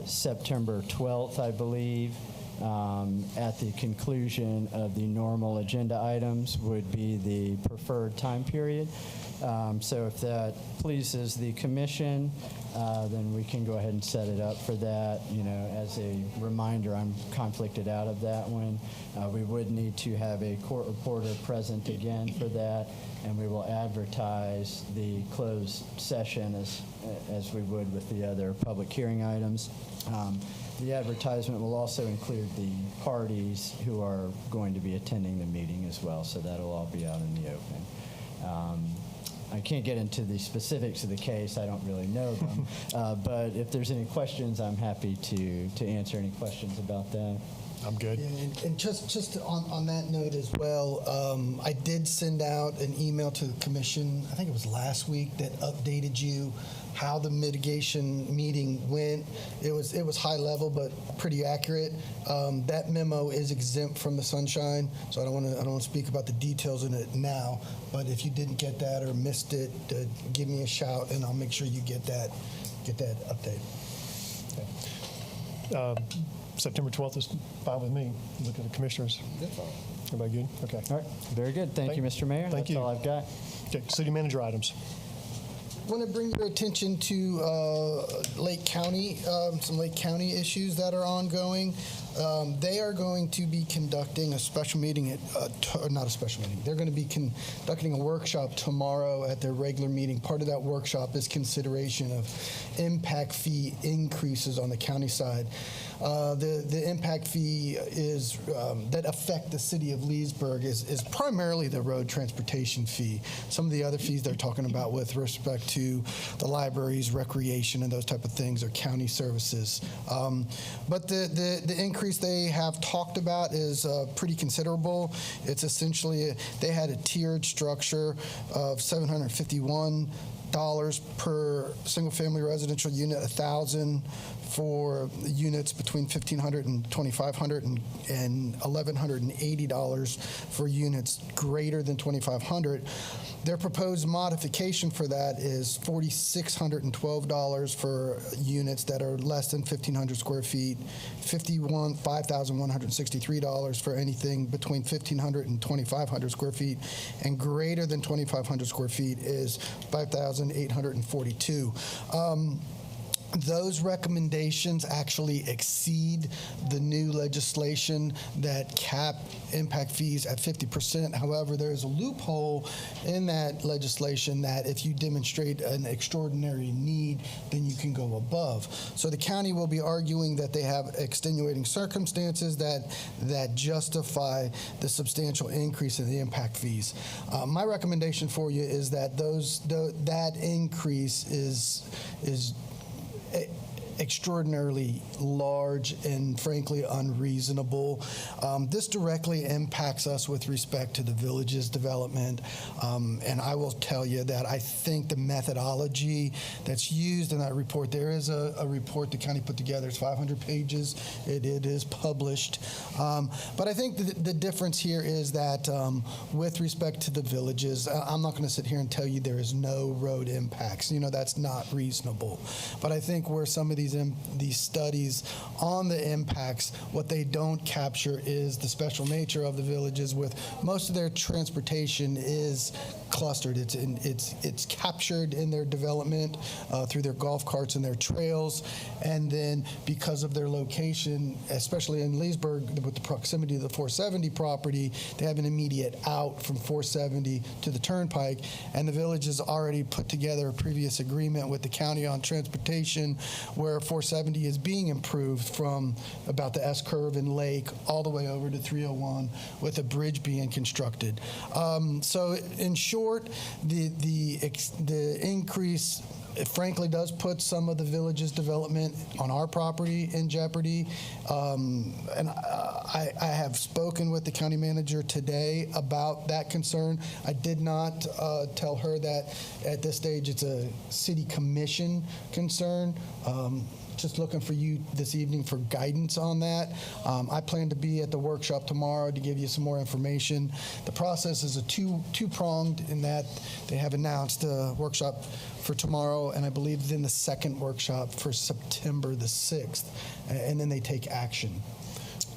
September 12th, I believe. At the conclusion of the normal agenda items would be the preferred time period. So if that pleases the commission, then we can go ahead and set it up for that. You know, as a reminder, I'm conflicted out of that one. We would need to have a court reporter present again for that, and we will advertise the closed session as we would with the other public hearing items. The advertisement will also include the parties who are going to be attending the meeting as well, so that'll all be out in the open. I can't get into the specifics of the case. I don't really know them. But if there's any questions, I'm happy to answer any questions about that. I'm good. Yeah, and just on that note as well, I did send out an email to the commission, I think it was last week, that updated you how the mitigation meeting went. It was high level but pretty accurate. That memo is exempt from the sunshine, so I don't want to speak about the details in it now. But if you didn't get that or missed it, give me a shout and I'll make sure you get that update. Okay. September 12th is fine with me. Look at the commissioners. Everybody good? Okay. All right. Very good. Thank you, Mr. Mayor. Thank you. That's all I've got. Okay. City manager items. want to bring your attention to Lake County, some Lake County issues that are ongoing. They are going to be conducting a special meeting, not a special meeting, they're going to be conducting a workshop tomorrow at their regular meeting. Part of that workshop is consideration of impact fee increases on the county side. The impact fee is that affect the city of Leesburg is primarily the road transportation fee. Some of the other fees they're talking about with respect to the libraries, recreation, and those type of things are county services. But the increase they have talked about is pretty considerable. It's essentially, they had a tiered structure of $751 per single-family residential unit, $1,000 for units between $1,500 and $2,500, and $1,180 for units greater than $2,500. Their proposed modification for that is $4,612 for units that are less than 1,500 square feet, $5,163 for anything between 1,500 and 2,500 square feet, and greater than 2,500 square feet is $5,842. Those recommendations actually exceed the new legislation that cap impact fees at 50%. However, there is a loophole in that legislation that if you demonstrate an extraordinary need, then you can go above. So the county will be arguing that they have extenuating circumstances that justify the substantial increase in the impact fees. My recommendation for you is that that increase is extraordinarily large and frankly unreasonable. This directly impacts us with respect to the village's development, and I will tell you that I think the methodology that's used in that report, there is a report the county put together, it's 500 pages, it is published, but I think the difference here is that with respect to the villages, I'm not going to sit here and tell you there is no road impacts. That's not reasonable, but I think where some of these studies on the impacts, what they don't capture is the special nature of the villages, with most of their transportation is clustered. It's captured in their development through their golf carts and their trails, and then because of their location, especially in Leesburg, with the proximity to the 470 property, they have an immediate out from 470 to the turnpike, and the village has already put together a previous agreement with the county on transportation where 470 is being improved from about the S-curve in Lake all the way over to 301 with a bridge being constructed. So in short, the increase, it frankly does put some of the village's development on our property in jeopardy. And I have spoken with the county manager today about that concern. I did not tell her that at this stage it's a city commission concern. Just looking for you this evening for guidance on that. I plan to be at the workshop tomorrow to give you some more information. The process is a two-pronged in that they have announced a workshop for tomorrow, and I believe then the second workshop for September the 6th, and then they take action.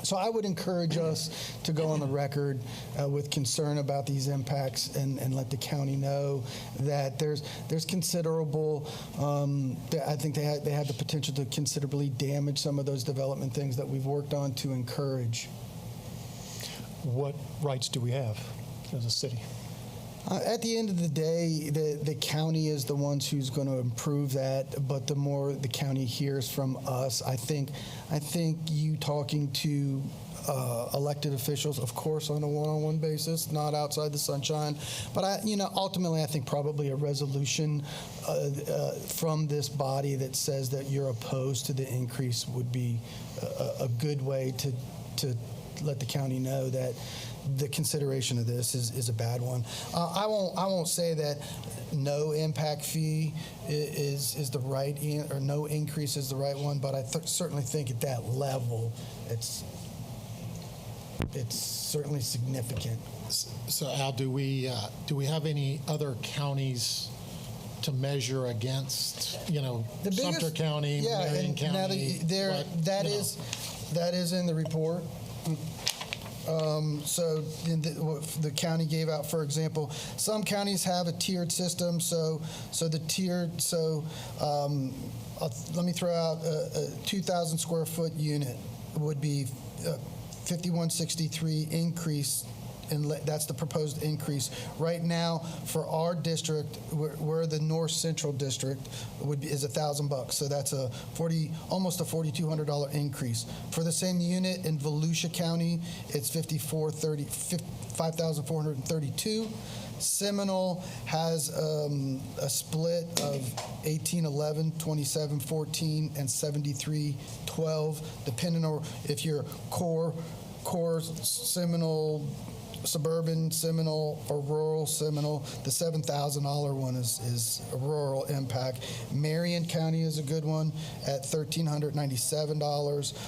So I would encourage us to go on the record with concern about these impacts and let the county know that there's considerable, I think they have the potential to considerably damage some of those development things that we've worked on to encourage. What rights do we have as a city? At the end of the day, the county is the ones who's going to improve that, but the more the county hears from us, I think you talking to elected officials, of course, on a one-on-one basis, not outside the sunshine, but ultimately, I think probably a resolution from this body that says that you're opposed to the increase would be a good way to let the county know that the consideration of this is a bad one. I won't say that no impact fee is the right or no increase is the right one, but I certainly think at that level it's certainly significant. So Al, do we have any other counties to measure against? Sumter County, Marion County. That is in the report. So what the county gave out, for example, some counties have a tiered system. So the tiered. So let me throw out a 2,000 square foot unit would be 5163 increase. And that's the proposed increase. Right now, for our district, we're the North Central district, is $1,000. So that's almost a $4,200 increase. For the same unit in Volusia County, it's 5,432. Seminole has a split of 1811, 2714, and 7312, depending on if you're core Seminole, suburban Seminole, or rural Seminole. The $7,000 one is a rural impact. Marion County is a good one at $1,397.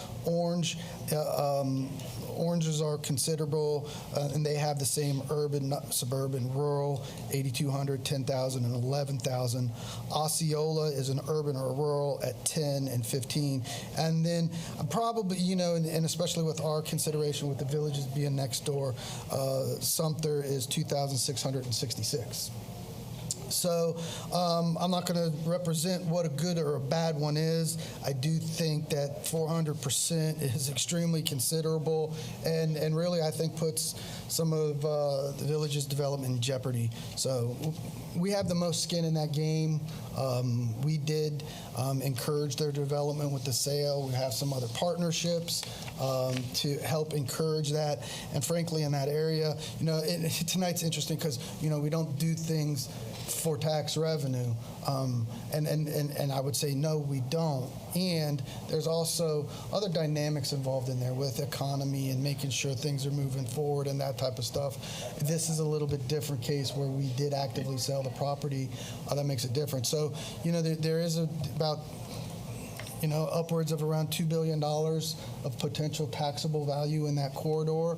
Oranges are considerable, and they have the same urban, suburban, rural, 8,200, 10,000, and 11,000. Osceola is an urban or rural at 10 and 15. And then probably, and especially with our consideration with the villages being next door, Sumter is 2,666. So I'm not going to represent what a good or a bad one is. I do think that 400% is extremely considerable, and really I think puts some of the village's development in jeopardy. So we have the most skin in that game. We did encourage their development with the sale. We have some other partnerships to help encourage that. And frankly, in that area, tonight's interesting because, we don't do things for tax revenue. And I would say, no, we don't. And there's also other dynamics involved in there with economy and making sure things are moving forward and that type of stuff. This is a little bit different case where we did actively sell the property. That makes a difference. So, there is about upwards of around $2 billion of potential taxable value in that corridor.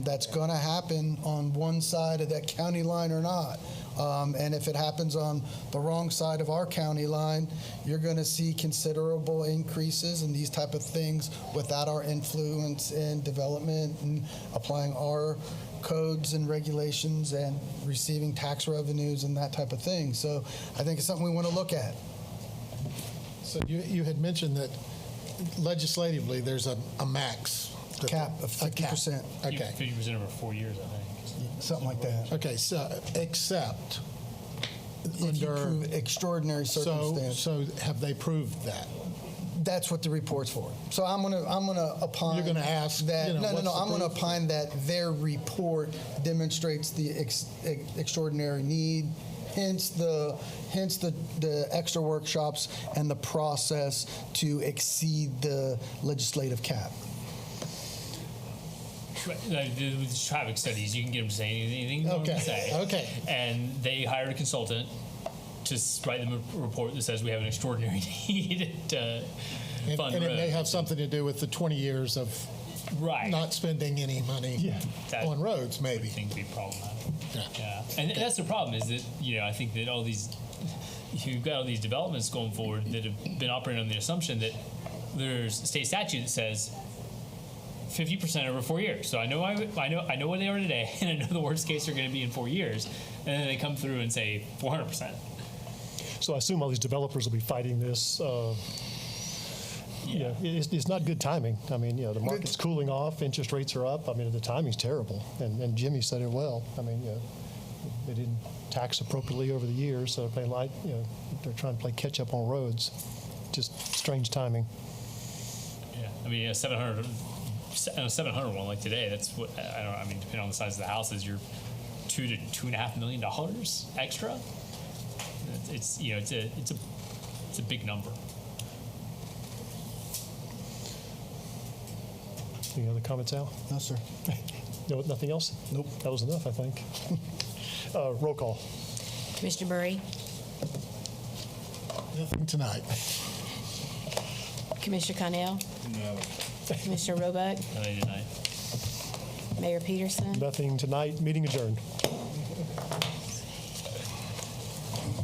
That's going to happen on one side of that county line or not. And if it happens on the wrong side of our county line, you're going to see considerable increases in these type of things without our influence in development and applying our codes and regulations and receiving tax revenues and that type of thing. So I think it's something we want to look at. So you had mentioned that legislatively there's a max. Cap of 50%. Okay. 50% over 4 years, I think. Something like that. Okay, so except if you prove extraordinary circumstance. So have they proved that? That's what the report's for. So I'm gonna opine. You're gonna ask that. No. I'm gonna proof? opine that their report demonstrates the extraordinary need. Hence the extra workshops and the process to exceed the legislative cap. With traffic studies, you can get them to say anything you want them to say. Okay. And they hired a consultant to write them a report that says we have an extraordinary need to fund and it roads. may have something to do with the 20 years of not spending any money on roads, maybe. I think would be problematic. Yeah. And that's the problem is that, I think that you've got all these developments going forward that have been operating on the assumption that there's a state statute that says 50% over 4 years. So I know what they are today, and I know the worst case are going to be in 4 years, and then they come through and say 400%. So I assume all these developers will be fighting this. It's not good timing. I mean, the market's cooling off, interest rates are up. I mean, the timing's terrible. And Jimmy said it well. I mean, they didn't tax appropriately over the years, so they're trying to play catch up on roads. Just strange timing. Yeah, I mean, 700 one like today. That's what I mean, depending on the size of the houses, you're $2 to $2.5 million extra. It's a big number. Any other comments, Al? No, sir. No, nothing else? Nope. That was enough, I think. Roll call. Commissioner Murray? Nothing tonight. Commissioner Connell? No. Commissioner Roebuck? Nothing tonight. Mayor Peterson? Nothing tonight. Meeting adjourned.